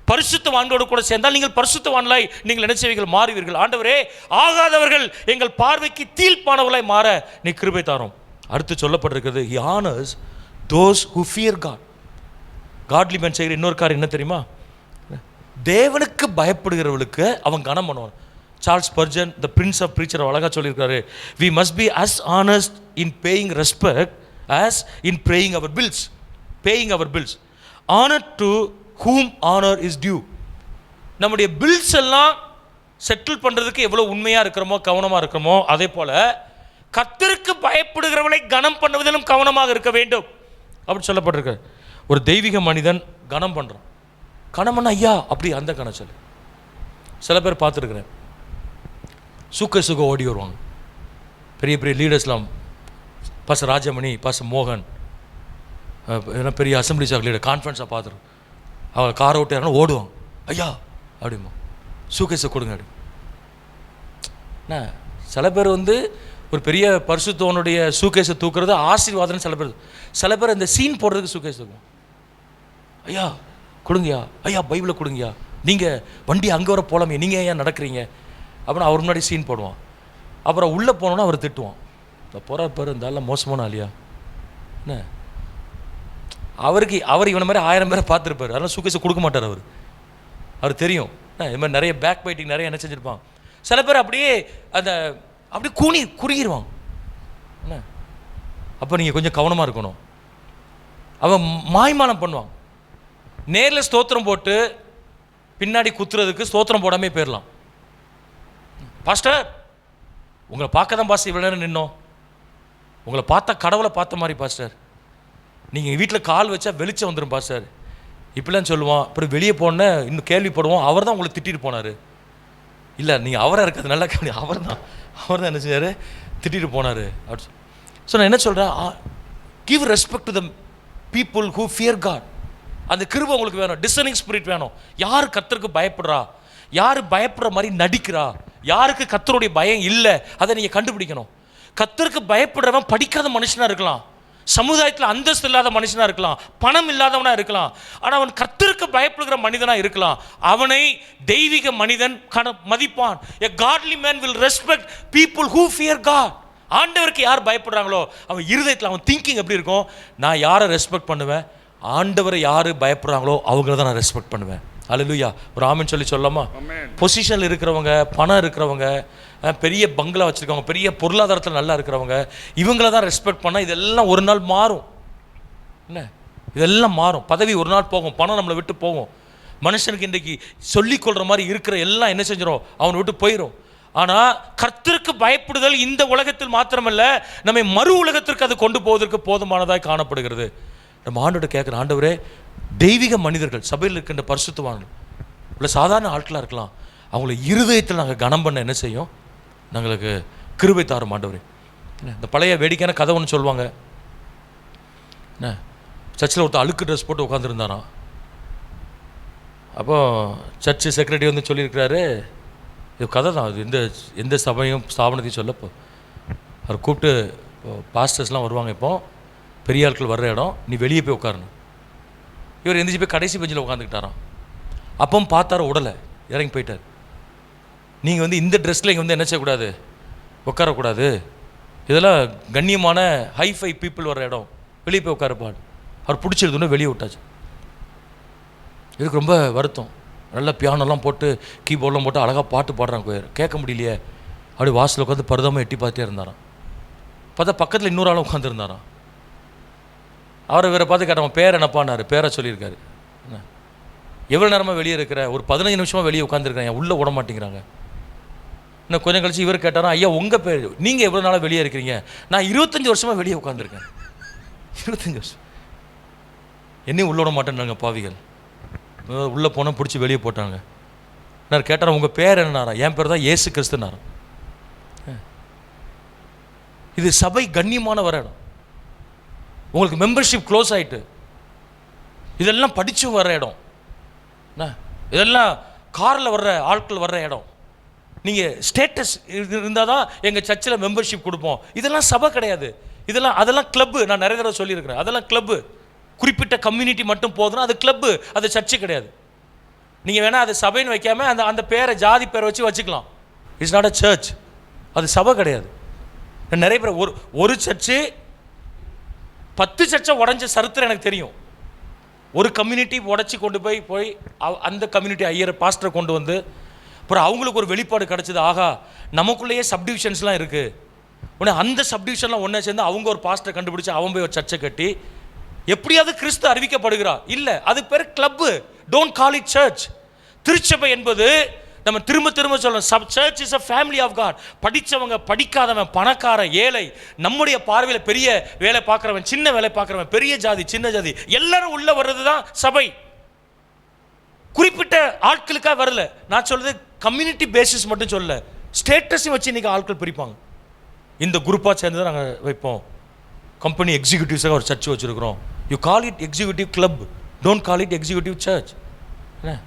பரிசுத்தவான்களோடு கூட சேர்ந்தால் நீங்கள் பரிசுத்தவான்களாய் நீங்கள் நினைச்சவர்கள் மாறுவீர்கள். ஆண்டவரே, ஆகாதவர்கள் எங்கள் பார்வைக்கு தீர்ப்பானவர்களாய் மாற நீ கிருபை தாரும். அடுத்து சொல்லப்பட்டிருக்கிறது, he honors those who fear God. காட்லி man செய்கிற இன்னொரு காரியம் என்ன தெரியுமா? தேவனுக்கு பயப்படுகிறவர்களுக்கு அவன் கனம் பண்ணுவான். Charles Spurgeon, the prince of preacher, அழகாக சொல்லியிருக்காரு, we must be as honest in paying respect as in paying our bills. Paying our bills. Honor to whom honor is due. நம்முடைய பில்ஸ் எல்லாம் செட்டில் பண்ணுறதுக்கு எவ்வளோ உண்மையாக இருக்கிறோமோ கவனமாக இருக்கிறோமோ, அதே போல் கர்த்தருக்கு பயப்படுகிறவர்களை கனம் பண்ணுவதிலும் கவனமாக இருக்க வேண்டும் அப்படி சொல்லப்பட்டிருக்காரு. ஒரு தெய்வீக மனிதன் கனம் பண்ணுறான். கனம் பண்ண ஐயா அப்படி அந்த கணம் சொல்லு. சில பேர் பார்த்துருக்குறேன், சுக ஓடி வருவாங்க. பெரிய பெரிய லீடர்ஸ்லாம், பாச ராஜமணி, பாச மோகன், பெரிய அசம்பிளி சாக் லீடர், கான்ஃபரன்ஸாக பார்த்துருக்கோம். அவங்க காரை விட்டு யாரும் ஓடுவாங்க, ஐயா அப்படிமா சூக்கேஸை கொடுங்க அப்படி. என்ன சில பேர் வந்து ஒரு பெரிய பரிசுத்தவனுடைய சூக்கேஸை தூக்குறது ஆசீர்வாதம்னு சில பேர் இந்த சீன் போடுறதுக்கு சூக்கேஸ் தூக்கும். ஐயா கொடுங்கய்யா, ஐயா பைபிளை கொடுங்கய்யா, நீங்கள் வண்டி அங்கே வர போகலாமே, நீங்கள் ஏன் நடக்கிறீங்க அப்படின்னு அவர் முன்னாடி சீன் போடுவான். அப்புறம் உள்ளே போனோன்னா அவர் திட்டுவான், இந்த போகிற பேர் இந்த ஆள் மோசமான ஆளியா. என்ன அவர் இவனை மாதிரி 1000 பேரை பார்த்துருப்பார், அதெல்லாம் சூக்கேஸை கொடுக்க மாட்டார். அவர் தெரியும் இது மாதிரி நிறைய பேக் பைட்டிங் நிறைய என்ன செஞ்சுருப்பான். சில பேர் அப்படியே அந்த அப்படியே குறுகிடுவான். என்ன அப்போ நீங்கள் கொஞ்சம் கவனமாக இருக்கணும். அவன் மாய்மானம் பண்ணுவான். நேரில் ஸ்தோத்திரம் போட்டு பின்னாடி குத்துறதுக்கு ஸ்தோத்திரம் போடாமே போயிடலாம். பாஸ்டர் உங்களை பார்க்க தான் பாஸ்டர் இவ்வளோ நேரம் நின்னோம், உங்களை பார்த்தா கடவுளை பார்த்த மாதிரி பாஸ்டர், நீங்கள் வீட்டில் கால் வச்சா வெளிச்சம் வந்துடும் பாஸ்டர் இப்படிலாம் சொல்லுவான். அப்புறம் வெளியே போன இன்னும் கேள்விப்படுவோம், அவர் தான் உங்களை திட்டிட்டு போனார். இல்லை நீங்கள் அவராக இருக்கிறது நல்லா கேள்வி, அவர் தான் என்ன செஞ்சார், திட்டிட்டு போனார் அப்படி. ஸோ நான் என்ன சொல்கிறேன், give respect to the people who fear God. அந்த கிருபை உங்களுக்கு வேணும், டிசர்னிங் ஸ்பிரிட் வேணும். யார் கர்த்தருக்கு பயப்படுறா, யார் பயப்படுற மாதிரி நடிக்கிறா, யாருக்கு கர்த்தருடைய பயம் இல்லை, அதை நீங்கள் கண்டுபிடிக்கணும். கர்த்தருக்கு பயப்படுறவன் படிக்காத மனுஷனாக இருக்கலாம், சமுதாயத்தில் அந்தஸ்து இல்லாத மனுஷனாக இருக்கலாம், பணம் இல்லாதவனாக இருக்கலாம், ஆனால் அவன் கர்த்தருக்கு பயப்படுகிற மனிதனாக இருக்கலாம். அவனை தெய்வீக மனிதன் மதிப்பான். A godly man will respect people who fear God. ஆண்டவருக்கு யார் பயப்படுறாங்களோ அவன் இருதயத்தில் அவன் திங்கிங் எப்படி இருக்கும், நான் யாரை ரெஸ்பெக்ட் பண்ணுவேன், ஆண்டவரை யார் பயப்படுறாங்களோ அவங்கள தான் நான் ரெஸ்பெக்ட் பண்ணுவேன். அல்லேலூயா. ஒரு ஆமென் சொல்லி சொல்லலாமா? பொசிஷனில் இருக்கிறவங்க, பணம் இருக்கிறவங்க, பெரிய பங்களா வச்சுருக்கவங்க, பெரிய பொருளாதாரத்தில் நல்லா இருக்கிறவங்க, இவங்கள தான் ரெஸ்பெக்ட் பண்ணால் இதெல்லாம் ஒரு நாள் மாறும். என்ன இதெல்லாம் மாறும். பதவி ஒரு நாள் போகும், பணம் நம்மளை விட்டு போகும். மனுஷனுக்கு இன்றைக்கி சொல்லிக்கொள்கிற மாதிரி இருக்கிற எல்லாம் என்ன செஞ்சிடும், அவனை விட்டு போயிடும். ஆனால் கர்த்தருக்கு பயப்படுதல் இந்த உலகத்தில் மாத்திரமல்ல, நம்மை மறு உலகத்திற்கு அது கொண்டு போவதற்கு போதுமானதாய் காணப்படுகிறது. நம்ம ஆண்டோட கேட்குற, ஆண்டவரே தெய்வீக மனிதர்கள் சபையில் இருக்கின்ற பரிசுத்தவான்கள் இல்லை சாதாரண ஆட்களாக இருக்கலாம், அவங்கள இருதயத்தில் நாங்கள் கனம் பண்ண என்ன செய்யும், நாங்களுக்கு கிருபை தாரும் ஆண்டவரே. இந்த பழைய வேடிக்கையான கதை ஒன்று சொல்லுவாங்க. என்ன சர்ச்சில் ஒருத்தர் அழுக்கு ட்ரெஸ் போட்டு உட்காந்துருந்தாராம். அப்போ சர்ச்சு செக்ரட்டரி வந்து சொல்லியிருக்கிறாரு, இது கதை தான், இது எந்த சபையும் ஸ்தாபனத்தையும் சொல்லப்போ அவர் கூப்பிட்டு, பாஸ்டர்ஸ்லாம் வருவாங்க, இப்போ பெரிய ஆட்கள் வர்ற இடம், நீ வெளியே போய் உட்காரணும். இவர் எந்திரிச்சு போய் கடைசி பெஞ்சில் உட்காந்துக்கிட்டாராம். அப்போ பார்த்தார உடலை இறங்கி போயிட்டார். நீங்கள் வந்து இந்த ட்ரெஸ்ஸில் இங்கே வந்து என்ன செய்யக்கூடாது, உட்காரக்கூடாது, இதெல்லாம் கண்ணியமான ஹைஃபை பீப்புள் வர்ற இடம், வெளியே போய் உட்காரப்பாடு. அவர் பிடிச்சிருந்தோன்னே வெளியே விட்டாச்சு. இதுக்கு ரொம்ப வருத்தம். நல்லா பியானோலாம் போட்டு கீபோர்டெலாம் போட்டு அழகாக பாட்டு பாடுறாங்க, கேட்க முடியலையே. அப்படி வாசலில் உட்காந்து பரிதாமல் எட்டி பார்த்துட்டே இருந்தாராம். பார்த்தா பக்கத்தில் இன்னொரு ஆளும் உட்காந்துருந்தாராம். அவரை வேறு பார்த்து கேட்டவன் பேர் என்னப்பான்னாரு. பேரை சொல்லியிருக்காரு. எவ்வளோ நேரமாக வெளியே இருக்கிற, ஒரு 15 நிமிஷமாக வெளியே உட்காந்துருக்கிறேன், உள்ளே விட மாட்டேங்கிறாங்க. இன்னும் கொஞ்சம் கழிச்சு இவர் கேட்டாரா, ஐயா உங்கள் பேர், நீங்கள் எவ்வளோ நாளாக வெளியே இருக்கிறீங்க? நான் 25 வருஷமாக வெளியே உட்காந்துருக்கேன். 25 வருஷம் என்னையும் உள்ள விட மாட்டேன்னாங்க பாவிகள். உள்ளே போனால் பிடிச்சி வெளியே போட்டாங்க. நான் கேட்டாரா, உங்கள் பேர் என்னன்னாரா? என் பேர் தான் இயேசு கிறிஸ்துனாரா. இது சபை கண்ணியமான வர இடம். உங்களுக்கு மெம்பர்ஷிப் க்ளோஸ் ஆகிட்டு, இதெல்லாம் படித்து வர்ற இடம், இதெல்லாம் காரில் வர்ற ஆட்கள் வர்ற இடம். நீங்கள் ஸ்டேட்டஸ் இருந்தால் தான் எங்கள் சர்ச்சில் மெம்பர்ஷிப் கொடுப்போம். இதெல்லாம் சபை கிடையாது. அதெல்லாம் கிளப்பு. நான் நிறைய தடவை சொல்லியிருக்கிறேன், அதெல்லாம் கிளப்பு. குறிப்பிட்ட கம்யூனிட்டி மட்டும் போதுன்னா அது கிளப்பு, அது சர்ச்சு கிடையாது. நீங்கள் வேணால் அது சபைன்னு வைக்காம அந்த பேரை ஜாதி பேரை வச்சுக்கலாம். இட்ஸ் நாட் அ சர்ச், அது சபை கிடையாது. நிறைய பேர் ஒரு சர்ச்சு 10 சர்ச்சை உடஞ்ச சரித்திரம் எனக்கு தெரியும். ஒரு கம்யூனிட்டி உடச்சி கொண்டு போய் அந்த கம்யூனிட்டி ஐயர் பாஸ்டரை கொண்டு வந்து அப்புறம் அவங்களுக்கு ஒரு வெளிப்பாடு கிடச்சிது. ஆகா, நமக்குள்ளேயே சப்டிவிஷன்ஸ்லாம் இருக்குது. உடனே அந்த சப்டிவிஷன்லாம் ஒன்றே சேர்ந்து அவங்க ஒரு பாஸ்டரை கண்டுபிடிச்சி அவன் போய் ஒரு சர்ச்சை கட்டி எப்படியாவது கிறிஸ்து அறிவிக்கப்படுகிறா. இல்லை, அது பேர் club. Don't call it church. திருச்சபை என்பது நம்ம திரும்ப சொல்லணும், church is a family of God. படித்தவங்க, படிக்காதவன், பணக்கார, ஏழை, நம்முடைய பார்வையில் பெரிய வேலை பார்க்குறவன், சின்ன வேலை பார்க்குறவன், பெரிய ஜாதி, சின்ன ஜாதி, எல்லாரும் உள்ள வர்றது தான் சபை. குறிப்பிட்ட ஆட்களுக்காக வரல. நான் சொல்றது கம்யூனிட்டி பேசிஸ் மட்டும் சொல்லல, ஸ்டேட்டஸையும் வச்சு இன்னைக்கு ஆட்கள் பிரிப்பாங்க. இந்த குரூப்பாக சேர்ந்து தான் நாங்கள் வைப்போம். கம்பெனி எக்ஸிக்யூட்டிவ்ஸாக ஒரு சர்ச் வச்சுருக்கிறோம். You call it executive club, don't call it executive church. என்ன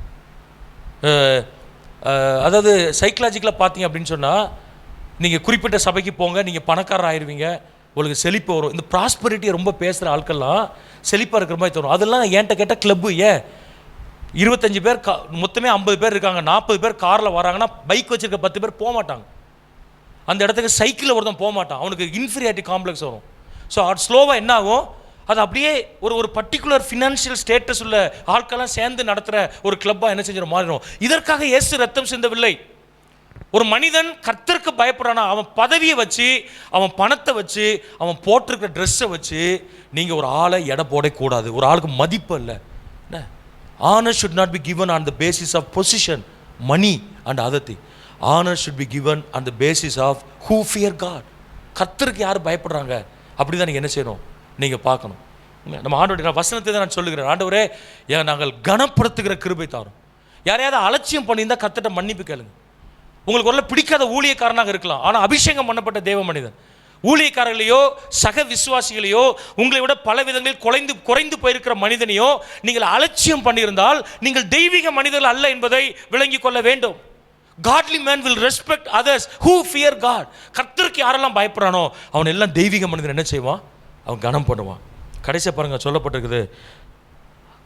அதாவது சைக்கலாஜிக்கலாக பார்த்தீங்க அப்படின்னு சொன்னால், நீங்கள் குறிப்பிட்ட சபைக்கு போங்க, நீங்கள் பணக்காரர் ஆயிடுவீங்க, உங்களுக்கு செழிப்பு வரும். இந்த ப்ராஸ்பரிட்டியை ரொம்ப பேசுகிற ஆட்கள்லாம் செழிப்பாக இருக்கிற மாதிரி தரும். அதெல்லாம் என்கிட்ட கேட்டால் கிளப்பு. ஏன் 25 பேர் மொத்தமே 50 பேர் இருக்காங்க, 40 பேர் காரில் வராங்கன்னா பைக் வச்சுருக்க 10 பேர் போக மாட்டாங்க. அந்த இடத்துக்கு சைக்கிளில் ஒருத்தன் போக மாட்டான், அவனுக்கு இன்ஃபீரியாரிட்டி காம்ப்ளெக்ஸ் வரும். ஸோ அது ஸ்லோவாக என்ன ஆகும், அது அப்படியே ஒரு பர்டிகுலர் ஃபினான்ஷியல் ஸ்டேட்டஸ் உள்ள ஆட்கள்லாம் சேர்ந்து நடத்துகிற ஒரு கிளப்பாக என்ன செஞ்சிடும், மாறிடும். இதற்காக இயேசு ரத்தம் சிந்தவில்லை. ஒரு மனிதன் கர்த்தருக்கு பயப்படுறானா, அவன் பதவியை வச்சு, அவன் பணத்தை வச்சு, அவன் போட்டிருக்கிற ட்ரெஸ்ஸை வச்சு நீங்கள் ஒரு ஆளை எடை போடக்கூடாது. ஒரு ஆளுக்கு மதிப்பு இல்லை. என்ன, honor should not be given on the basis of position, money and other thing. Honor should be given on the basis of who fear God. கர்த்தருக்கு யார் பயப்படுறாங்க, அப்படி தான் நீங்கள் என்ன செய்யணும், நீங்கள் பார்க்கணும். நம்ம ஆண்டவருடைய வசனத்தை தான் நான் சொல்லுகிறேன். ஆண்டவரே, நாங்கள் கனப்படுத்துகிற கிருபை தாரும். யாரையாவது அலட்சியம் பண்ணியிருந்தால் கர்த்தர்ட்ட மன்னிப்பு கேளுங்க. உங்களுக்கு ஒரு பிடிக்காத ஊழியக்காரனாக இருக்கலாம், ஆனால் அபிஷேகம் பண்ணப்பட்ட தேவ மனிதன். ஊழியக்காரர்களையோ சக விசுவாசிகளையோ உங்களை விட பல விதங்களில் குறைந்து போயிருக்கிற மனிதனையோ நீங்கள் அலட்சியம் பண்ணியிருந்தால் நீங்கள் தெய்வீக மனிதர்கள் அல்ல என்பதை விளங்கி கொள்ள வேண்டும். Godly man will respect others who fear God. கர்த்தருக்கு யாரெல்லாம் பயப்படுறானோ அவன் எல்லாம் தெய்வீக மனிதன் என்ன செய்வான், அவன் கனம் பண்ணுவான். கடைசியாக பாருங்க, சொல்லப்பட்டிருக்குது,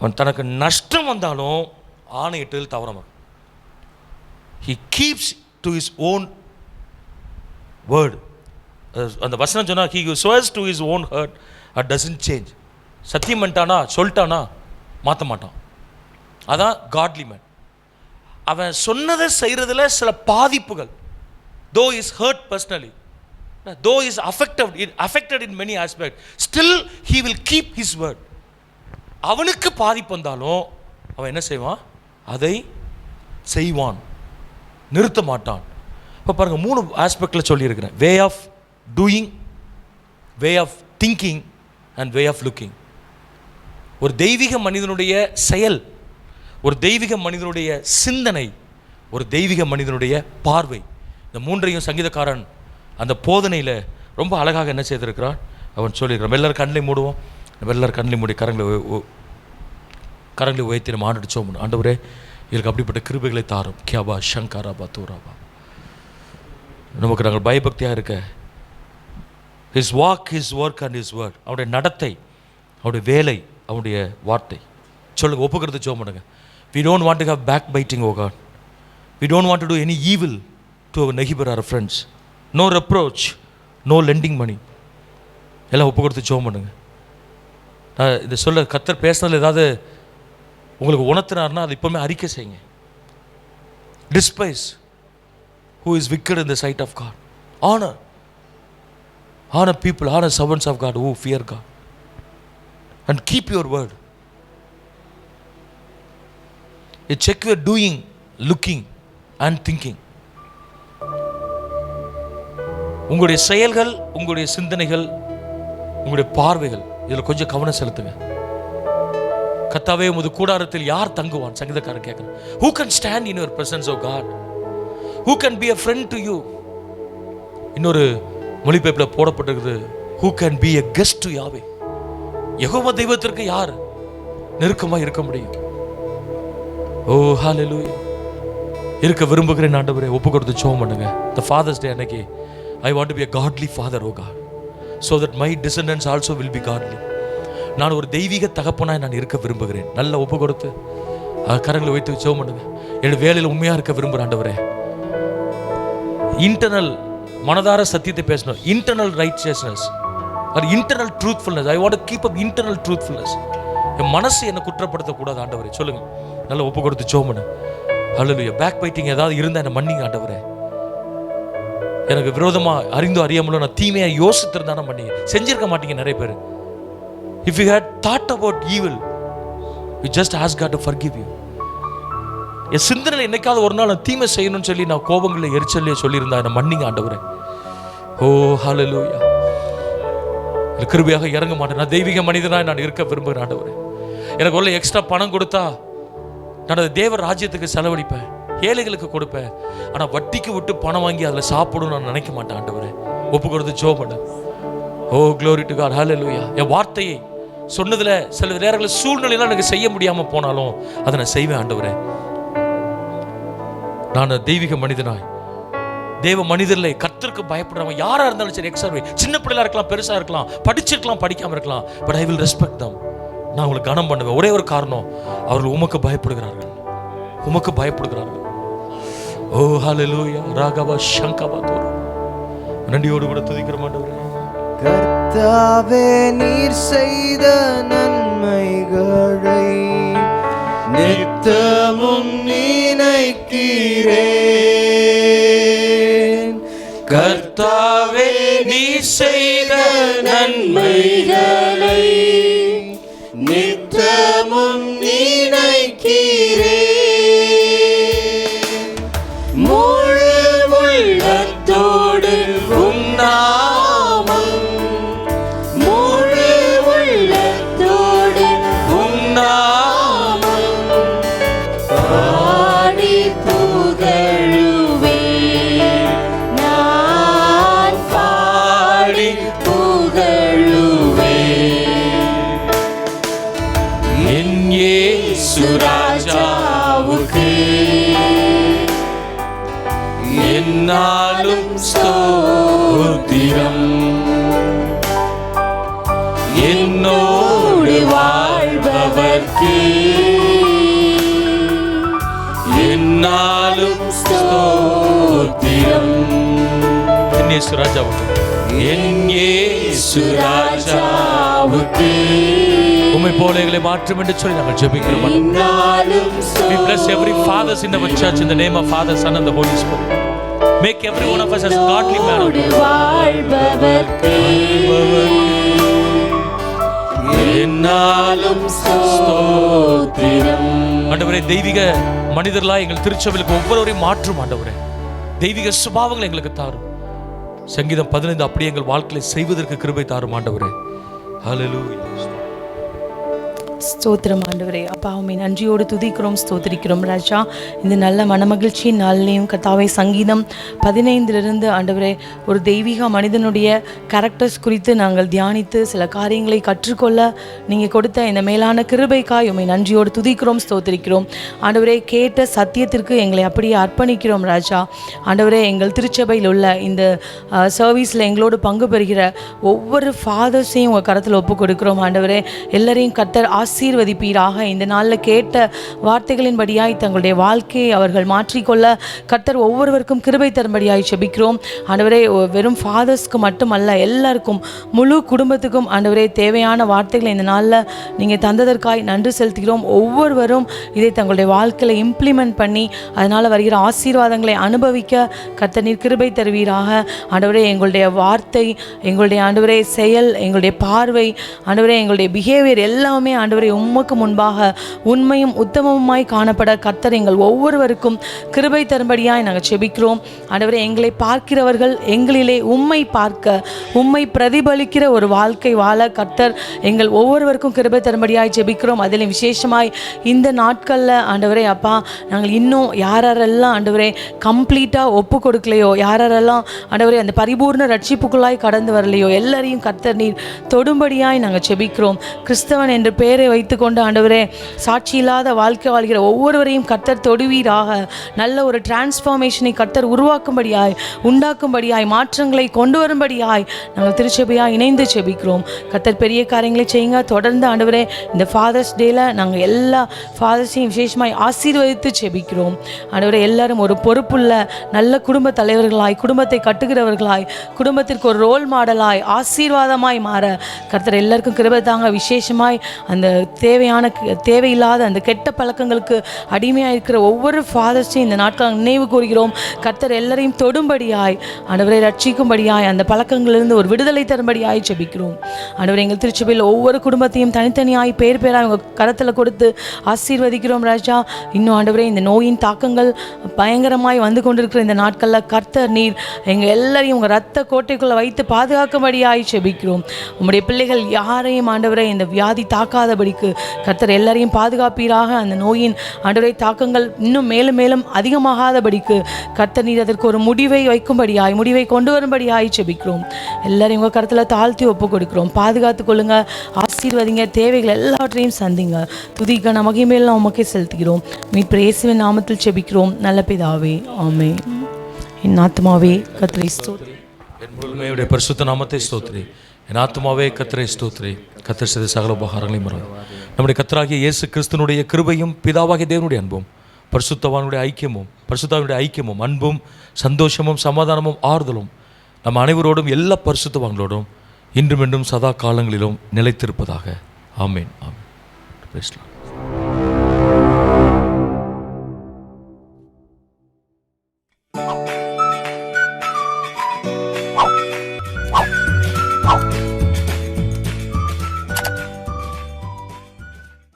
அவன் தனக்கு நஷ்டம் வந்தாலும் ஆணையிட்டதில் தவறாம, he keeps to his own word. அந்த வசனம் சொன்னா, he swears to his own hurt and doesn't change. சத்தியம் பண்ணிட்டானா, சொல்லிட்டானா, மாற்ற மாட்டான். அதான் காட்லி மேன். அவன் சொன்னதை செய்கிறதுல சில பாதிப்புகள், though is hurt personally, though is affected in many aspects, still he will keep his word. அவனுக்கு பாதிப்பு வந்தாலும் அவன் என்ன செய்வான், அதை செய்வான், நிறுத்த மாட்டான். இப்போ பாருங்க, 3 ஆஸ்பெக்டில் சொல்லியிருக்கிறேன். Way of doing, way of thinking and way of looking. ஒரு தெய்வீக மனிதனுடைய செயல், ஒரு தெய்வீக மனிதனுடைய சிந்தனை, ஒரு தெய்வீக மனிதனுடைய பார்வை, இந்த 3ஐயும் சங்கீதக்காரன் அந்த போதனையில் ரொம்ப அழகாக என்ன செய்திருக்கிறான், அவன் சொல்லியிருக்கிறான். எல்லாரும் கண்ணிலை மூடுவோம். எல்லாரும் கண்ணிலை மூடி கரங்களை உயர்த்தி நம்ம ஆண்டடிச்சோம். ஆண்டவரே, இதுக்கு அப்படிப்பட்ட கிருபைகளை தாரும். கியாபா ஷங்கராபா தூராபா. நமக்கு நாங்கள் பயபக்தியாக இருக்க, his walk, his work and his word, அவனுடைய நடத்தை, அவனுடைய வேலை, அவனுடைய வார்த்தை. சொல்லுங்க, ஒப்புக்கிறது ஜோம் பண்ணுங்க. We don't want to have backbiting, oh God. We don't want to do any evil to our neighbor or our friends. No reproach, no lending money. எல்லாம் ஒப்புக்கிறது ஜோம் பண்ணுங்க. நான் இதை சொல்ல, கர்த்தர் பேசுனதில் ஏதாவது உங்களுக்கு உணர்த்தினார்னா அது இப்போவுமே அறிக்கை செய்யுங்க. Despise who is wicked in the sight of God. Honor people, honor servants of God who fear God. And keep your word. You check your doing, looking and thinking. உங்களுடைய செயல்கள், உங்களுடைய சிந்தனைகள், உங்களுடைய பார்வைகள், இதில் கொஞ்சம் கவனம் செலுத்துங்க. கர்த்தாவே, உமது கூடாரத்தில் யார் தங்குவான்? சங்கீதக்காரன் கேட்கிறான். Who can stand in your presence, O God? Who can be a friend to you? இன்னொரு மொழிபெயர்ப்பில் போடப்பட்டிருக்குது, Who can be a guest to Yahweh? Jehovah தெய்வத்திற்கு யார் நெருக்கமாக இருக்க முடியும்? ஓ ஹalleluya. இருக்க விரும்புகிறேன் ஆண்டவரே. ஒப்பு கொடுத்து ஜெபம் பண்ணுங்க. The Father's Day அன்னைக்கு I want to be a godly father, oh God, so that my descendants also will be godly. நான் ஒரு தெய்வீக தகப்பனாய் நான் இருக்க விரும்புகிறேன். நல்ல ஒப்பு கொடுத்து கரங்களை வைத்து ஜெபம் பண்ணுங்க. என்னுடைய வேலையில் உண்மையாக இருக்க விரும்புகிறேன் ஆண்டவரே. இன்டர்னல் மனதார சத்தியத்தை பேசணும். Internal righteousness or internal truthfulness. I want to keep up internal truthfulness. என் மனசு என்னை குற்றப்படுத்தக்கூடாது ஆண்டவரே. சொல்லுங்க, நல்லா ஒப்பு கொடுத்து ஜெபம் பண்ணு. ஹல்லேலூயா. பேக் பைட்டிங் ஏதாவது இருந்தால் என்னை மன்னிங்க ஆண்டவரே. எனக்கு விரோதமாக அறிந்தோ அறியாமலோ நான் தீமையாக யோசித்திருந்தானே மன்னிங்க. செஞ்சிருக்க மாட்டீங்க நிறைய பேர். If you had thought about evil, you just ask God to forgive you. என் சிந்தனையில் என்னைக்காவது ஒரு நாள் நான் தீமை செய்யணும்னு சொல்லி நான் கோபங்களில் எரிச்சல்லையே சொல்லியிருந்தா என்னை மன்னிங்க ஆண்டவரே. ஓ ஹல்லேலூயா. கிருபையாக இறங்க மாட்டேன். நான் தெய்வீக மனிதனாக நான் இருக்க விரும்புகிறேன் ஆண்டவரே. எனக்கு உள்ள எக்ஸ்ட்ரா பணம் கொடுத்தா நான் அதை தேவ ராஜ்யத்துக்கு செலவழிப்பேன், ஏழைகளுக்கு கொடுப்பேன். ஆனால் வட்டிக்கு விட்டு பணம் வாங்கி அதில் சாப்பிடணும்னு நான் நினைக்க மாட்டேன் ஆண்டவரே. ஒப்பு கொடுத்து ஜெபம் பண்ணு. ஓ glory to God. ஹல்லேலூயா. என் வார்த்தையை சொன்னதில் சில நேரங்களில் சூழ்நிலையெல்லாம் எனக்கு செய்ய முடியாமல் போனாலும் அதை நான் செய்வேன் ஆண்டவரே. நான் தெய்வீக மனிதனாய் தேவ மனிதர்களை கர்த்தருக்கு பயப்படுறவங்க யாராக இருந்தாலும் சரி, எக்ஸர்வை சின்ன பிள்ளையாக இருக்கலாம், பெருசாக இருக்கலாம், படிச்சிருக்கலாம், படிக்காமல் இருக்கலாம், பட் ஐ வில் ரெஸ்பெக்ட் தம். நான் அவங்களை கனம் பண்ணுவேன். ஒரே ஒரு காரணம், அவர்கள் உமக்கு பயப்படுகிறார்கள், உமக்கு பயப்படுகிறார்கள். ஓ ஹல்லேலூயா. ராகவா சங்கவா தோர நன்றியோடு கூட துதிக்கிற ஆண்டவரே. கர்த்தாவே, நீர் செய்த நன்மைகளை நித்தமும் நினைக்கிறேன். கர்த்தாவே, நீர் செய்த நன்மைகளை நித்தமும் நினைக்கிறேன். முழு உள்ளத்தோடு உம் நாமம், முழு உள்ளத்தோடு உம் நாமம் பாடி புகழுவேன். நான் பாடி புகழுவேன். என் இயேசு ராஜாவுக்கு என்னாலும் ஸ்தோத்திரம். என்னோடு வாழ்பவர்க்கு என்னாலும் ஸ்தோத்திரம். என் இயேசு ராஜாவுக்கு, என் இயேசு ராஜாவுக்கு உம்மை போல எங்களை மாற்றும் என்று சொல்லி நாங்கள் ஜெபிக்கிறோம். என்னாலும் We bless every fathers in our church in the name of Father, Son and the Holy Spirit. Make every one of us as godly man. வாழ்பவர்க்கு என்னாலும் ஸ்தோத்திரம். ஆண்டவரே, தெய்வீக மனிதர்களாய் எங்கள் திருச்சபைக்கு ஒவ்வொருவரையும் மாற்றும் ஆண்டவரே. தெய்வீக சுபாவங்களை எங்களுக்கு தாரும். சங்கீதம் 15 அப்படியே எங்கள் வாழ்க்கையை செய்வதற்கு கிருபை தாரும் ஆண்டவரே. ஹல்லேலூயா. ஸ்தோத்திரம் ஆண்டவரே. அப்பா, உம்மை நன்றியோடு துதிக்கிறோம், ஸ்தோத்திரிக்கிறோம் ராஜா. இந்த நல்ல மனமகிழ்ச்சியின் நாளிலையும் கர்த்தாவே, சங்கீதம் 15 ஆண்டவரே ஒரு தெய்வீக மனிதனுடைய கேரக்டர்ஸ் குறித்து நாங்கள் தியானித்து சில காரியங்களை கற்றுக்கொள்ள நீங்கள் கொடுத்த இந்த மேலான கிருபைக்காய் உம்மை நன்றியோடு துதிக்கிறோம், ஸ்தோத்திரிக்கிறோம் ஆண்டவரே. கேட்ட சத்தியத்திற்கு எங்களை அப்படியே அர்ப்பணிக்கிறோம் ராஜா. ஆண்டவரே, எங்கள் திருச்சபையில் உள்ள இந்த சர்வீஸில் எங்களோடு பங்கு பெறுகிற ஒவ்வொரு ஃபாதர்ஸையும் உங்கள் கரத்தில் ஒப்பு கொடுக்கிறோம் ஆண்டவரே. எல்லாரையும் கர்த்தர் ஆசீர்வதிப்பீராக. இந்த நாளில் கேட்ட வார்த்தைகளின்படியாய் தங்களுடைய வாழ்க்கையை அவர்கள் மாற்றிக்கொள்ள கர்த்தர் ஒவ்வொருவருக்கும் கிருபை தரும்படியாய் ஜெபிக்கிறோம் ஆண்டவரே. வெறும் ஃபாதர்ஸ்க்கு மட்டுமல்ல, எல்லாருக்கும், முழு குடும்பத்துக்கும் ஆண்டவரே தேவையான வார்த்தைகளை இந்த நாளில் நீங்கள் தந்ததற்காய் நன்றி செலுத்துகிறோம். ஒவ்வொருவரும் இதை தங்களுடைய வாழ்க்கையில் இம்ப்ளிமெண்ட் பண்ணி அதனால் வருகிற ஆசீர்வாதங்களை அனுபவிக்க கர்த்தர் நீர் கிருபை தருவீராக ஆண்டவரே. எங்களுடைய வார்த்தை, எங்களுடைய ஆண்டவரே செயல், எங்களுடைய பார்வை ஆண்டவரே, எங்களுடைய பிஹேவியர் எல்லாமே ஆண்டவரே உமக்கு முன்பாக உண்மையும் உத்தமமாய் காணப்பட கர்த்தர் எங்கள் ஒவ்வொருவருக்கும் கிருபை தரும்படியாய் நாங்கள் ஜெபிக்கிறோம் ஆண்டவரே. எங்களை பார்க்கிறவர்கள் எங்களிலே உம்மை பார்க்க, உம்மை பிரதிபலிக்கிற ஒரு வாழ்க்கை வாழ கர்த்தர் எங்கள் ஒவ்வொருவருக்கும் கிருபை தரும்படியாய் ஜெபிக்கிறோம். அதில் விசேஷமாய் இந்த நாட்களில் ஆண்டவரே அப்பா, நாங்கள் இன்னும் யாரெல்லாம் ஆண்டவரே கம்ப்ளீட்டாக ஒப்பு கொடுக்கலையோ, யாரெல்லாம் ஆண்டவரே அந்த பரிபூர்ண ரட்சிப்புக்குள்ளாய் கடந்து வரலையோ, எல்லாரையும் கர்த்தர் நீர் தொடும்படியாய் நாங்கள் ஜெபிக்கிறோம். கிறிஸ்தவன் என்ற பேரை வைத்துக்கொண்டு ஆண்டவரே சாட்சி இல்லாத வாழ்க்கை வாழ்கிற ஒவ்வொருவரையும் கர்த்தர் தொடுவீராக. நல்ல ஒரு டிரான்ஸ்ஃபார்மேஷனை கர்த்தர் உருவாக்கும்படியாய், உண்டாக்கும்படியாய், மாற்றங்களை கொண்டு வரும்படியாய் நாங்கள் திருச்சபையாக இணைந்து செபிக்கிறோம். கர்த்தர் பெரிய காரியங்களை செய்யுங்க. தொடர்ந்து ஆண்டவரே இந்த ஃபாதர்ஸ் டேல நாங்கள் எல்லா ஃபாதர்ஸையும் விசேஷமாய் ஆசீர்வதித்து செபிக்கிறோம். ஆண்டவரே எல்லாரும் ஒரு பொறுப்புள்ள நல்ல குடும்ப தலைவர்களாய், குடும்பத்தை கட்டுகிறவர்களாய், குடும்பத்திற்கு ஒரு ரோல் மாடலாய், ஆசீர்வாதமாய் மாற கர்த்தர் எல்லாருக்கும் கிருபை தாங்க. விசேஷமாய் அந்த தேவையில்லாத அந்த கெட்ட பழக்கங்களுக்கு அடிமையாக இருக்கிற ஒவ்வொரு ஃபாதர்ஸையும் இந்த நாட்கள் நினைவு கூறுகிறோம். கர்த்தர் எல்லாரையும் தொடும்படியாய், ஆண்டவரை ரட்சிக்கும்படியாய், அந்த பழக்கங்களிலிருந்து ஒரு விடுதலை தரும்படியாய் ஜெபிக்கிறோம். ஆண்டவரை எங்கள் திருச்சபையில் ஒவ்வொரு குடும்பத்தையும் தனித்தனியாய் பேர் பேராக உங்கள் கரத்தில் கொடுத்து ஆசீர்வதிக்கிறோம் ராஜா. இன்னும் ஆண்டவரே இந்த நோயின் தாக்கங்கள் பயங்கரமாய் வந்து கொண்டிருக்கிற இந்த நாட்களில் கர்த்தர் நீர் எங்கள் எல்லாரையும் உங்கள் ரத்த கோட்டைக்குள்ளே வைத்து பாதுகாக்கும்படியாய் ஜெபிக்கிறோம். உம்முடைய பிள்ளைகள் யாரையும் ஆண்டவரை இந்த வியாதி தாக்காதபடிக்கு கர்த்தர் எல்லாரையும் பாதுகாப்பீராக. அந்த நோயின் ஆண்டவரை தாக்கங்கள் இன்னும் மேலும் மேலும் அதிகமாகாதபடிக்கு கர்த்தர் நீர் அதற்கு ஒரு முடிவை வைக்கும்படியாய், முடிவை கொண்டு வரும்படியாய் ஜெபிக்கிறோம். எல்லாரையும் உங்கள் கருத்தில் தாழ்த்தி ஒப்பு கொடுக்கிறோம். பாதுகாத்து கொள்ளுங்க, ஆசீர்வதிங்க, தேவைகள் எல்லாவற்றையும் சந்திங்க. துதிக்க மகிமையெல்லாம் உமக்கே செலுத்துகிறோம். மீட்பர் இயேசுவின் நாமத்தில் ஜெபிக்கிறோம் நல்ல பிதாவே, ஆமென். என் ஆத்துமாவே கர்த்தரை ஸ்தோத்திரி. என் முழுமையுடைய பரிசுத்த நாமத்தை ஸ்தோத்திரி. என் ஆத்துமாவே கர்த்தரை ஸ்தோத்திரி. கர்த்தர் செய்த சகல உபகாரங்களையும் மறந்து நம்முடைய கர்த்தராகிய இயேசு கிறிஸ்துனுடைய கிருபையும் பிதாவாகிய தேவனுடைய அன்பும் பரிசுத்தவானுடைய ஐக்கியமும் அன்பும் சந்தோஷமும் சமாதானமும் ஆறுதலும் நம் அனைவரோடும் எல்லா பரிசுத்தவான்களோடும் இன்றும் என்றும் சதா காலங்களிலும் நிலைத்திருப்பதாக. ஆமேன். ஆமேன். பேசலாம்.